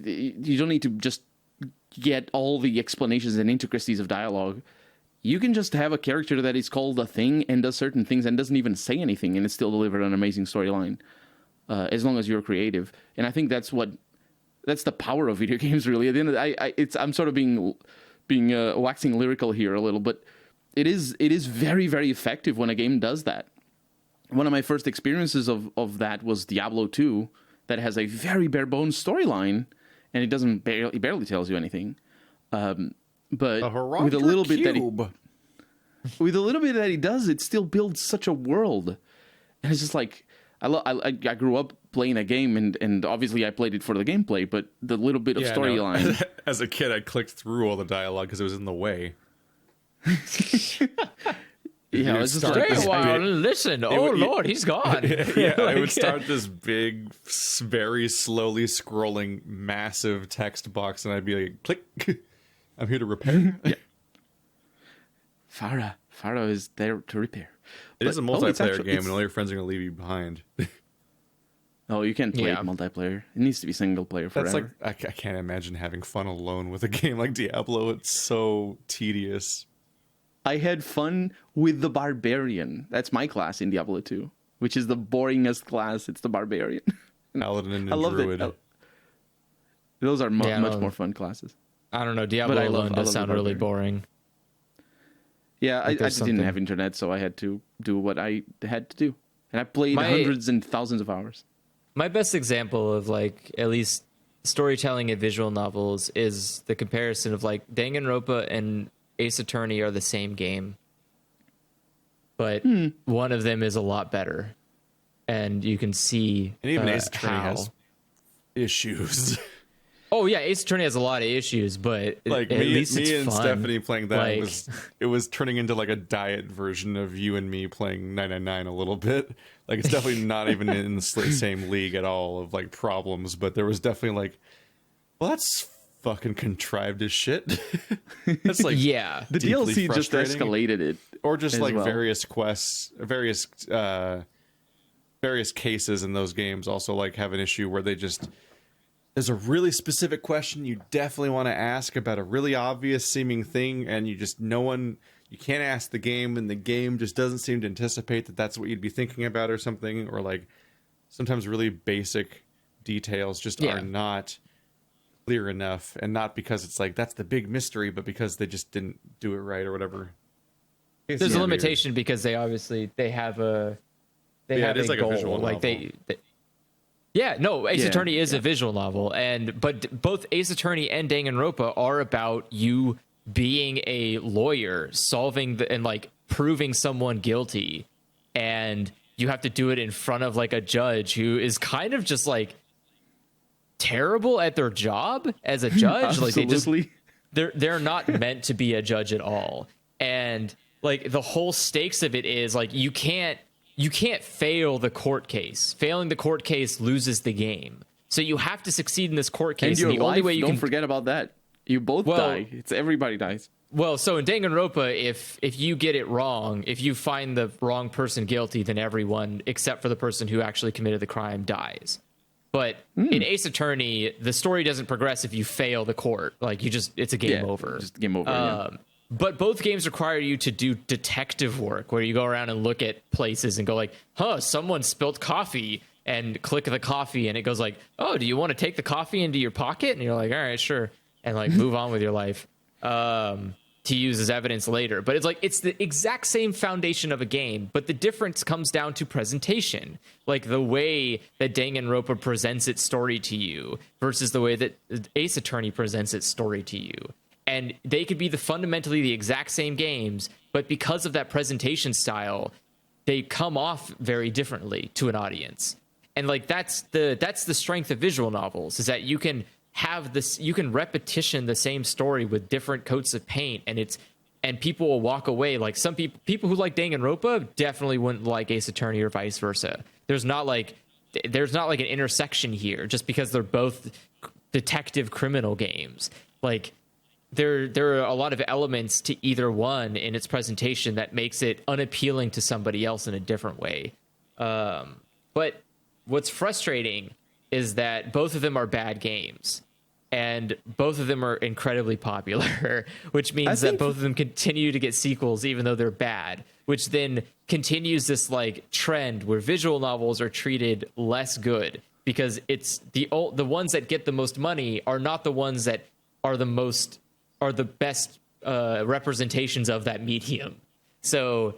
you don't need to just get all the explanations and intricacies of dialogue. You can just have a character that is called a thing and does certain things and doesn't even say anything, and it's still delivered an amazing storyline, as long as you're creative. And I think that's the power of video games, really. At the end of the day, I'm sort of being waxing lyrical here a little, but it is very, very effective when a game does that. One of my first experiences of that was Diablo 2, that has a very bare bones storyline, and it barely tells you anything. But with a little bit that he does, it still builds such a world. And it's just like, I grew up playing a game, and obviously I played it for the gameplay, but the little bit of storyline. No. As a kid, I clicked through all the dialogue because it was in the way. Yeah, it's just like, listen, Lord, he's gone. It would start this big, very slowly scrolling, massive text box, and I'd be like, click. I'm here to repair. Farah, Pharaoh is there to repair. It is a But- it's multiplayer actually- game, and all your friends are going to leave you behind. Oh, you can't play Yeah. it multiplayer. It needs to be single player forever. That's like I can't imagine having fun alone with a game like Diablo. It's so tedious. I had fun with the barbarian. That's my class in Diablo 2, which is the boringest class. It's the barbarian. Paladin and I love Druid. it. Those are Yeah, I much don't- more fun classes. I don't know. Diablo But I alone love does the sound really barbarian. boring. Yeah, I there's didn't something- have internet, so I had to do what I had to do. And I played My- hundreds and thousands of hours. My best example of like at least storytelling in visual novels is the comparison of like Danganronpa and Ace Attorney are the same game, but one of them is a lot better, and you can see And even Ace Attorney how. has issues. Oh yeah, Ace Attorney has a lot of issues, but Like at least it's me and fun. Stephanie playing that Like- it was turning into like a diet version of you and me playing 999 a little bit. Like it's definitely not even in the same league at all of like problems, but there was definitely like, well, that's fucking contrived as shit. That's like Yeah, The deeply DLC just frustrating. escalated it. Or just as like well. various quests, various cases in those games also like have an issue where they just there's a really specific question you definitely want to ask about a really obvious seeming thing, and you can't ask the game, and the game just doesn't seem to anticipate that that's what you'd be thinking about or something, or like sometimes really basic details just Yeah. are not clear enough, and not because it's like that's the big mystery, but because they just didn't do it right or whatever. there's a weird. limitation because they have a Yeah, have it is a like a goal. visual Like novel. yeah, no, Ace Yeah, Attorney is a visual novel, but both Ace Attorney and Danganronpa are about you being a lawyer, solving and like proving someone guilty, and you have to do it in front of like a judge who is kind of just like terrible at their job as a judge. Like Absolutely. they're not meant to be a judge at all, and like the whole stakes of it is like you can't fail the court case. Failing the court case loses the game, so you have to succeed in this court And case, your and the only life, way you don't can forget about that. You both Well- die. It's everybody dies. well, so in Danganronpa, if you get it wrong, if you find the wrong person guilty, then everyone except for the person who actually committed the crime dies. But in Ace Attorney, the story doesn't progress if you fail the court. Like it's a game over. Just game over. yeah. But both games require you to do detective work, where you go around and look at places and go like, someone spilled coffee, and click the coffee, and it goes like, oh, do you want to take the coffee into your pocket? And you're like, all right, sure, and like move on with your life. To use as evidence later. But it's the exact same foundation of a game, but the difference comes down to presentation. Like the way that Danganronpa presents its story to you versus the way that Ace Attorney presents its story to you. And they could be fundamentally the exact same games, but because of that presentation style, they come off very differently to an audience. And like that's the strength of visual novels, is that you can have this, you can repetition the same story with different coats of paint, and people will walk away. Like some people who like Danganronpa definitely wouldn't like Ace Attorney or vice versa. There's not like an intersection here just because they're both detective criminal games. Like there are a lot of elements to either one in its presentation that makes it unappealing to somebody else in a different way. But what's frustrating is that both of them are bad games, and both of them are incredibly popular, which means that both of them continue to get sequels even though they're bad, which then continues this like trend where visual novels are treated less good because it's the ones that get the most money are not the ones that are the best representations of that medium. So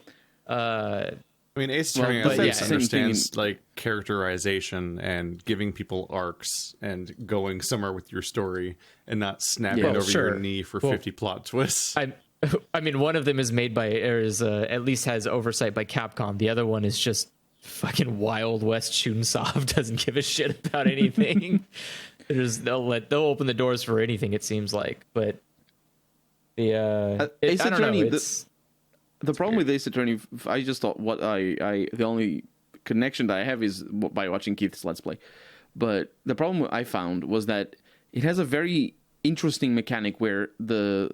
I mean, Ace Attorney but at yeah. least Same thing understands like characterization and giving people arcs and going somewhere with your story and not snapping Yeah. over Sure. your knee for Well, 50 plot twists. I mean, one of them is made by, or is at least has oversight by Capcom. The other one is just fucking Wild West Chunsoft, doesn't give a shit about anything. They'll open the doors for anything, it seems like. But the Ace I don't know. Attorney, It's The problem with Ace Attorney, I just thought the only connection that I have is by watching Keith's Let's Play. But the problem I found was that it has a very interesting mechanic where the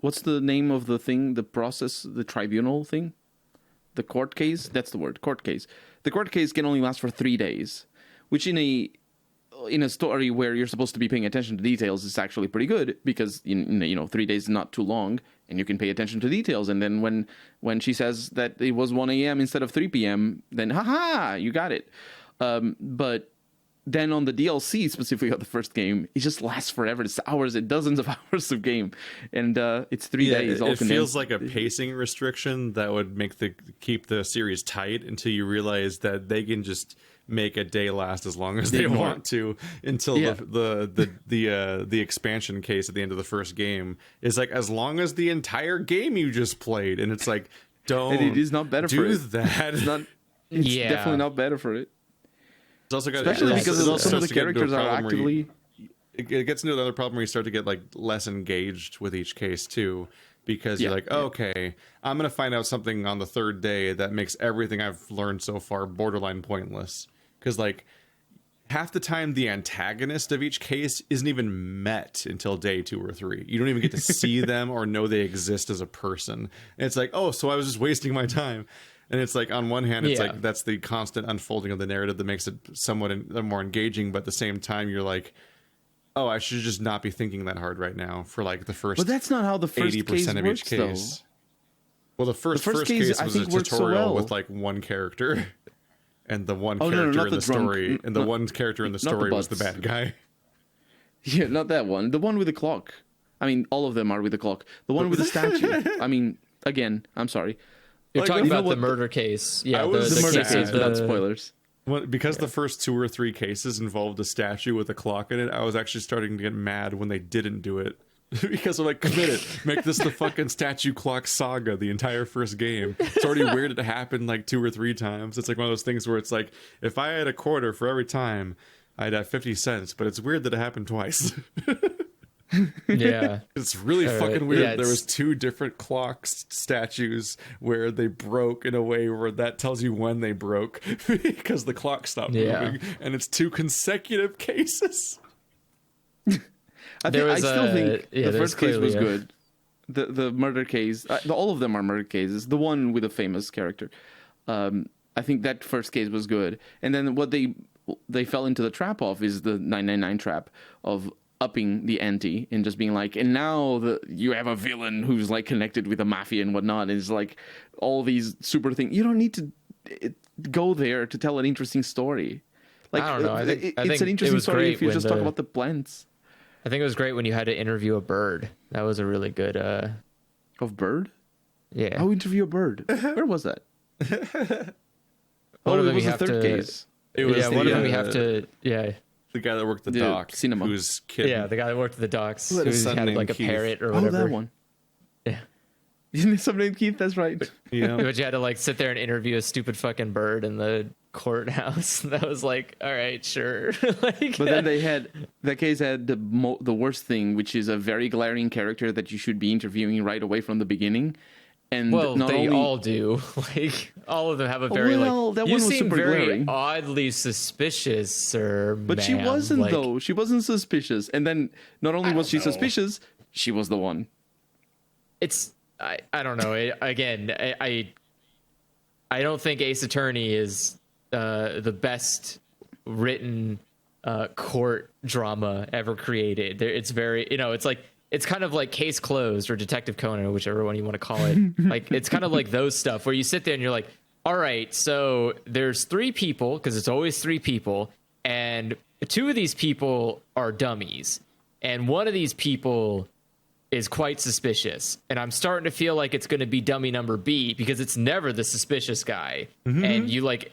what's the name of the thing, the process, the tribunal thing? The court case? That's the word, court case. The court case can only last for 3 days, which in a story where you're supposed to be paying attention to details is actually pretty good, because 3 days is not too long and you can pay attention to details. And then when she says that it was 1 a.m. instead of 3 p.m., then haha, you got it. But then on the DLC, specifically on the first game, it just lasts forever. It's hours, dozens of hours of game, and it's 3 days. It feels like a pacing restriction that would keep the series tight until you realize that they can just make a day last as long as they want to, until the expansion case at the end of the first game is like as long as the entire game you just played, and it's like don't. And it is not better for it. That. It's not. It's definitely not better for it. It's also got, especially because some of the characters are actively. It gets into another problem where you start to get like less engaged with each case too, because you're like, okay, I'm gonna find out something on the third day that makes everything I've learned so far borderline pointless. Because like half the time the antagonist of each case isn't even met until day 2 or 3. You don't even get to see them or know they exist as a person. And it's like, oh, so I was just wasting my time. And it's like, on one hand, it's like that's the constant unfolding of the narrative that makes it somewhat more engaging. But at the same time, you're like, oh, I should just not be thinking that hard right now for like the first. But that's not how the first 80% case of works, each case. Though. Well, the first case was a tutorial with like one character, and the one character in the story, and the one character in the story was the bad guy. Yeah, not that one. The one with the clock. I mean, all of them are with the clock. The one with the statue. I mean, again, I'm sorry. You're talking about the murder case. Yeah, the murder case without spoilers. Because the first 2 or 3 cases involved a statue with a clock in it, I was actually starting to get mad when they didn't do it. Because I'm like, commit it. Make this the fucking statue clock saga, the entire first game. It's already weird it happened like 2 or 3 times. It's like one of those things where it's like, if I had a quarter for every time, I'd have 50 cents. But it's weird that it happened twice. Yeah, it's really fucking weird. Yeah, there was 2 different clock statues where they broke in a way where that tells you when they broke because the clock stopped moving, and it's 2 consecutive cases. I still think the first case was good. The murder case, all of them are murder cases. The one with a famous character, I think that first case was good. And then what they fell into the trap of is the 999 trap of upping the ante and just being like, and now you have a villain who's like connected with the mafia and whatnot, and it's like all these super things. You don't need to go there to tell an interesting story. Like, I don't know. I think it's an interesting story if you just talk about the plants. I think it was great when you had to interview a bird. That was a really good of bird. Yeah. Oh, interview a bird. Where was that? One of them it was the third case. It was one of them we have to the guy that worked the docks, cinema. Who's kid. Yeah, the guy that worked at the docks, who had like a Keith. parrot or whatever. Oh, that one. Yeah. Isn't it something named Keith? That's right. Yeah. But you had to like sit there and interview a stupid fucking bird in the courthouse. That was like, all right, sure. Like, but then that case had the worst thing, which is a very glaring character that you should be interviewing right away from the beginning. And they all do. Like, all of them have a very that you one was seem super very glaring. oddly suspicious, sir. But she wasn't though. She wasn't suspicious. And then not only was she suspicious, she was the one. I don't know. I don't think Ace Attorney is the best written court drama ever created. It's very, it's like, it's kind of like Case Closed or Detective Conan, whichever one you want to call it. Like, it's kind of like those stuff where you sit there and you're like, all right, so there's 3 people, because it's always 3 people, and 2 of these people are dummies, and one of these people is quite suspicious, and I'm starting to feel like it's going to be dummy number B, because it's never the suspicious guy. And you like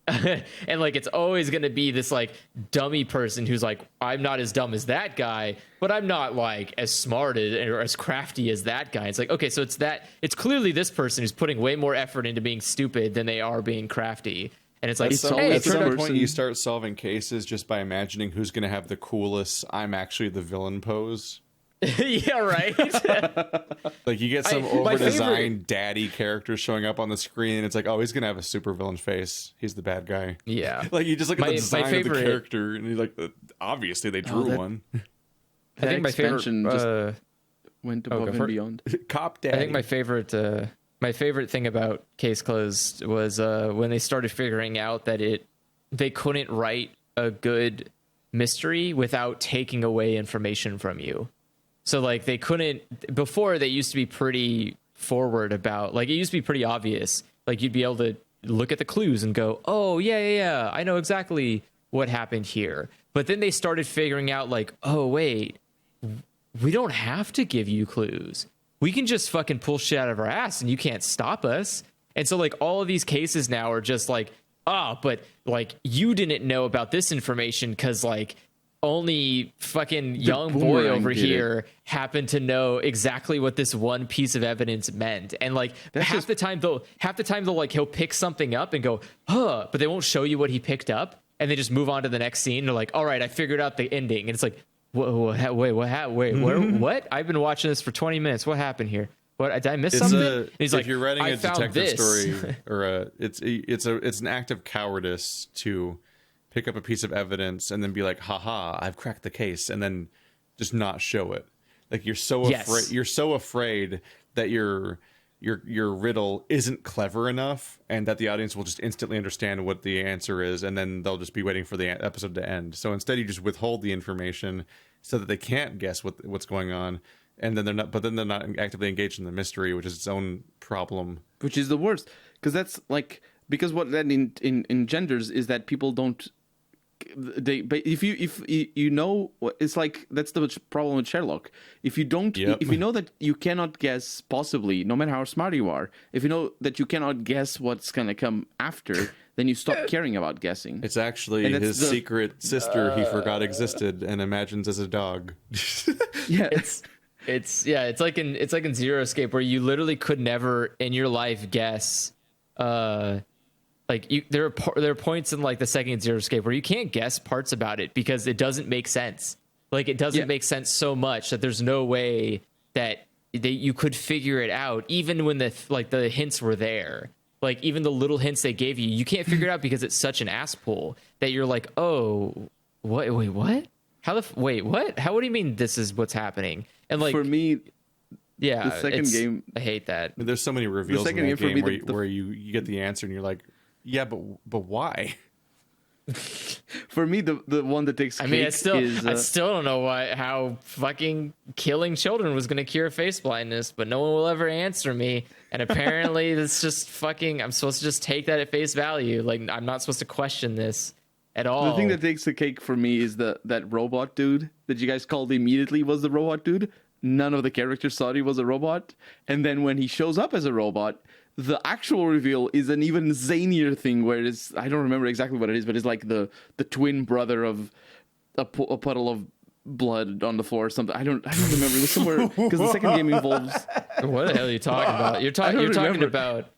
and like it's always going to be this like dummy person who's like, I'm not as dumb as that guy, but I'm not like as smart or as crafty as that guy. It's like, okay, so it's clearly this person who's putting way more effort into being stupid than they are being crafty. And it's like, at some point you start solving cases just by imagining who's going to have the coolest I'm actually the villain pose. Yeah, right. Like you get some over-designed daddy character showing up on the screen, and it's like, oh, he's gonna have a super villain face. He's the bad guy. Yeah. Like you just look at the design of the character, and you're like, obviously they drew one. I think my favorite. went Oh, above go and for it. beyond. Cop Daddy. I think my favorite thing about Case Closed was when they started figuring out that they couldn't write a good mystery without taking away information from you. So like they couldn't before. They used to be pretty forward about, like, it used to be pretty obvious. Like you'd be able to look at the clues and go, oh yeah, I know exactly what happened here. But then they started figuring out like, oh wait, we don't have to give you clues. We can just fucking pull shit out of our ass and you can't stop us. And so like all of these cases now are just like, but like you didn't know about this information because like only fucking young boy Boomerang over did here happened to know exactly what this one piece of evidence meant. And like half the time they'll like he'll pick something up and go, but they won't show you what he picked up, and they just move on to the next scene. They're like, all right, I figured out the ending. And it's like, wait, what? I've been watching this for 20 minutes. What happened here? What, did I miss something? And he's if like, you're writing I a found detective this. story, or it's an act of cowardice to pick up a piece of evidence and then be like, haha, I've cracked the case, and then just not show it. Like you're so Yes. afraid that your riddle isn't clever enough and that the audience will just instantly understand what the answer is, and then they'll just be waiting for the episode to end. So instead you just withhold the information so that they can't guess what's going on, and then they're not actively engaged in the mystery, which is its own problem. Which is the worst, because that's like, because what that engenders is that people don't, but if you know, it's like, that's the problem with Sherlock. If you don't, Yep. if you know that you cannot guess, possibly, no matter how smart you are, if you know that you cannot guess what's gonna come after, then you stop caring about guessing. It's actually And that's his secret sister he forgot existed and imagines as a dog. Yeah, It's like in Zero Escape, where you literally could never in your life guess. There are points in like the second Zero Escape where you can't guess parts about it because it doesn't make sense. Like it doesn't make sense so much that there's no way that you could figure it out, even when the hints were there. Like even the little hints they gave you, you can't figure it out because it's such an ass pull that you're like, oh, what? Wait, what? Wait, what? What do you mean this is what's happening? And like for me, yeah, the second game, I hate that. There's so many reveals in second that game for game me, where you get the answer and you're like, yeah, but why? for me, the one that takes cake I still is don't know how fucking killing children was going to cure face blindness, but no one will ever answer me. And apparently, it's just fucking. I'm supposed to just take that at face value. Like I'm not supposed to question this at all. the thing that takes the cake for me is that robot dude that you guys called immediately was the robot dude. None of the characters thought he was a robot, and then when he shows up as a robot, the actual reveal is an even zanier thing where it's, I don't remember exactly what it is, but it's like the twin brother of a puddle of blood on the floor or something. I don't remember. It was somewhere, because the second game involves. What the hell are you talking about? You're talking remember. about.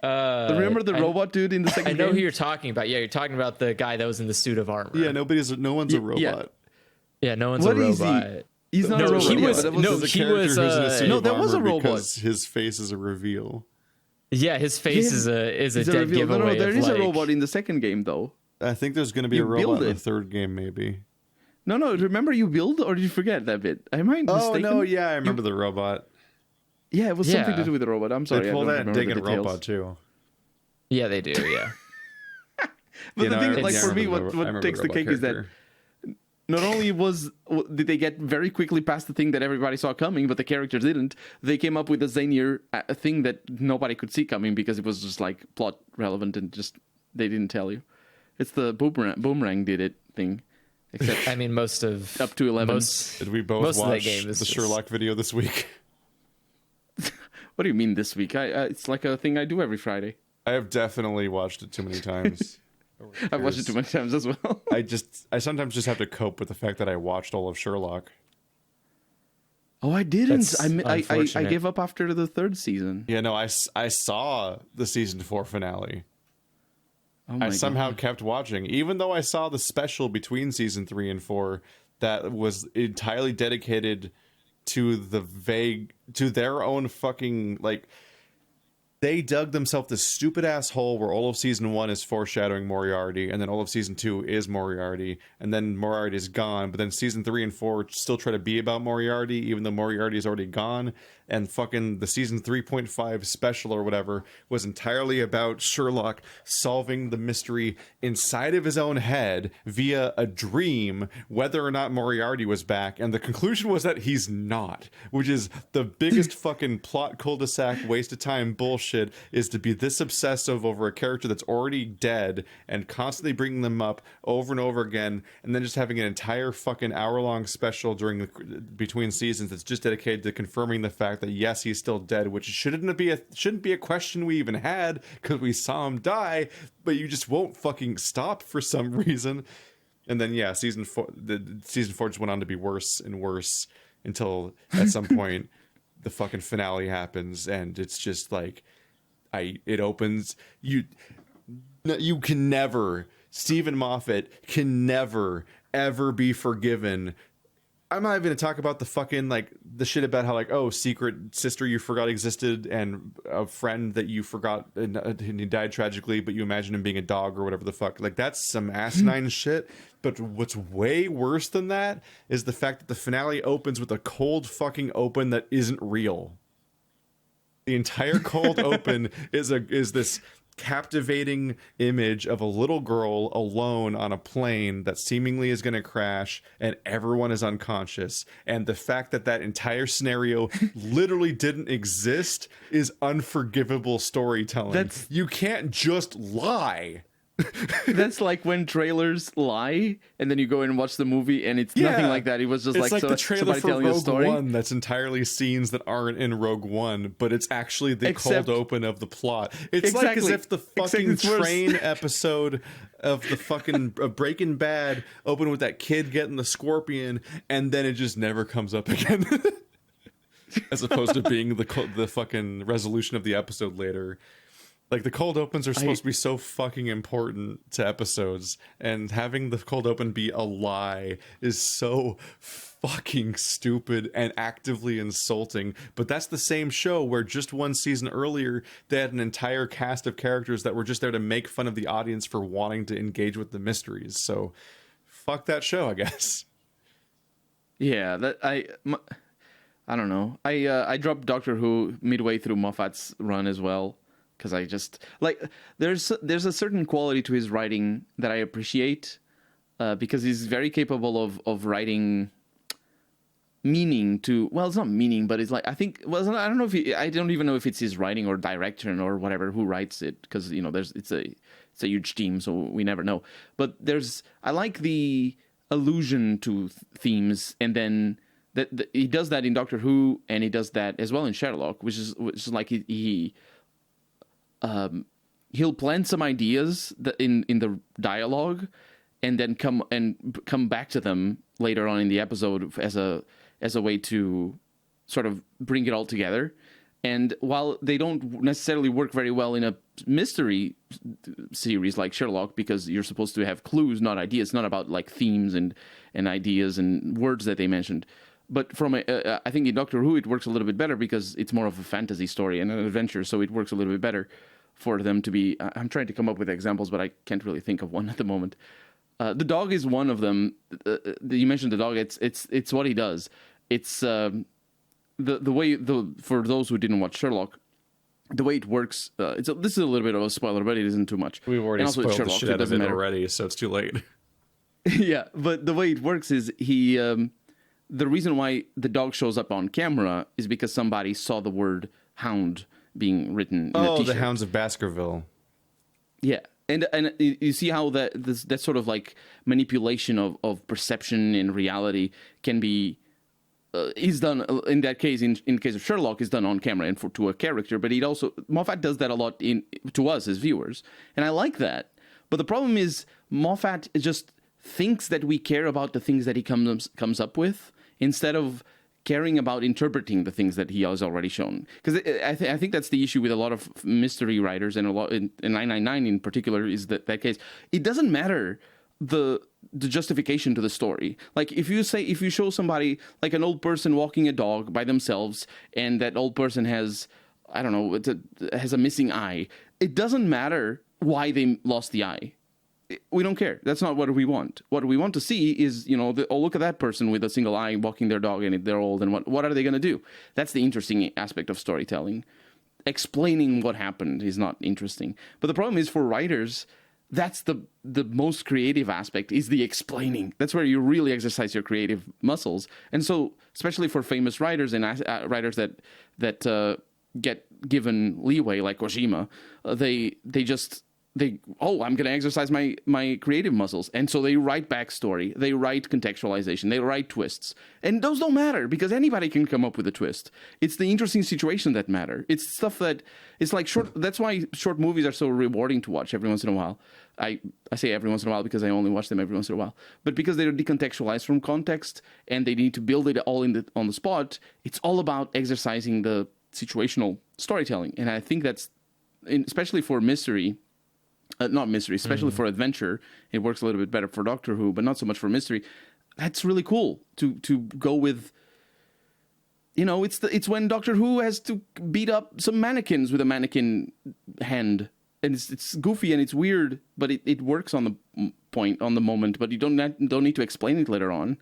Remember the robot dude in the second I know game? who you're talking about. Yeah, you're talking about the guy that was in the suit of armor. Yeah, no one's a robot. Yeah, no one's What a is he? robot. He's not No, a robot. he Yeah, was- but that no, This is a he character was, who's in a suit no, of that was a armor robot. because his face is a reveal. Yeah, his face Yeah, is a It's a dead reveal. giveaway. No, there of, is a like- robot in the second game though. I think there's going to be You a robot build in the it. third game, maybe. No, remember you build, or did you forget that bit? Am I mistaken? Oh no, yeah, I remember the robot. Yeah, it was something Yeah. to do with the robot. I'm sorry, They I pull don't that remember the digging details. robot too. Yeah, they do. Yeah. But You the know, thing, I- like yeah, I for me, remember I what remember takes the robot cake is that character. not only did they get very quickly past the thing that everybody saw coming, but the characters didn't. They came up with a zanier thing that nobody could see coming because it was just like plot relevant and just they didn't tell you. It's the boomerang did it thing, except I mean, most of up to 11. Did we both most of that watch game is the just- Sherlock video this week? What do you mean this week? It's like a thing I do every Friday. I have definitely watched it too many times. I've watched it too many times as well. I sometimes just have to cope with the fact that I watched all of Sherlock. Oh, I didn't. That's I unfortunate. gave up after the third season. Yeah, no, I saw the season 4 finale. Oh my I somehow God. kept watching, even though I saw the special between season 3 and 4 that was entirely dedicated to their own fucking, like, they dug themselves this stupid ass hole where all of season 1 is foreshadowing Moriarty, and then all of season 2 is Moriarty, and then Moriarty is gone, but then season 3 and 4 still try to be about Moriarty, even though Moriarty is already gone, and fucking the season 3.5 special or whatever was entirely about Sherlock solving the mystery inside of his own head via a dream, whether or not Moriarty was back, and the conclusion was that he's not, which is the biggest fucking plot cul-de-sac waste of time bullshit, is to be this obsessive over a character that's already dead and constantly bringing them up over and over again, and then just having an entire fucking hour-long special between seasons that's just dedicated to confirming the fact that yes, he's still dead, which shouldn't be a question we even had because we saw him die, but you just won't fucking stop for some reason. And then yeah, season 4 just went on to be worse and worse until at some point the fucking finale happens, and it's just like it opens. You can never, Stephen Moffat can never ever be forgiven. I'm not even gonna talk about the fucking like the shit about how like, oh, secret sister you forgot existed, and a friend that you forgot and he died tragically, but you imagine him being a dog or whatever the fuck. Like that's some asinine shit. But what's way worse than that is the fact that the finale opens with a cold fucking open that isn't real. The entire cold open is this captivating image of a little girl alone on a plane that seemingly is going to crash and everyone is unconscious, and the fact that that entire scenario literally didn't exist is unforgivable storytelling. You can't just lie. That's like when trailers lie and then you go and watch the movie and it's nothing like that. It was just it's like the trailer for telling a Rogue story. One that's entirely scenes that aren't in Rogue One, but it's actually the cold open of the plot. It's like as if the fucking train episode of the fucking Breaking Bad opened with that kid getting the scorpion and then it just never comes up again. As opposed to being the fucking resolution of the episode later. Like, the cold opens are supposed to be so fucking important to episodes, and having the cold open be a lie is so fucking stupid and actively insulting. But that's the same show where just one season earlier, they had an entire cast of characters that were just there to make fun of the audience for wanting to engage with the mysteries. So, fuck that show, I guess. Yeah, I don't know. I dropped Doctor Who midway through Moffat's run as well. Because I just like there's a certain quality to his writing that I appreciate, because he's very capable of writing meaning to, well, it's not meaning, but it's like, I think, well, I don't know if I don't even know if it's his writing or director or whatever who writes it, because you know it's a huge team, so we never know. But I like the allusion to themes, and then that he does that in Doctor Who, and he does that as well in Sherlock, which is like he'll plant some ideas in the dialogue, and then come back to them later on in the episode as a way to sort of bring it all together. And while they don't necessarily work very well in a mystery series like Sherlock, because you're supposed to have clues, not ideas, it's not about like themes and ideas and words that they mentioned. But I think in Doctor Who it works a little bit better because it's more of a fantasy story and an adventure, so it works a little bit better for them to be. I'm trying to come up with examples, but I can't really think of one at the moment. The dog is one of them. You mentioned the dog. It's what he does. It's the way for those who didn't watch Sherlock, the way it works. This is a little bit of a spoiler, but it isn't too much. We've already spoiled the shit out of it already, so it's too late. Yeah, but the way it works is the reason why the dog shows up on camera is because somebody saw the word hound being written in a t-shirt. The Hounds of Baskerville. Yeah. And you see how that sort of like manipulation of perception and reality can be is done in that case. In case of Sherlock, is done on camera and to a character. But Moffat does that a lot to us as viewers, and I like that. But the problem is Moffat just thinks that we care about the things that he comes up with instead of caring about interpreting the things that he has already shown. Because I think that's the issue with a lot of mystery writers, and a lot in 999 in particular is that case. It doesn't matter the justification to the story. Like if you show somebody like an old person walking a dog by themselves, and that old person has I don't know, has a missing eye. It doesn't matter why they lost the eye. We don't care. That's not what we want. What we want to see is, oh, look at that person with a single eye walking their dog and they're old, and what are they going to do? That's the interesting aspect of storytelling. Explaining what happened is not interesting. But the problem is, for writers, that's the most creative aspect, is the explaining. That's where you really exercise your creative muscles. And so, especially for famous writers and writers that get given leeway, like Kojima, I'm going to exercise my creative muscles. And so they write backstory, they write contextualization, they write twists. And those don't matter because anybody can come up with a twist. It's the interesting situation that matter. It's stuff that it's like that's why short movies are so rewarding to watch every once in a while. I say every once in a while because I only watch them every once in a while. But because they're decontextualized from context and they need to build it all on the spot, it's all about exercising the situational storytelling. And I think that's, especially for mystery, not mystery, especially for adventure, it works a little bit better for Doctor Who, but not so much for mystery. That's really cool to go with. It's when Doctor Who has to beat up some mannequins with a mannequin hand, and it's goofy and it's weird, but it works on the moment. But you don't need to explain it later on.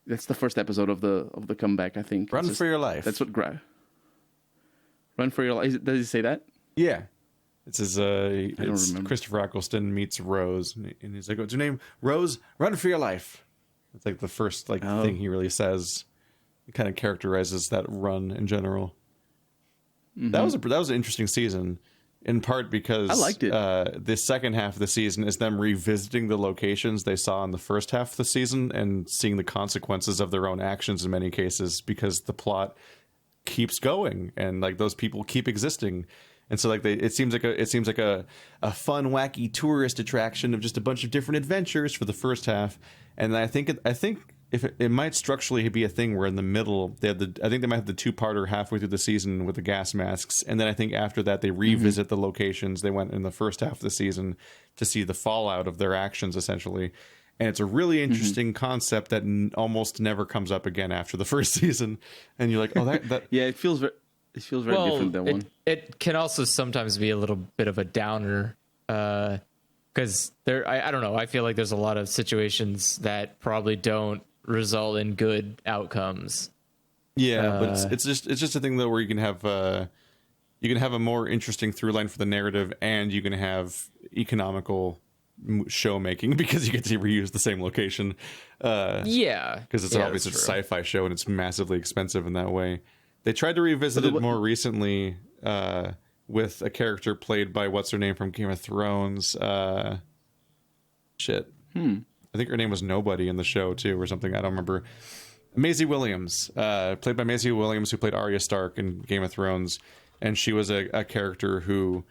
That's the first episode of the comeback, I think. Run for your life. That's what Run for your life. Does he say that? Yeah. It says, it's Christopher Eccleston meets Rose, and he's like, what's your name? Rose, run for your life. It's like the first thing he really says. It kind of characterizes that run in general. Mm-hmm. That was an interesting season, in part because I liked it. The second half of the season is them revisiting the locations they saw in the first half of the season and seeing the consequences of their own actions in many cases, because the plot keeps going and like those people keep existing. And so, like, it seems like a fun, wacky tourist attraction of just a bunch of different adventures for the first half. And I think if it might structurally be a thing where in the middle I think they might have the two-parter halfway through the season with the gas masks, and then I think after that they revisit the locations they went in the first half of the season to see the fallout of their actions, essentially. And it's a really interesting concept that almost never comes up again after the first season. And you're like, oh, that yeah, it feels very different than one. It can also sometimes be a little bit of a downer, because I don't know. I feel like there's a lot of situations that probably don't result in good outcomes. Yeah, but it's just a thing though where you can have a more interesting through line for the narrative, and you can have economical show making because you get to reuse the same location. Yeah, because it's obviously a sci-fi show and it's massively expensive in that way. They tried to revisit it more recently with a character played by what's her name from Game of Thrones. I think her name was Nobody in the show too, or something. I don't remember. Maisie Williams, played by Maisie Williams, who played Arya Stark in Game of Thrones, and she was a character who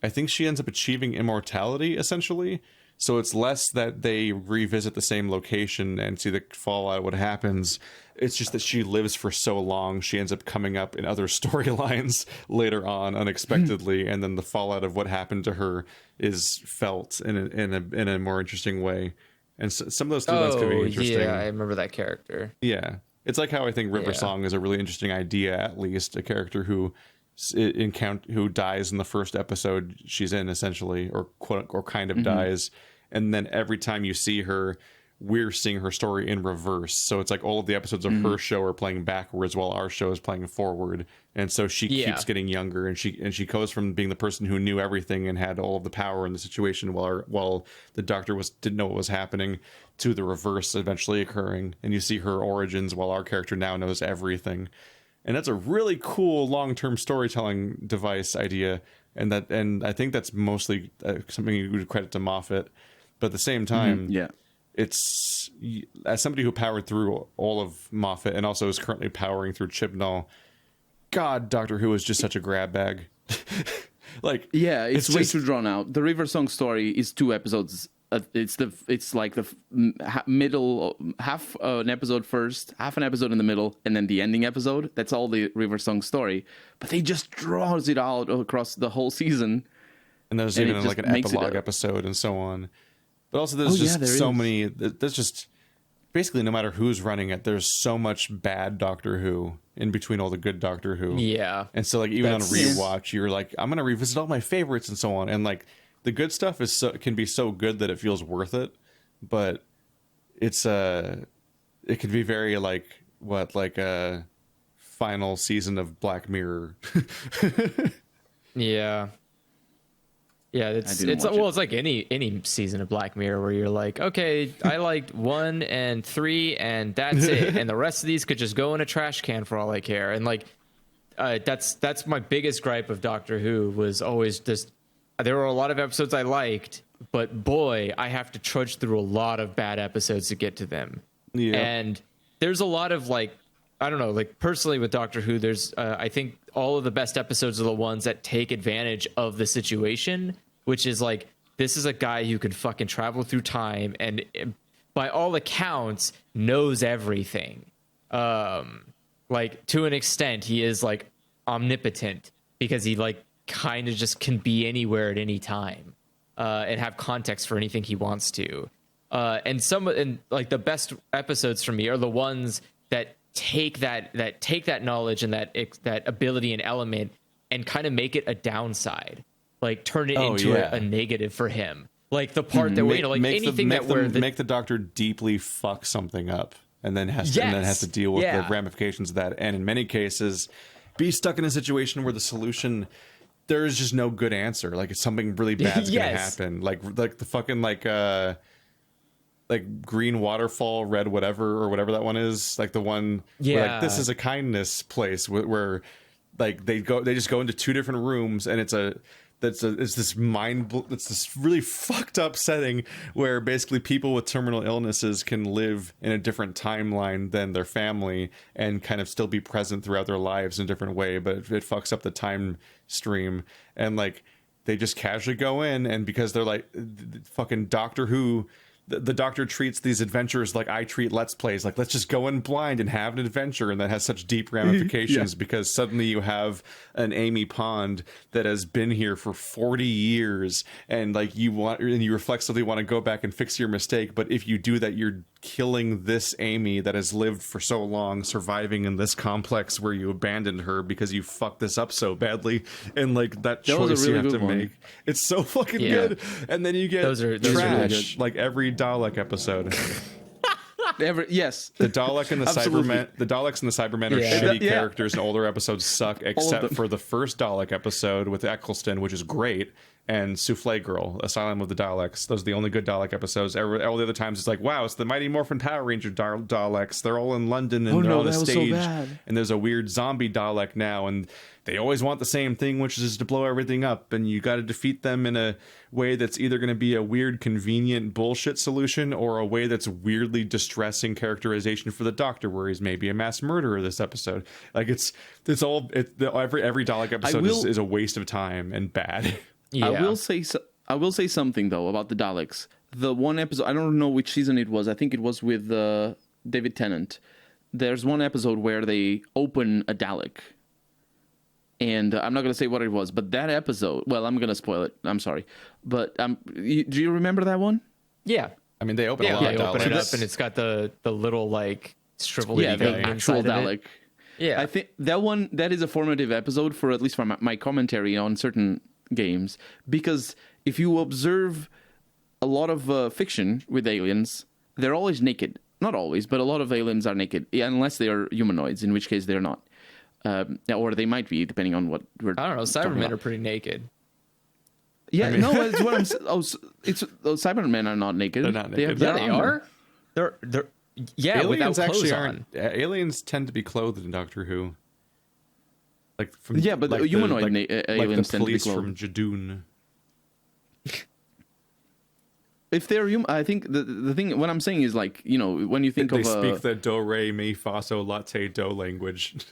I think she ends up achieving immortality, essentially. So it's less that they revisit the same location and see the fallout, what happens. It's just that she lives for so long, she ends up coming up in other storylines later on unexpectedly, and then the fallout of what happened to her is felt in a more interesting way. And so, some of those storylines can be interesting. Yeah, I remember that character. Yeah. It's like how I think River Song is a really interesting idea, at least. A character who dies in the first episode she's in, essentially, or kind of dies. And then every time you see her, we're seeing her story in reverse. So it's like all of the episodes of her show are playing backwards while our show is playing forward. And so she keeps getting younger, and she goes from being the person who knew everything and had all of the power in the situation while the doctor didn't know what was happening, to the reverse eventually occurring. And you see her origins while our character now knows everything. And that's a really cool long-term storytelling device idea. And I think that's mostly something you would credit to Moffat. But at the same time, it's, as somebody who powered through all of Moffat and also is currently powering through Chibnall, God, Doctor Who is just such a grab bag. It's way too drawn out. The River Song story is 2 episodes. It's like the middle, half an episode first, half an episode in the middle, and then the ending episode. That's all the River Song story. But they just draws it out across the whole season. And there's even like an epilogue episode and so on. But also there's many. There's just basically no matter who's running it, there's so much bad Doctor Who in between all the good Doctor Who. Yeah. And so like even on That's- rewatch, you're like, I'm gonna revisit all my favorites and so on. And like the good stuff can be so good that it feels worth it, but it's it can be very like a final season of Black Mirror. Yeah. Yeah, it's like any season of Black Mirror where you're like, okay, I liked 1 and 3 and that's it, and the rest of these could just go in a trash can for all I care. And like, that's my biggest gripe of Doctor Who was always just there were a lot of episodes I liked, but boy, I have to trudge through a lot of bad episodes to get to them. Yeah. And there's a lot of like, I don't know, like personally with Doctor Who, there's I think all of the best episodes are the ones that take advantage of the situation, which is like, this is a guy who can fucking travel through time and by all accounts knows everything. Like to an extent, he is like omnipotent because he like kind of just can be anywhere at any time and have context for anything he wants to. And like the best episodes for me are the ones that take that knowledge and that ability and element and kind of make it a downside, like turn it into a negative for him. Like the part that where make the Doctor deeply fuck something up and then has to deal with the ramifications of that. And in many cases, be stuck in a situation where the solution, there is just no good answer. Like it's something really bad's gonna happen. Like the fucking like green waterfall, red whatever, or whatever that one is, like the one where, like, this is a kindness place where like they just go into 2 different rooms and it's this really fucked up setting where basically people with terminal illnesses can live in a different timeline than their family and kind of still be present throughout their lives in a different way, but it fucks up the time stream. And like they just casually go in, and because they're like fucking Doctor Who, the Doctor treats these adventures like I treat Let's Plays. Like, let's just go in blind and have an adventure, and that has such deep ramifications because suddenly you have an Amy Pond that has been here for 40 years, and like you reflexively want to go back and fix your mistake, but if you do that, you're killing this Amy that has lived for so long, surviving in this complex where you abandoned her because you fucked this up so badly, and like that choice you have to make. It's so fucking good. And then you get those are trash, like every Dalek episode. Yes, the Dalek and the Cybermen. The Daleks and the Cybermen are shitty characters, and older episodes suck, except for the first Dalek episode with Eccleston, which is great, and Souffle Girl, Asylum of the Daleks. Those are the only good Dalek episodes. All the other times, it's like, wow, it's the Mighty Morphin Power Ranger Daleks. They're all in London, and they're on a stage, and there's a weird zombie Dalek now, and they always want the same thing, which is to blow everything up, and you got to defeat them in a way that's either going to be a weird, convenient bullshit solution, or a way that's weirdly distressing characterization for the Doctor, where he's maybe a mass murderer this episode. Like every Dalek episode is a waste of time and bad. Yeah. I will say something though about the Daleks. The one episode, I don't know which season it was. I think it was with David Tennant. There's one episode where they open a Dalek. And I'm not going to say what it was, but that episode, well, I'm going to spoil it. I'm sorry. But do you remember that one? Yeah. I mean, they open a lot they of open Daleks. it up, and it's got the little, like, shriveled thing the actual Dalek. Yeah. I think that is a formative episode for at least for my commentary on certain games. Because if you observe a lot of fiction with aliens, they're always naked. Not always, but a lot of aliens are naked, unless they are humanoids, in which case they're not. Or they might be, depending on what we're. I don't know. Cybermen are pretty naked. Yeah, I mean, no, it's what I'm. Cybermen are not naked. They're not naked. They are. They're. Yeah, aliens without clothes actually on. aren't. Aliens tend to be clothed in Doctor Who. Like but the humanoid aliens like the tend to be police clothed. from Jadoon. If they're human, I think the thing. What I'm saying is, like, you know, when you think they of speak the do re mi fa so latte do language.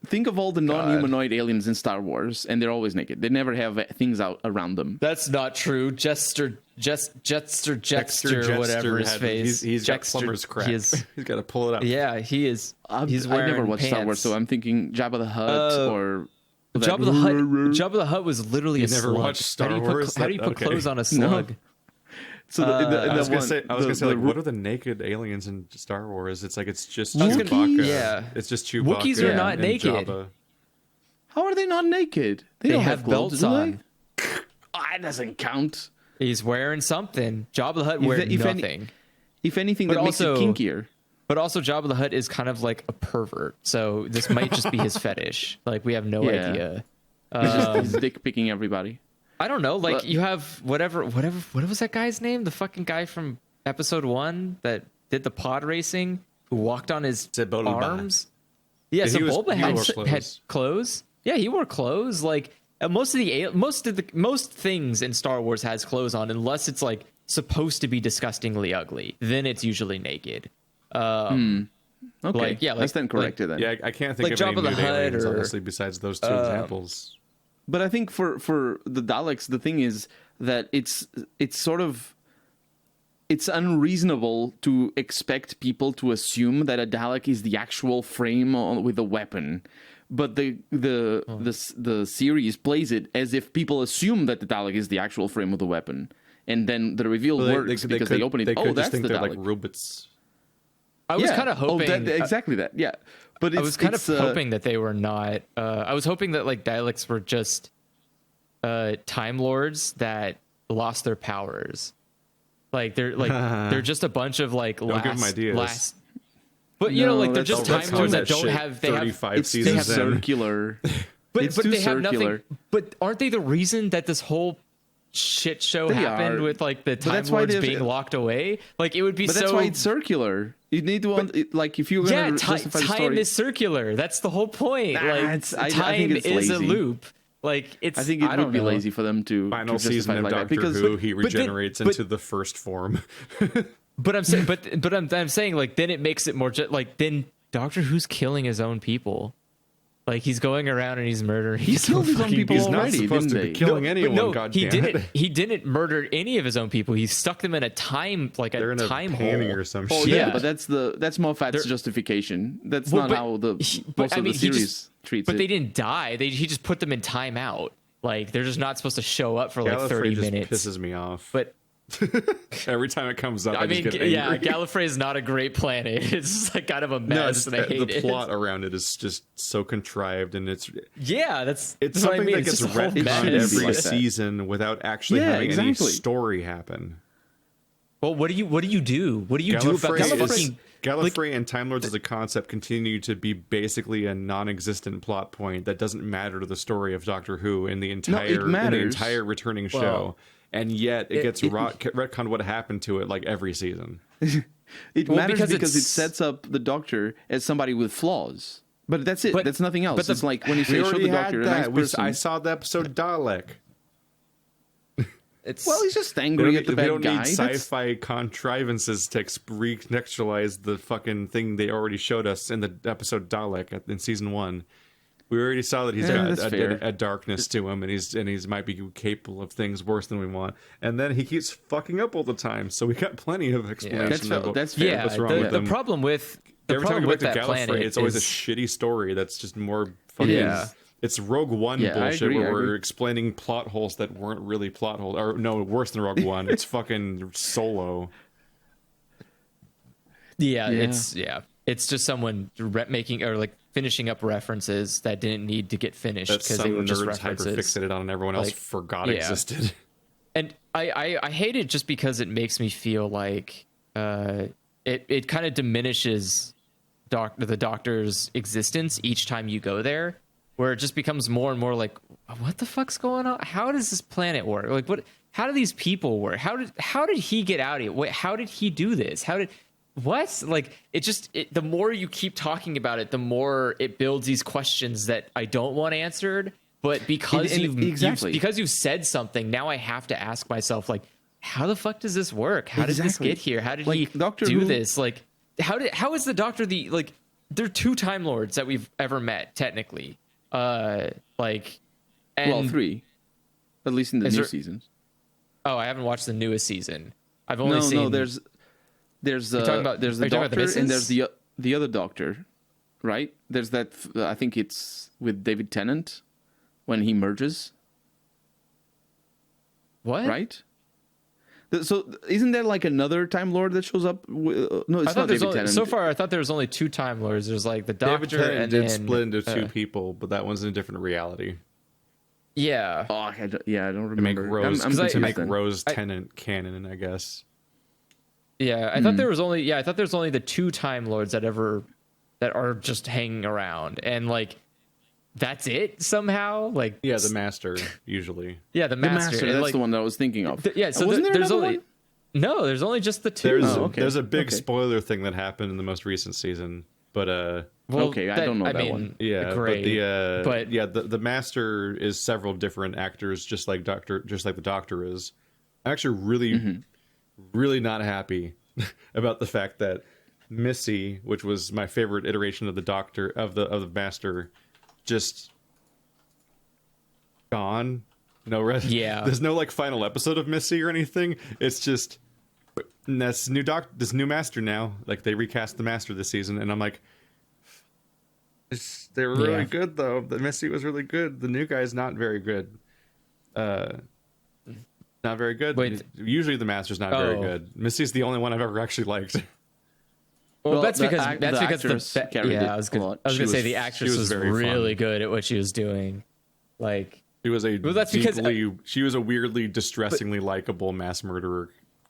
Think of all the non-humanoid aliens in Star Wars, and they're always naked. They never have things out around them. That's not true. Jetster, whatever his face. He's got plumber's crack. He's got to pull it up. Yeah, he is. He's wearing I never watched pants. Star Wars, so I'm thinking Jabba the Hutt or. Jabba the Hutt was literally a never slug. watched Star Wars? How do you put Okay. clothes on a slug? No. So I was gonna say, like, what are the naked aliens in Star Wars? It's like it's just Wookiees? Chewbacca. Yeah. It's just Chewbacca. Wookiees are not and naked. Jabba. How are they not naked? They don't have clothes, belts do they? on. That doesn't count. He's wearing something. Jabba the Hutt wears nothing. If anything, But that makes it also- kinkier. But also, Jabba the Hutt is kind of like a pervert. So this might just be his fetish. Like, we have no Yeah. idea. He's dick picking everybody. I don't know. Like, But- you have whatever. What was that guy's name? The fucking guy from episode 1 that did the pod racing, who walked on his Sebulba. arms. Yeah, Yeah, so he was- Bulba he had, wore had clothes. clothes. Yeah, he wore clothes. Like, most things in Star Wars has clothes on, unless it's like supposed to be disgustingly ugly. Then it's usually naked. Okay, Like, yeah, that's then corrected then. Yeah, I can't think Like of any Jabba the nude Hutt aliens, or- honestly, besides those two examples. But I think for the Daleks, the thing is that it's sort of it's unreasonable to expect people to assume that a Dalek is the actual frame with a weapon. But the series plays it as if people assume that the Dalek is the actual frame with a weapon, and then the reveal works because they open it. They Oh, could that's just think the they're Dalek. like robots. I was kind of hoping. exactly that. Yeah, but I was kind of hoping that they were not. I was hoping that like Daleks were just Time Lords that lost their powers. Like they're just a bunch of like Don't give 'em last ideas. last. But you know, like they're just That's Time Lords that that don't shit have. They have. 35 it's too seasons in. circular. But it's but too they have circular. nothing. But aren't they the reason that this whole shit show They happened are. with like the Time that's why Lords there's- being locked away? Like it would be But so. that's why it's circular. You need to like if you're yeah, gonna justify the time story. is circular. That's the whole point. Nah, Like I time think it's is a lazy. loop. Like it's. I think it don't would be know. lazy for them to Final to justify season it of like that Doctor because Who, he but then- regenerates but- into the first form. But I'm saying, but I'm saying, like, then it makes it more like then Doctor Who's killing his own people. Like he's going around and he's murdering. he killed his own people He's not already, supposed didn't to be they? killing But anyone. no, God he damn didn't. it. He didn't murder any of his own people. He stuck them in a time like They're a in a time painting hole. or some Oh shit. yeah, Yeah. but that's Moffat's They're- justification. That's Well, not but how the but, most I of mean, the he series just- treats But it. they didn't die. He just put them in timeout. Like they're just not supposed to show up for like Gallifrey 30 just minutes. pisses me off. But Every time it comes up, I, I mean, just get angry. yeah, Gallifrey is not a great planet. It's just like kind of a No, mess, it's, and I hate the it. plot around it is just so contrived, and it's Yeah, that's it's what I something mean. that It's gets just a whole retconned mess. every like that. season without actually Yeah, having any exactly. story happen. Well, what do you do? What do you do about this fucking? Gallifrey and Time Lords as a concept continue to be basically a non-existent plot point that doesn't matter to the story of Doctor Who in the entire matters. returning show, Well, and yet it gets retconned what happened to it like every season. It Well, matters because because it it's- sets up the Doctor as somebody with flaws. But that's it. But- That's nothing else. but the- It's like when you We say show already the had Doctor, a nice that. person. I saw the episode Dalek. It's Well, he's just We angry don't, at the we bad don't guy. need That's- sci-fi contrivances to recontextualize the fucking thing they already showed us in the episode Dalek in season 1. We already saw that he's Yeah, got that's fair. a darkness to him, and he's might be capable of things worse than we want. And then he keeps fucking up all the time, so we got plenty of explanation. That's fair. of That's fair. yeah. what's wrong with The him. problem with the Every time problem we with go back that to planet Gallifrey, it's always is, a shitty story that's just more fucking. Yeah. It's Rogue One Yeah, I bullshit agree, where I we're agree. explaining plot holes that weren't really plot holes. Or no, worse than Rogue One. It's fucking Solo. yeah, Yeah. it's just someone making or like finishing up references that didn't need to get finished That because some they were just nerds hyper references. fixated on and everyone else Like, forgot yeah. existed. And I hate it just because it makes me feel like it kind of diminishes the Doctor's existence each time you go there, where it just becomes more and more like, what the fuck's going on? How does this planet work? Like, what? How do these people work? How did he get out of it? How did he do this? How did what? Like, the more you keep talking about it, the more it builds these questions that I don't want answered. But because Exactly. you've said something, now I have to ask myself, like, how the fuck does this work? How did this Exactly. get here? How did Like, he Doctor do Who- this? Like, how is the Doctor there are 2 Time Lords that we've ever met, technically. And, well, 3, at least in the Is new there- seasons. Oh, I haven't watched the newest season. I've only seen. No. There's talking about- there's are the you talking about the Doctor and missus? there's the other Doctor, right? There's that. I think it's with David Tennant when he merges, what? right? So isn't there like another Time Lord that shows up? No, I it's thought not there's David only, Tennant. so far I thought there was only 2 Time Lords. There's like the David Doctor Tennant and did then split into 2 people, but that one's in a different reality. yeah. Oh, I don't To make remember. Rose, I'm to confused make then. Rose Tennant canon, I guess. Yeah, I thought there was only I thought there's only the 2 Time Lords that are just hanging around, and like that's it somehow. Like Yeah, the Master usually. yeah, the The Master. Master, and, that's like, the one that I was thinking of. yeah, so Wasn't there there's another only one? no, there's only just the 2. There's a big Okay. spoiler thing that happened in the most recent season, but Well, Okay, I don't know that one. yeah, great, but the Master is several different actors, just like the Doctor is. I'm actually really not happy about the fact that Missy, which was my favorite iteration of the Doctor of the Master, just gone. Yeah. There's no like final episode of Missy or anything. It's just this new Master now. Like they recast the Master this season, and I'm like, they were really Yeah. good though. The Missy was really good. The new guy's not very good. Not very good. Wait. Usually the Master's not very Oh. good. Missy's the only one I've ever actually liked. Well, Well, that's the because act- that's the because actress the carried it yeah, I was a gonna, lot. I was She gonna say was- the she actress was was very really fun. good at what she was doing. Like She was a Well, that's because- she was a weirdly distressingly likable mass murderer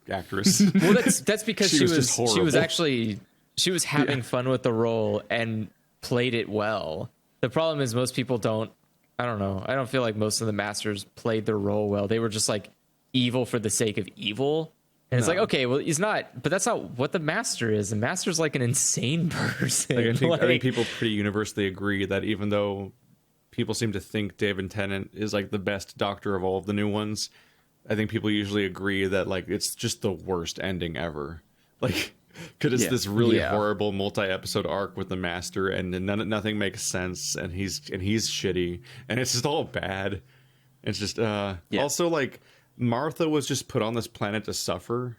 actress. well, that's because She she was was just she was horrible. actually she was having fun with the role and played it well. The problem is most people don't. I don't know. I don't feel like most of the Masters played their role well. They were just like evil for the sake of evil. And it's like, okay, well, he's not, but that's not what the Master is. The Master's like an insane person. Like, I Like, think people pretty universally agree that even though people seem to think David Tennant is like the best Doctor of all of the new ones, I think people usually agree that like it's just the worst ending ever. Like, because it's this really Yeah. horrible multi-episode arc with the Master, and nothing makes sense, and he's shitty, and it's just all bad. It's just also like Martha was just put on this planet to suffer.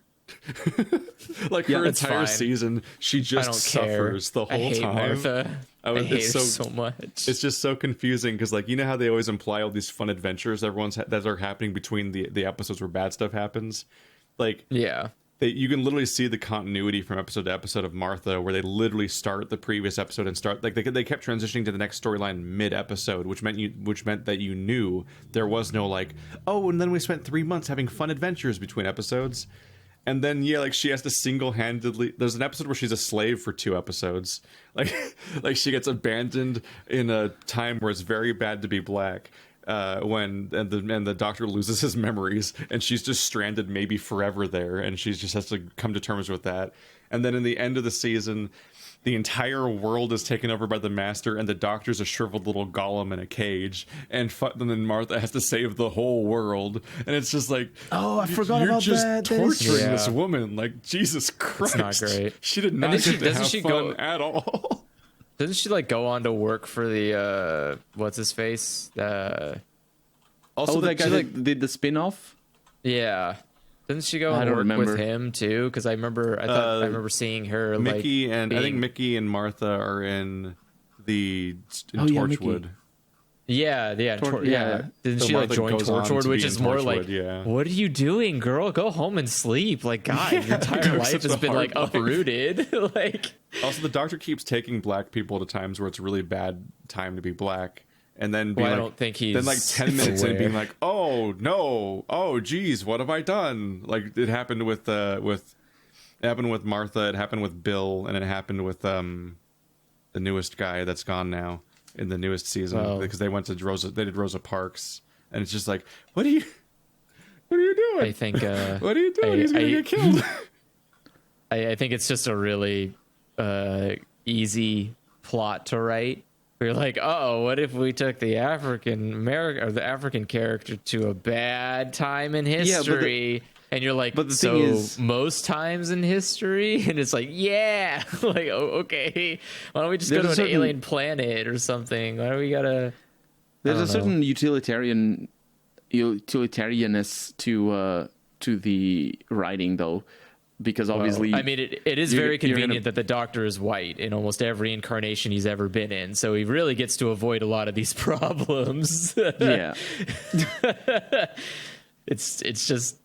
Like her that's entire fine. season, she I just don't care. suffers the I whole hate time. Martha. I it's hate her so- so much. It's just so confusing because, like, you know how they always imply all these fun adventures that are happening between the episodes where bad stuff happens. Like, Yeah. you can literally see the continuity from episode to episode of Martha, where they literally start the previous episode and start like they kept transitioning to the next storyline mid episode, which meant that you knew there was no like, oh, and then we spent 3 months having fun adventures between episodes. And then like she has to single-handedly. There's an episode where she's a slave for 2 episodes. Like she gets abandoned in a time where it's very bad to be black. When the Doctor loses his memories, and she's just stranded maybe forever there, and she just has to come to terms with that. And then in the end of the season, the entire world is taken over by the Master, and the Doctor's a shriveled little golem in a cage, and then Martha has to save the whole world, and it's just like, Oh, I forgot you're about just that. torturing Yeah. this woman, like Jesus Christ. not great. She did And not then get to doesn't have she fun go- at all. Doesn't she like go on to work for the what's his face? Also, Oh, that guy she, like- that did the spin-off? Yeah. Doesn't she go I and don't work remember. with him too? Because I remember seeing her Mickey like and I being- think Mickey and Martha are in Oh, yeah, Mickey. Torchwood. Yeah. Yeah. Yeah. Didn't So she like Martha join goes on Torchwood, to which be is in more Torchwood, like, yeah. what are you doing, girl? Go home and sleep. Like, God, your entire you have life such has a been hard like life. uprooted. Like, Also, the Doctor keeps taking black people to times where it's a really bad time to be black, and then being Well, I like, don't think he's then like 10 minutes in aware. being like, oh no, oh geez, what have I done? Like it happened with Martha, it happened with Bill, and it happened with the newest guy that's gone now in the newest season Well- because they went to they did Rosa Parks, and it's just like, what are you doing? I think What are you doing? He's gonna get killed. I think it's just a really easy plot to write. Where you're like, oh, what if we took the African character to a bad time in history? And you're like, but the so thing is- most times in history, and it's like, yeah, like, oh, okay, why don't we just go There's to a an certain- alien planet or something? Why do we gotta? There's don't a certain utilitarianness to the writing, though, because obviously, I mean, it is you're- very you're gonna- convenient that the Doctor is white in almost every incarnation he's ever been in, so he really gets to avoid a lot of these problems. yeah, It's just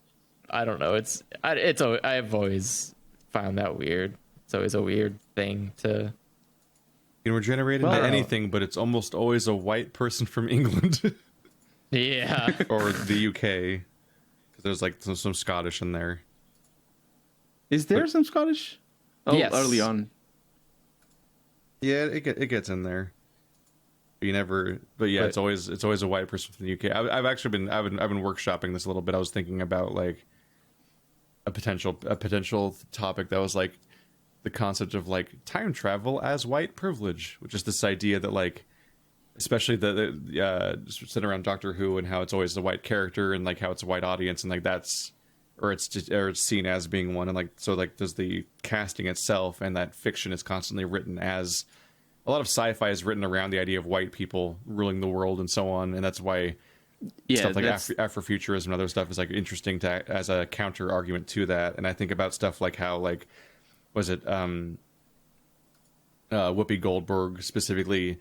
I don't know. I've always found that weird. It's always a weird thing to. We're generated into anything, but it's almost always a white person from England. Yeah. Or the UK. Because there's like some Scottish in there. Is there some Scottish? Oh, yes. Early on. Yeah, it gets in there. You never, but yeah, it's always a white person from the UK. I've actually been workshopping this a little bit. I was thinking about like a potential topic that was like the concept of like time travel as white privilege, which is this idea that like, especially the sitting around Doctor Who and how it's always the white character and like how it's a white audience and like that's or it's seen as being one, and like so like there's the casting itself, and that fiction is constantly written as a lot of sci-fi is written around the idea of white people ruling the world and so on, and that's why stuff like Afrofuturism and other stuff is like interesting to as a counter argument to that. And I think about stuff like how like was it Whoopi Goldberg specifically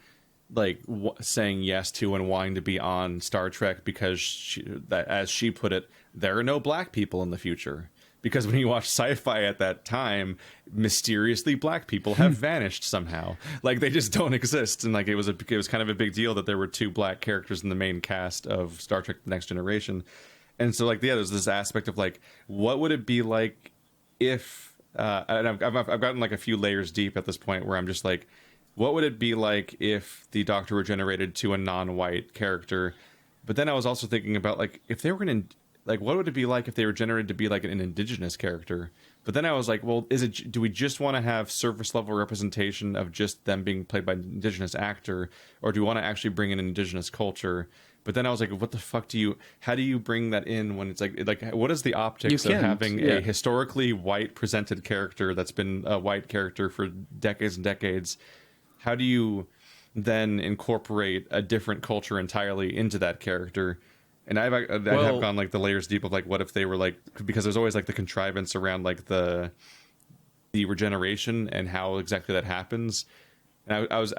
like saying yes to and wanting to be on Star Trek because as she put it, there are no black people in the future. Because when you watch sci-fi at that time, mysteriously black people have vanished somehow. Like they just don't exist. And like it was kind of a big deal that there were 2 black characters in the main cast of Star Trek: The Next Generation. And so like there's this aspect of like, what would it be like if and I've gotten like a few layers deep at this point where I'm just like, what would it be like if the Doctor were generated to a non-white character? But then I was also thinking about like if they were going to like, what would it be like if they were generated to be like an indigenous character? But then I was like, well, do we just want to have surface level representation of just them being played by an indigenous actor, or do we want to actually bring in an indigenous culture? But then I was like, what the fuck how do you bring that in when it's like what is the optics of having a historically white presented character that's been a white character for decades and decades? How do you then incorporate a different culture entirely into that character? And I have gone like the layers deep of like, what if they were like, because there's always like the contrivance around like the regeneration and how exactly that happens. And I was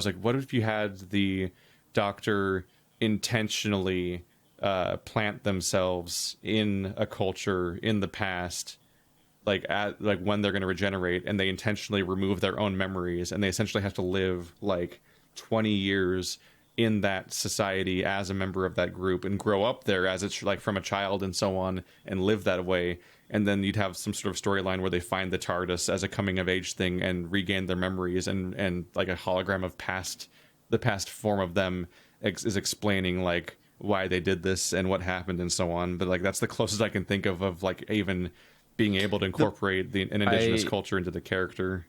like, what if you had the Doctor intentionally plant themselves in a culture in the past, like when they're going to regenerate, and they intentionally remove their own memories, and they essentially have to live like 20 years in that society as a member of that group and grow up there as it's like from a child and so on, and live that way. And then you'd have some sort of storyline where they find the TARDIS as a coming of age thing and regain their memories, and like a hologram of the past form of them is explaining like why they did this and what happened and so on. But like that's the closest I can think of like even being able to incorporate an indigenous culture into the character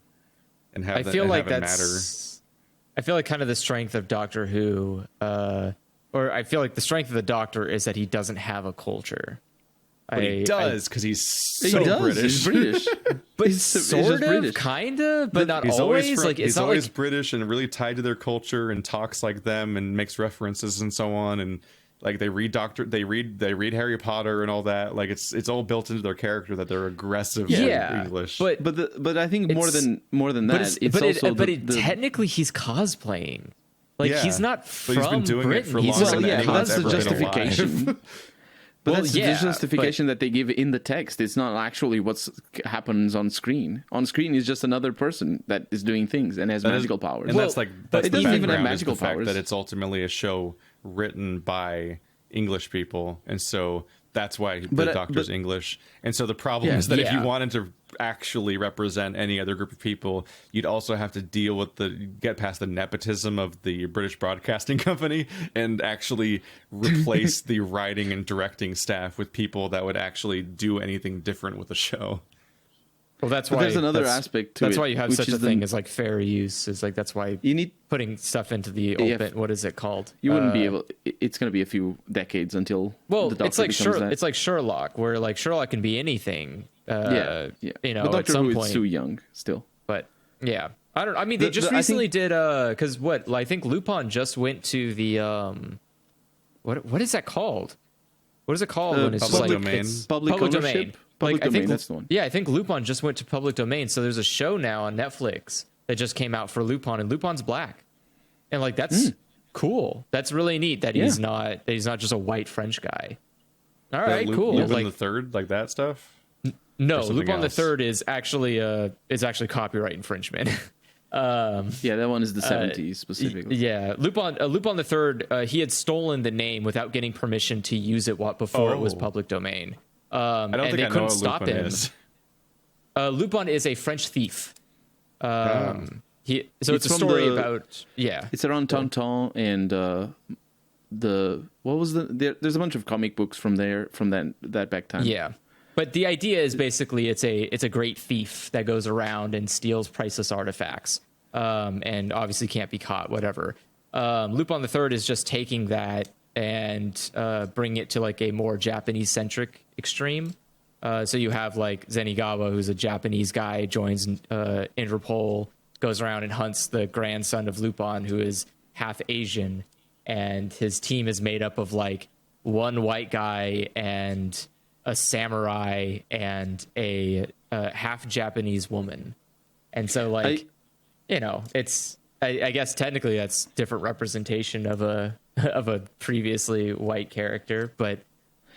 and have that matter. I feel like kind of the strength of Doctor Who, or I feel like the strength of the Doctor is that he doesn't have a culture. But he does, because he's so British. He's British. But he's sort of, British. kind of, but not he's always. Like he's always British and really tied to their culture and talks like them and makes references and so on. And like they read Harry Potter and all that. Like it's all built into their character that they're aggressive English. But I think more than that, technically he's cosplaying. Like he's not from But he's been doing Britain. it for longer than anyone's that's the ever been justification. alive. But that's the justification that they give in the text. It's not actually what happens on screen. On screen is just another person that is doing things and has magical powers. And that's it doesn't even have magical powers. That it's ultimately a show written by English people, and so that's why the Doctor's English. And so the problem is that if you wanted to actually represent any other group of people, you'd also have to deal with get past the nepotism of the British Broadcasting Company and actually replace the writing and directing staff with people that would actually do anything different with the show. Well, that's why there's another aspect to it. That's why you have such a thing as like fair use. Is like that's why you need putting stuff into the open. What is it called? You wouldn't be able. It's going to be a few decades until. Well, the Doctor it's like becomes that. It's like Sherlock, where like Sherlock can be anything. You know, but Doctor at some Who point. is too young still. But yeah, I don't. I mean, they just recently did. Because what? I think Lupin just went to the. What is that called? What is it called when it's public just like domain? it's Public domain? Public like, domain, that's the one. Yeah, I think Lupin just went to public domain. So there's a show now on Netflix that just came out for Lupin, and Lupin's black, and like that's cool. That's really neat that he's not just a white French guy. All right, cool. Lupin Like, the Third, like that stuff. no, something Lupin the else? Third is actually copyright infringement. Yeah, that one is the 70s specifically. Yeah, Lupin the Third. He had stolen the name without getting permission to use it before it was Oh. public domain. I don't and think they I know couldn't what stop Lupin him. is. Lupin is a French thief. Oh. It's a It's from story the- about It's around Tintin and there's a bunch of comic books from that back time. yeah. But the idea is basically it's a great thief that goes around and steals priceless artifacts, and obviously can't be caught. Whatever. Lupin the Third is just taking that and bringing it to like a more Japanese centric extreme. So you have like Zenigawa, who's a Japanese guy, joins Interpol, goes around and hunts the grandson of Lupin, who is half Asian, and his team is made up of like one white guy and a samurai and a half Japanese woman. And so like, it's I guess technically that's different representation of a previously white character, but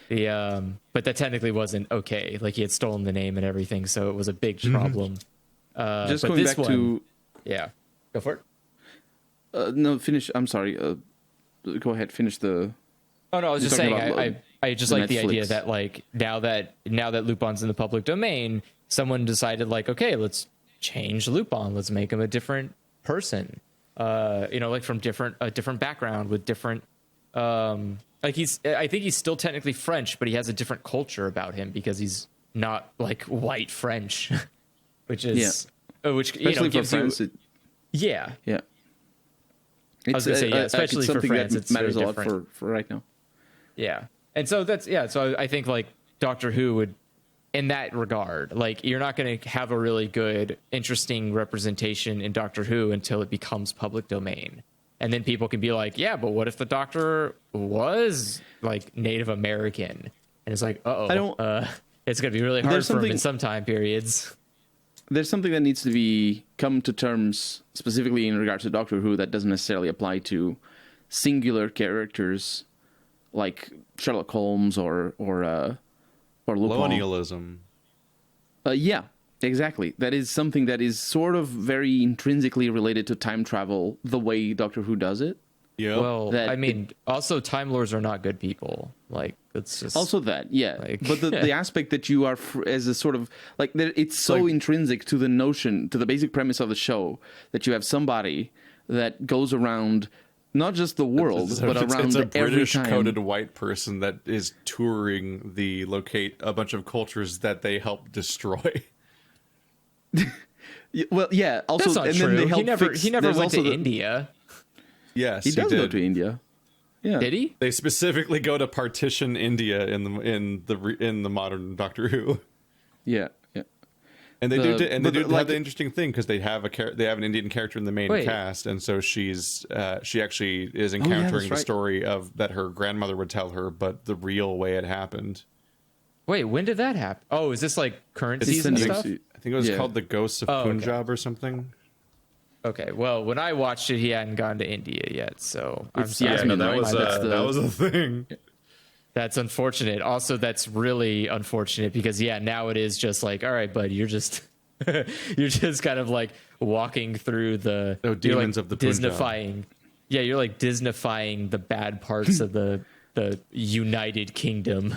but that technically wasn't okay. Like he had stolen the name and everything, so it was a big problem. Just but going this back to yeah, go for it. no, finish. I'm sorry. Go ahead. Finish the. Oh no, I was You're just talking saying about I just the like the idea Netflix. that like now that Lupin's in the public domain, someone decided like, okay, let's change Lupin, let's make him a different person. Like from a different background with different I think he's still technically French, but he has a different culture about him because he's not like white French, which is which Especially for gives France. you yeah. Yeah. I was gonna say, yeah, especially it's for something France, that it's matters very a lot different. for right now. Yeah. And so so I think like Doctor Who would, in that regard, like you're not going to have a really good, interesting representation in Doctor Who until it becomes public domain. And then people can be like, yeah, but what if the Doctor was like Native American? And it's like, it's going to be really hard There's for him something- in some time periods. There's something that needs to be come to terms specifically in regards to Doctor Who that doesn't necessarily apply to singular characters like Sherlock Holmes or Lupin. Colonialism. Yeah, exactly. That is something that is sort of very intrinsically related to time travel, the way Doctor Who does it. Yeah. Well, That I mean, also Time Lords are not good people. Like, it's just Also that, yeah. Like- But the aspect that you are as a sort of like it's so Like- intrinsic to the notion, to the basic premise of the show, that you have somebody that goes around not just the world, but around it's a every British time. coded white person that is touring a bunch of cultures that they help destroy. Well, yeah. Also, that's not and true. then they help He never fix, went there's to also the- India. Yes, He does go did. to India. Yeah. Did he? They specifically go to partition India in the modern Doctor Who, Yeah. Yeah. and they The- do but have like- the interesting thing because they have an Indian character in the main Wait. cast, and so she actually is yeah, encountering that's the right. story of that her grandmother would tell her, but the real way it happened. Wait, when did that happen? Oh, is this like current It's season the stuff? next- I think it was Yeah. called The Ghosts of Oh, okay. Punjab or something. Okay, well, when I watched it, he hadn't gone to India yet, so I'm It's sorry. Yasmin, right? That's that was a thing. That's unfortunate. Also, that's really unfortunate because now it is just like, all right, bud, you're just you're just kind of like walking through the Oh, you're, demons like, of the Punjab. Disneyfying. Yeah, you're like Disneyfying the bad parts of the United Kingdom.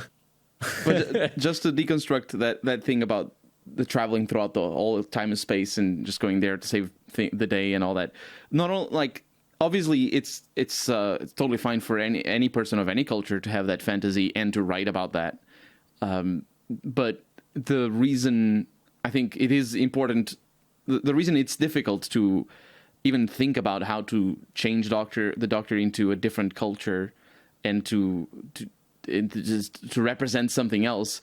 But just to deconstruct that thing about the traveling throughout the all time and space and just going there to save the day and all that. Not all like obviously it's totally fine for any person of any culture to have that fantasy and to write about that. But the reason I think it is important, the reason it's difficult to even think about how to change the Doctor into a different culture and to represent something else.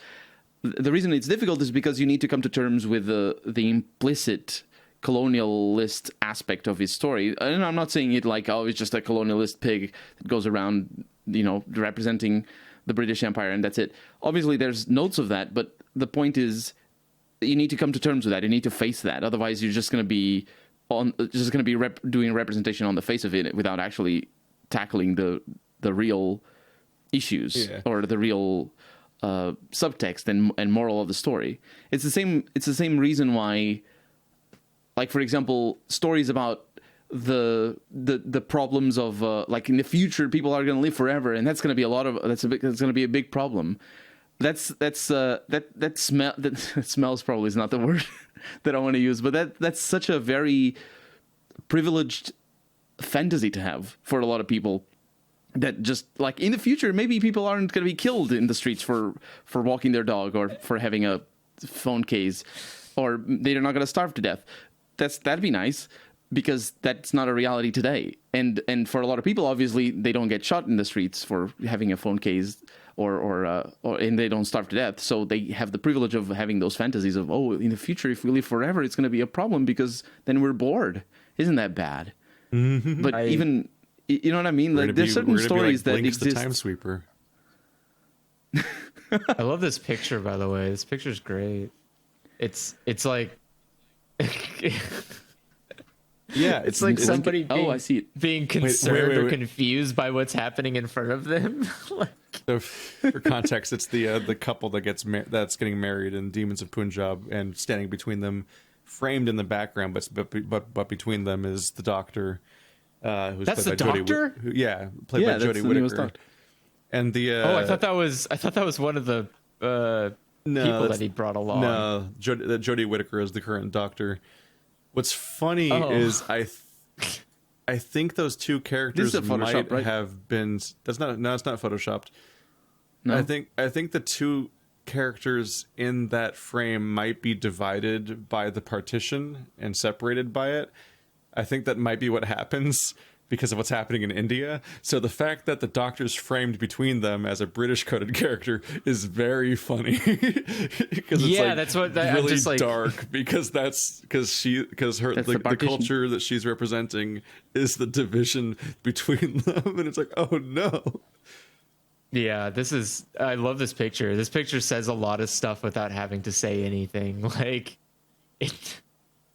The reason it's difficult is because you need to come to terms with the implicit colonialist aspect of his story. And I'm not saying it like, oh, it's just a colonialist pig that goes around, representing the British Empire and that's it. Obviously, there's notes of that, but the point is you need to come to terms with that. You need to face that. Otherwise, you're just going to be doing representation on the face of it without actually tackling the real issues or the real subtext and moral of the story. It's the same reason why, like for example, stories about the problems of like in the future people are going to live forever, and that's going to be that's going to be a big problem. That smells probably is not the word that I want to use, but that's such a very privileged fantasy to have for a lot of people. That just like in the future, maybe people aren't going to be killed in the streets for walking their dog or for having a phone case, or they're not going to starve to death. That'd be nice, because that's not a reality today. And for a lot of people, obviously, they don't get shot in the streets for having a phone case, or and they don't starve to death. So they have the privilege of having those fantasies of, oh, in the future, if we live forever, it's going to be a problem because then we're bored. Isn't that bad? Mm-hmm. But even, you know what I mean? Like there's certain stories that exist. The Time Sweeper. I love this picture, by the way. This picture's great. It's like yeah, it's like somebody I see it. being concerned or confused by what's happening in front of them. Like, so for context, it's the couple that's getting married in Demons of Punjab, and standing between them, framed in the background, but between them is the doctor, who's that's played the by doctor. Played by Jodie Whittaker. And the I thought that was one of the people that he brought along. No, Jodie Whittaker is the current doctor. What's funny is I think those two characters might have been. It's not photoshopped. No? I think the two characters in that frame might be divided by the partition and separated by it. I think that might be what happens because of what's happening in India. So the fact that the doctor's framed between them as a British coded character is very funny. Because it's really just dark, because the culture that she's representing is the division between them, and it's like, oh no. Yeah, I love this picture. This picture says a lot of stuff without having to say anything. Like,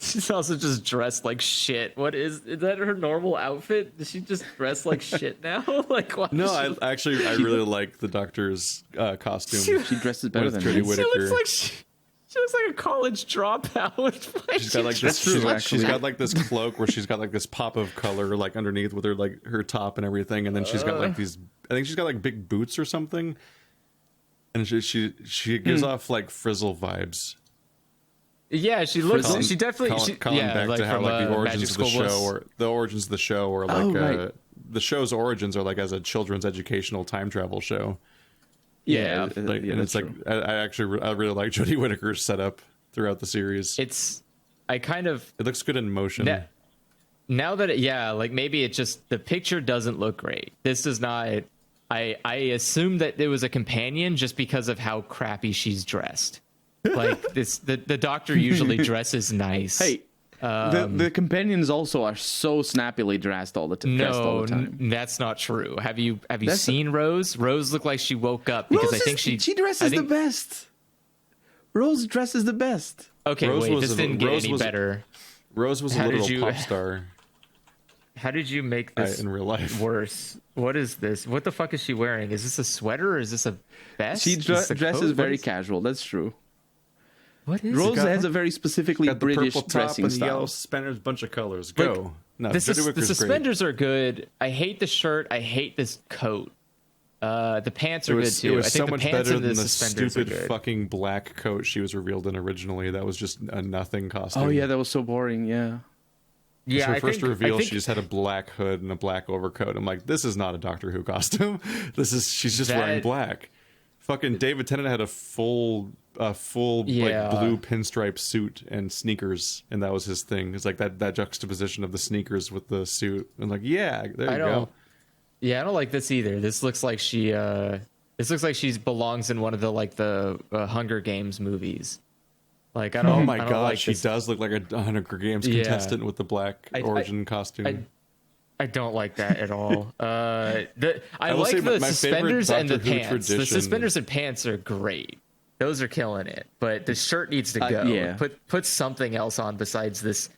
she's also just dressed like shit. Is that her normal outfit? Does she just dress like shit now? Like, why? No, I really like the doctor's costume. She dresses better than Jodie Whittaker. She looks like a college dropout. She's got like this. She's got like this cloak where she's got like this pop of color like underneath with her like her top and everything, and then she's got like these. I think she's got like big boots or something, and she gives off like Frizzle vibes. Yeah, she looks. She definitely. Calling back like to how like the origins of the show, or like the show's origins are like as a children's educational time travel show. Yeah, and it's like I really like Jodie Whittaker's setup throughout the series. It looks good in motion. Now that like maybe it just the picture doesn't look great. This does not. I assume that it was a companion just because of how crappy she's dressed. Like the doctor usually dresses nice. Hey, the companions also are so snappily dressed all the time. No, that's not true. Have you seen Rose? Rose looked like she woke up because I think she dresses the best. Rose dresses the best. Okay, this didn't get any better. Rose was a little pop star. How did you make this in real life worse? What is this? What the fuck is she wearing? Is this a sweater or is this a vest? She dresses very casual. That's true. What is Rose has a very specifically British dressing style. Yellow suspenders, bunch of colors. Go. The suspenders are good. I hate the shirt. I hate this coat. The pants are good too. It was I think so much better than the stupid fucking black coat she was revealed in originally. That was just a nothing costume. Oh yeah, that was so boring. Yeah. Yeah, her first reveal, she just had a black hood and a black overcoat. I'm like, this is not a Doctor Who costume. She's just wearing black. Fucking David Tennant had a full like blue pinstripe suit and sneakers, and that was his thing. It's like that juxtaposition of the sneakers with the suit. And like, yeah, there you go. Yeah, I don't like this either. This looks like she belongs in one of the Hunger Games movies. Like, I don't. Oh my god, like she does look like a Hunger Games contestant with the black origin costume. I don't like that at all. I like the suspenders and the pants. The suspenders and pants are great. Those are killing it. But the shirt needs to go. Yeah. Put something else on besides this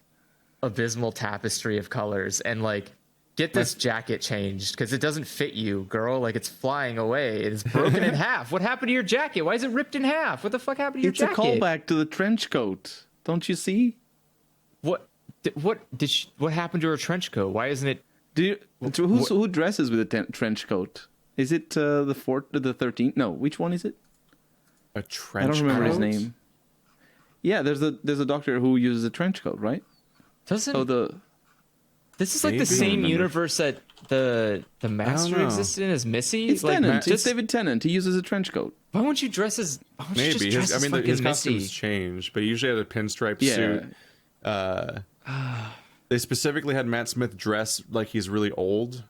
abysmal tapestry of colors. And like get this jacket changed because it doesn't fit you, girl. Like it's flying away. It's broken in half. What happened to your jacket? Why is it ripped in half? What the fuck happened to your jacket? It's a callback to the trench coat. Don't you see? What happened to her trench coat? Why isn't it? Who dresses with a trench coat? Is it the 13th? No, which one is it? A trench coat? I don't remember his name. Yeah, there's a doctor who uses a trench coat, right? This is like the same universe that the Master existed in as Missy. It's like, Tennant. It's David Tennant. He uses a trench coat. Why won't you dress as? Maybe his costumes change, but he usually had a pinstripe suit. They specifically had Matt Smith dress like he's really old,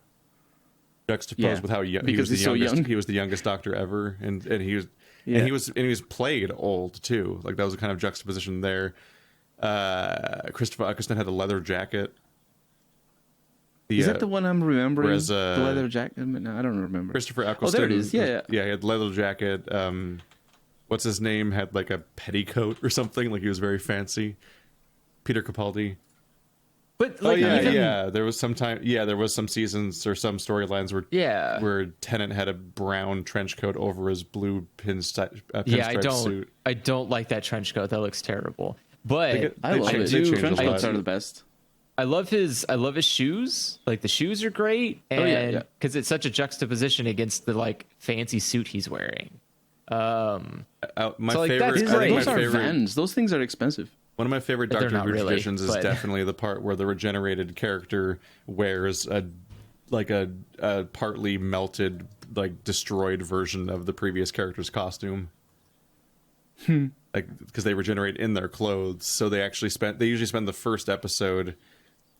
juxtaposed with how young he was. He was the youngest Doctor ever, and he was he was played old too. Like that was a kind of juxtaposition there. Christopher Eccleston had a leather jacket. Is that the one I'm remembering? The leather jacket? No, I don't remember. Christopher Eccleston. Oh, there it is. Yeah, he had leather jacket. What's his name? Had like a petticoat or something. Like he was very fancy. Peter Capaldi. But like, there was some time. Yeah, there was some seasons or some storylines where Tennant had a brown trench coat over his blue pinstripe suit. I don't like that trench coat. That looks terrible. But I love it. Trench coats are the best. I love his shoes. Like the shoes are great, and because it's such a juxtaposition against the like fancy suit he's wearing. My favorite. Those are Vans. Those things are expensive. One of my favorite Doctor Who traditions is definitely the part where the regenerated character wears a partly melted, like destroyed version of the previous character's costume. Like because they regenerate in their clothes, so they usually spend the first episode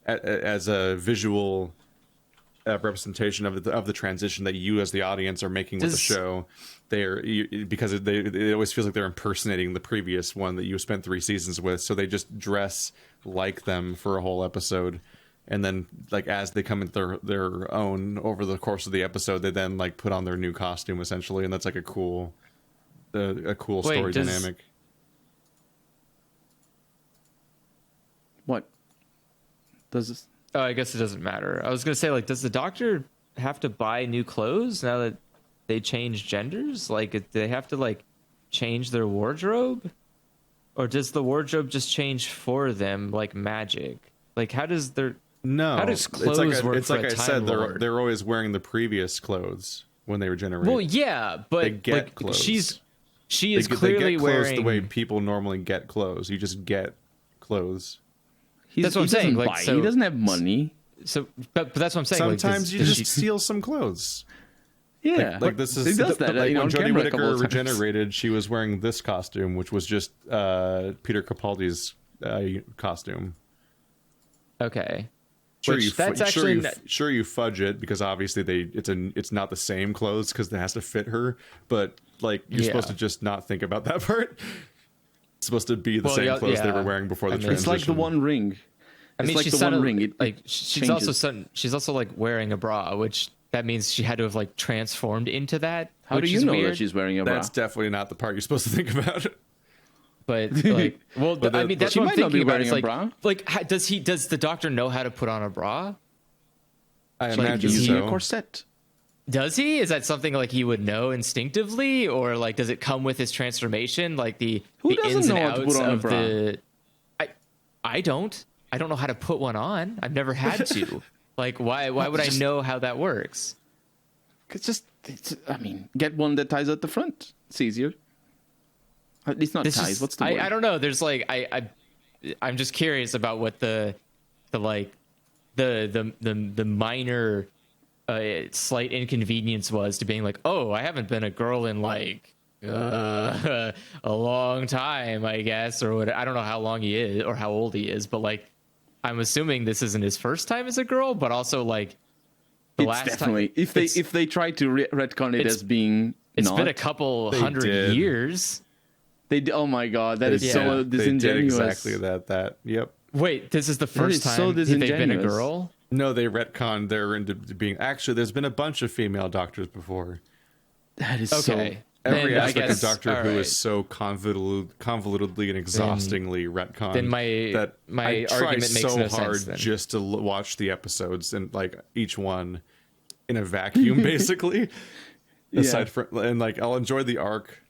as a visual representation of the transition that you as the audience are making with the show. Because it always feels like they're impersonating the previous one that you spent 3 seasons with, so they just dress like them for a whole episode, and then like as they come into their own over the course of the episode, they then like put on their new costume essentially, and that's like a cool story dynamic. What does this? Oh, I guess it doesn't matter. I was gonna say, like, does the Doctor have to buy new clothes now that they change genders? Like, do they have to like change their wardrobe, or does the wardrobe just change for them like magic? Like, how does clothes work? It's like I said, they're always wearing the previous clothes when they regenerate. Well, yeah, but they get clothes. She is clearly get clothes wearing the way people normally get clothes. You just get clothes. That's what I'm saying. Like, he doesn't have money. So, but that's what I'm saying. Sometimes you just steal some clothes. Yeah, like this is. He does that. Like when Jodie Whittaker regenerated, she was wearing this costume, which was just Peter Capaldi's costume. Okay. Sure, you fudge it because obviously it's not the same clothes because it has to fit her. But like you're supposed to just not think about that part. It's supposed to be the same clothes they were wearing before the transition. It's like the One Ring. She's also like wearing a bra, which that means she had to have like transformed into that. How do you know that she's wearing a bra? That's definitely not the part you're supposed to think about. But like, I mean, that's what I'm thinking about. It's like, does the Doctor know how to put on a bra? I imagine so. A corset. Does he? Is that something like he would know instinctively, or like does it come with his transformation? Like the ins and outs of the. I don't know how to put one on. I've never had to. Like, why would I know how that works? Get one that ties at the front. It's easier. At least not ties. What's the word? I don't know. There's like I'm just curious about what the minor slight inconvenience was to being like, oh, I haven't been a girl in like a long time, I guess, or what. I don't know how long he is or how old he is, but like I'm assuming this isn't his first time as a girl, but also like the it's last definitely time if they try to retcon it as being been a couple hundred years. Oh my god, that is so disingenuous. They did exactly that. Yep. Wait, this is the first time they've been a girl? No, they retconned. They're into being. Actually, there's been a bunch of female doctors before. That is okay. every Then I aspect guess- of Doctor Who alright. is so convolutedly and exhaustingly retconned. then my I try argument makes so no hard sense then. just to watch the episodes and like each one in a vacuum, basically. Aside from, and like I'll enjoy the arc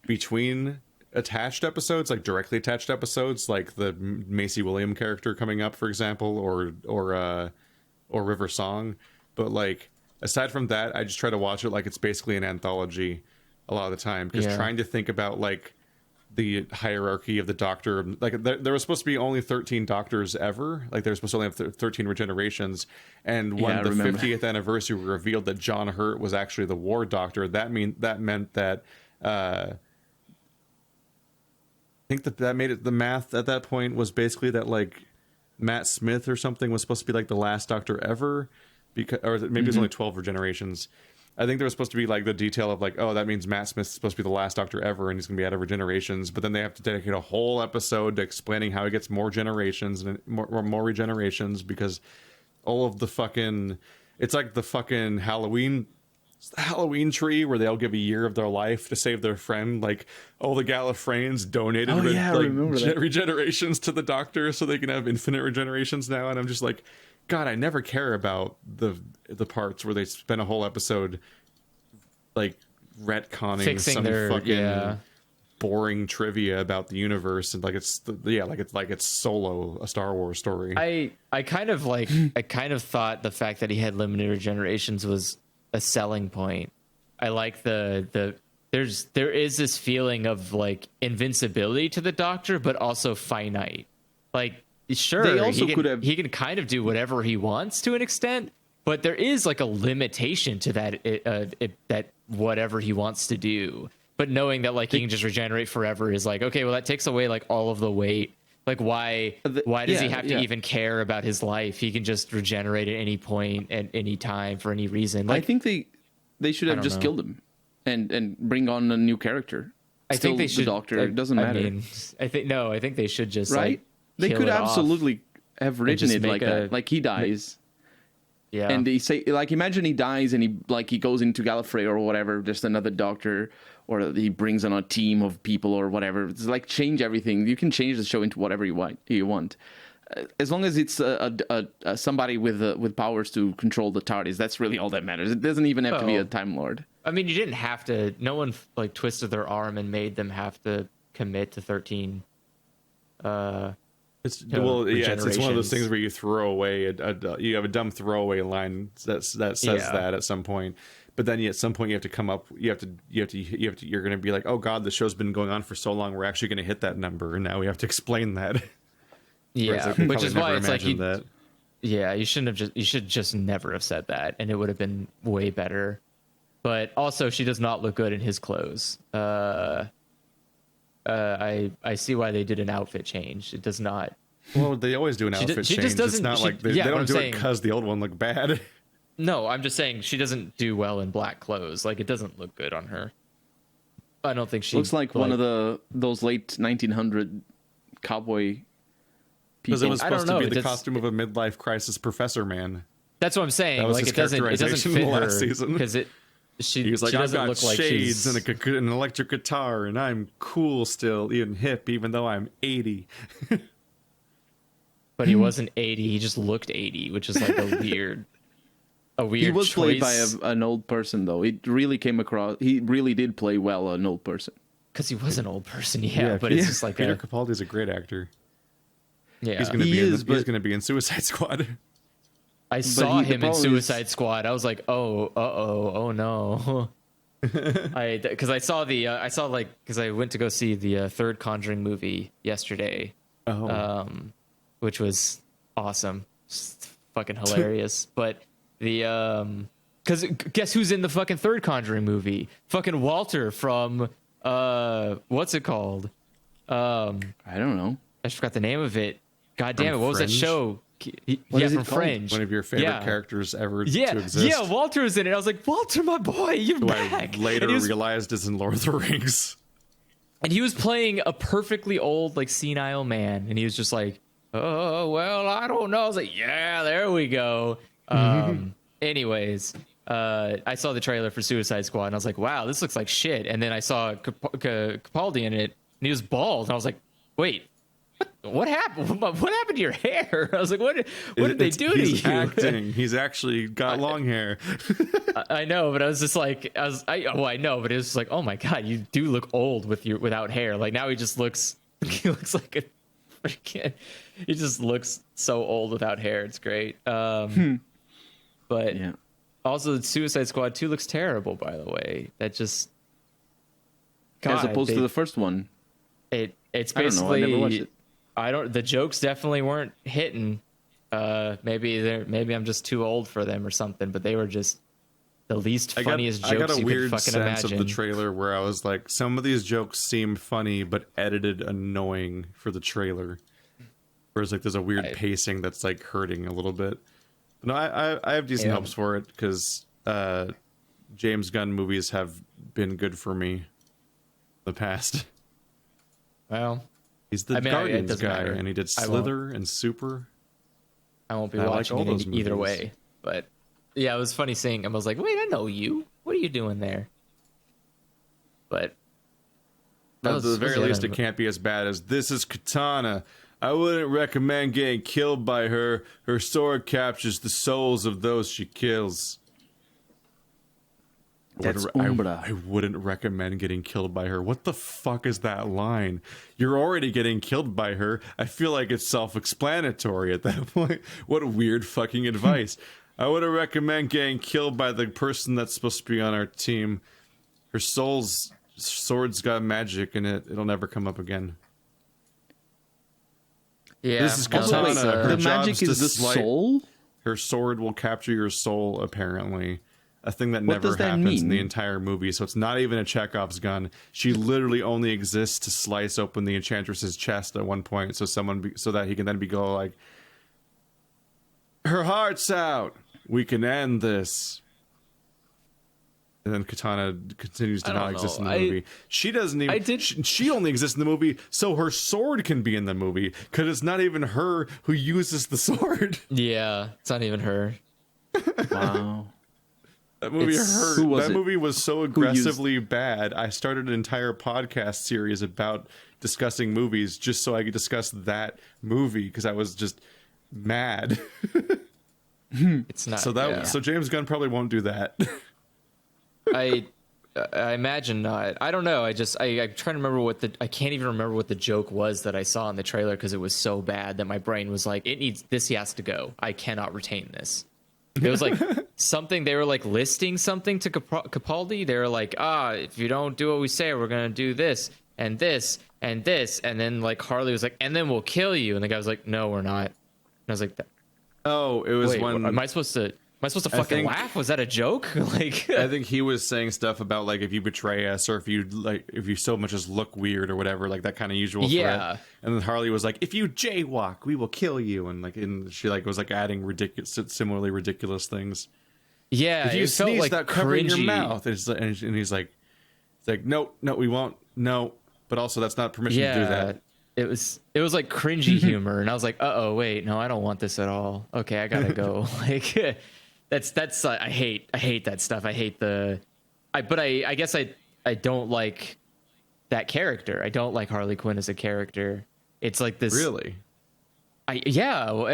between attached episodes, like directly attached episodes, like the Macy William character coming up, for example, or River Song. But like aside from that, I just try to watch it like it's basically an anthology a lot of the time, because Yeah. trying to think about like the hierarchy of the Doctor, like there was supposed to be only 13 Doctors ever, like they were supposed to only have 13 regenerations, and when Yeah, I the remember. 50th anniversary revealed that John Hurt was actually the War Doctor, that meant that I think that made it, the math at that point was basically that like Matt Smith or something was supposed to be like the last Doctor ever, because, or maybe it was only 12 regenerations. I think there was supposed to be like the detail of like, oh, that means Matt Smith's supposed to be the last Doctor ever and he's going to be out of regenerations. But then they have to dedicate a whole episode to explaining how he gets more generations and more regenerations, because all of the fucking, it's like the fucking Halloween tree where they all give a year of their life to save their friend. Like all the Gallifreyans donated Oh, yeah, I remember that. regenerations to the Doctor so they can have infinite regenerations now. And I'm just like, God, I never care about the parts where they spend a whole episode like retconning Fixing some their- fucking yeah. boring trivia about the universe, and like it's Solo, a Star Wars story. I kind of thought the fact that he had limited regenerations was a selling point. I like there is this feeling of like invincibility to the Doctor, but also finite. Like sure, They also could have- he can kind of do whatever he wants to an extent, but there is like a limitation to that that whatever he wants to do. But knowing that like he can just regenerate forever is like, okay, well that takes away like all of the weight. Like why does he yeah, have to yeah. even care about his life? He can just regenerate at any point, at any time, for any reason. I Like think they should have don't just know. killed him and bring on a new character. I Still think they should. The Doctor. It doesn't matter, I think they should just right? Like, They kill could it off. absolutely have written just it make like a- that. Like he dies. Yeah. And they say, like, imagine he dies and he goes into Gallifrey or whatever, just another Doctor, or he brings on a team of people or whatever. It's like change everything. You can change the show into whatever you want. As long as it's somebody with powers to control the TARDIS, that's really all that matters. It doesn't even have to be Oh. a Time Lord. I mean, you didn't have to. No one like twisted their arm and made them have to commit to 13. It's know, well, yeah. It's one of those regenerations. things where you throw away you have a dumb throwaway line that says Yeah. that at some point, but then at some point you have to come up. You're going to be like, oh God, the show's been going on for so long. We're actually going to hit that number, and now we have to explain that. Whereas Yeah, I could which probably is never why it's like imagine that. yeah, you should just never have said that, and it would have been way better. But also, she does not look good in his clothes. I see why they did an outfit change. It does not. Well, they always do an outfit she change. just It's doesn't- not she- like they yeah, what don't I'm do saying- it because the old one looked bad. No, I'm just saying she doesn't do well in black clothes. Like it doesn't look good on her. I don't think she Looks like one of those late 1900 cowboy Because it people. was I don't supposed to know, be it the just- costume of a midlife crisis professor man. That's what I'm saying. That was Like his it doesn't characterization fit last her season. because He was like, she I've doesn't got look like shades she's and an electric guitar, and I'm cool still, even hip, even though I'm 80. But he wasn't 80. He just looked 80, which is like a weird He was played by choice. an old person, though. It really came across. He really did play well an old person. Because he was an old person, yeah. But it's just like Peter Capaldi's a great actor. yeah. He's gonna He be is, he's but- gonna be in Suicide Squad. I saw the him in problem is- Suicide Squad. I was like, oh no. Because I went to go see the third Conjuring movie yesterday, which was awesome, just fucking hilarious. But because guess who's in the fucking third Conjuring movie? Fucking Walter from what's it called? I don't know. I just forgot the name of it. God damn it! From What was that Fringe? show? What yeah, is it from called? Fringe. One of your favorite Yeah. characters ever Yeah, to exist. yeah, Walter was in it. I was like, Walter, my boy, you're Who I back. later and he was, realized is in Lord of the Rings. and he was playing a perfectly old, like senile man, and he was just like, oh well, I don't know. I was like, yeah, there we go. Anyways, I saw the trailer for Suicide Squad and I was like, wow, this looks like shit. And then I saw Capaldi in it and he was bald. And I was like, wait, what happened? What happened to your hair? I was like, what did they do to He's you? acting. He's actually got long hair. I know, but I was just like, I know, but it was just like, oh my God, you do look old without hair. Like now he just looks, he looks like a freaking, he just looks so old without hair. It's great. But Yeah. also Suicide Squad 2 looks terrible, by the way. That just, As opposed to the first one. It's I don't know, I basically, never watched it. the jokes definitely weren't hitting. Maybe I'm just too old for them or something, but they were just the least funniest I got jokes a you weird could fucking sense imagine. of the trailer where I was like, some of these jokes seem funny but edited annoying for the trailer. Whereas like there's a weird pacing that's like hurting a little bit. But no, I have decent hopes for it because James Gunn movies have been good for me in the past. Well, He's the it Guardians doesn't guy, matter. and he did Slither and Super. I won't be I like watching all it those either movies. way. But yeah, it was funny seeing him. I was like, wait, I know you. What are you doing there? But At the very least, it can't be as bad as "This is Katana. I wouldn't recommend getting killed by her. Her sword captures the souls of those she kills." That's I Umbra. wouldn't recommend getting killed by her. What the fuck is that line? You're already getting killed by her. I feel like it's self-explanatory at that point. What weird fucking advice. I wouldn't recommend getting killed by the person that's supposed to be on our team. Her sword's got magic in it. It'll never come up again. Yeah, This is well, Katana. that's, Her The job's magic to is the slight- soul? Her sword will capture your soul, apparently. A thing that never does that happens in the mean? entire movie, so it's not even a Chekhov's gun. She literally only exists to slice open the Enchantress's chest at one point, so so that he can then go like, "Her heart's out. We can end this." And then Katana continues to I not don't exist in know. the movie. She doesn't even. I did- She only exists in the movie, so her sword can be in the movie because it's not even her who uses the sword. yeah, it's not even her. Wow. That movie It's- hurt. Who was That it? movie was so used- aggressively bad. I started an entire podcast series about discussing movies just so I could discuss that movie because I was just mad. It's not. So so James Gunn probably won't do that. I imagine not. I don't know. I'm trying to remember I can't even remember what the joke was that I saw in the trailer because it was so bad that my brain was like, this has to go. I cannot retain this. It was like something, they were like listing something to Capaldi. They were like, if you don't do what we say, we're going to do this and this and this. And then like Harley was like, and then we'll kill you. And the guy was like, no, we're not. And I was like, Oh, it was wait, when am I supposed to fucking think- laugh? Was that a joke? Like, I think he was saying stuff about like if you betray us or if you so much as look weird or whatever, like that kind of usual Yeah. threat. And then Harley was like, if you jaywalk, we will kill you. And she like was like adding similarly ridiculous things. yeah, If you it felt sneeze like without covering your cringy. mouth, and he's like, no, we won't, no. But also, that's not permission to do that. It was like cringy humor, and I was like, wait, no, I don't want this at all. Okay, I gotta go. Like, that's I hate that stuff. I hate I guess I don't like that character. I don't like Harley Quinn as a character. It's like this. Really?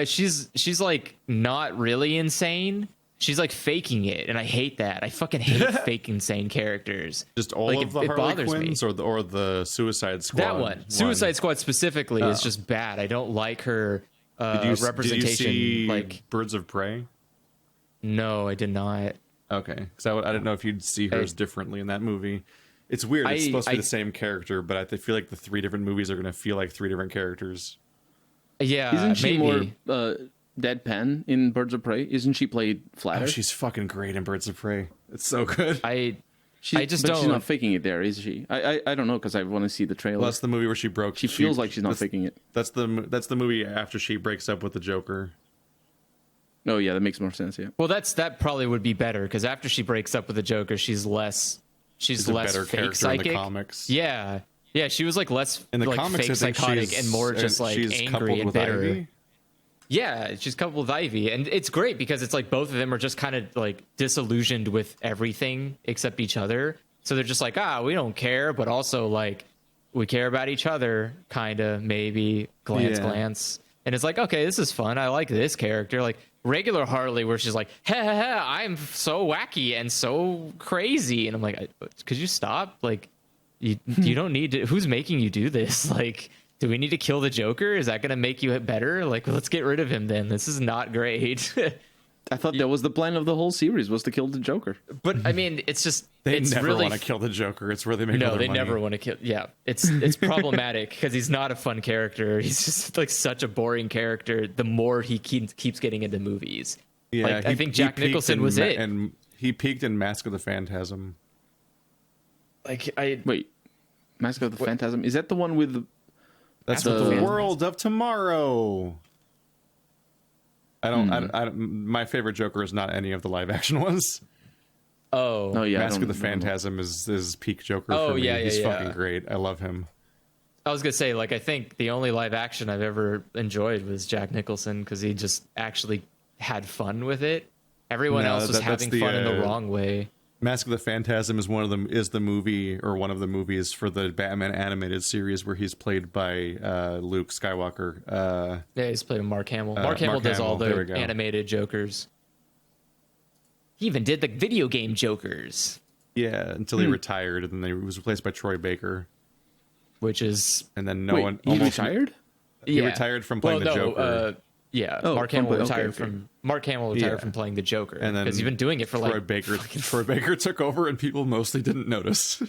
She's like not really insane. She's like faking it, and I hate that. I fucking hate fake insane characters. Just all Like, of the it Harley bothers me. Quinns, or the Suicide Squad? That one, Suicide Squad specifically, is just bad. I don't like her representation. Did you see like, Birds of Prey? no, I did not. Okay, because I didn't know if you'd see hers differently in that movie. It's weird. It's supposed to be the same character, but I feel like the three different movies are going to feel like three different characters. Yeah, Isn't she maybe. more deadpan in Birds of Prey? Isn't she played flatter? Oh, she's fucking great in Birds of Prey. It's so good. I just but she's don't- not faking it there, is she? I don't know because I want to see the trailer. Well, that's the movie where she broke. She feels like she's not faking it. That's the movie after she breaks up with the Joker. Oh yeah, that makes more sense. Yeah. Well, that probably would be better because after she breaks up with the Joker, she's less She's a less better fake character psychic. in the comics. Yeah, she was like less In the like comics, fake I think psychotic and more just like she's angry coupled and with bitter. Ivy. Yeah, she's coupled with Ivy, and it's great because it's like both of them are just kind of like disillusioned with everything except each other. So they're just like, we don't care, but also like we care about each other, kind of, maybe, glance. And it's like, okay, this is fun. I like this character. Like regular Harley, where she's like, I'm so wacky and so crazy. And I'm like, could you stop? Like, you don't need to. Who's making you do this? Like, do we need to kill the Joker? Is that going to make you better? Like, let's get rid of him then. This is not great. I thought that was the plan of the whole series, was to kill the Joker. But I mean, it's just They never really want to kill the Joker. It's where they make no, all their they money. never want to kill. Yeah, it's problematic because he's not a fun character. He's just like such a boring character. The more he keeps getting into movies, Yeah, like, I think Jack Nicholson was it. and he peaked in Mask of the Phantasm. Like Wait, Mask of the Phantasm, is that the one with? That's Mask of the the Phantasm. World of Tomorrow. I don't. My favorite Joker is not any of the live action ones. Oh yeah, Mask of the Phantasm is peak Joker Oh, for me. yeah, He's yeah. fucking great. I love him. I was gonna say, like, I think the only live action I've ever enjoyed was Jack Nicholson because he just actually had fun with it. Everyone No, else was that's having the, fun in the wrong way. Mask of the Phantasm is one of the movie or one of the movies for the Batman animated series where he's played by Luke Skywalker. Yeah, he's played with Mark Hamill. Mark Hamill does all There we the go. animated Jokers. He even did the video game Jokers, Yeah, until he retired, and then he was replaced by Troy Baker, which is and then no Wait, one he almost retired? He retired from playing the Joker. Yeah, Oh, Mark Hamill okay, retired okay. from Mark Hamill retired Yeah. from playing the Joker, And then because he's been doing it for Troy like Baker. Troy Baker took over, and people mostly didn't notice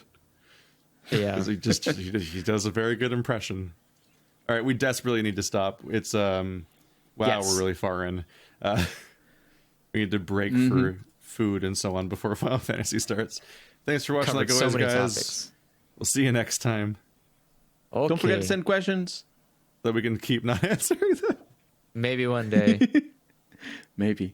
yeah. because he does a very good impression. All right, we desperately need to stop. It's wow, Yes. we're really far in. We need to break for food and so on before Final Fantasy starts. Thanks for watching, Covered like so always, many guys. topics. We'll see you next time. Okay. Don't forget to send questions. So we can keep not answering them. Maybe one day. Maybe.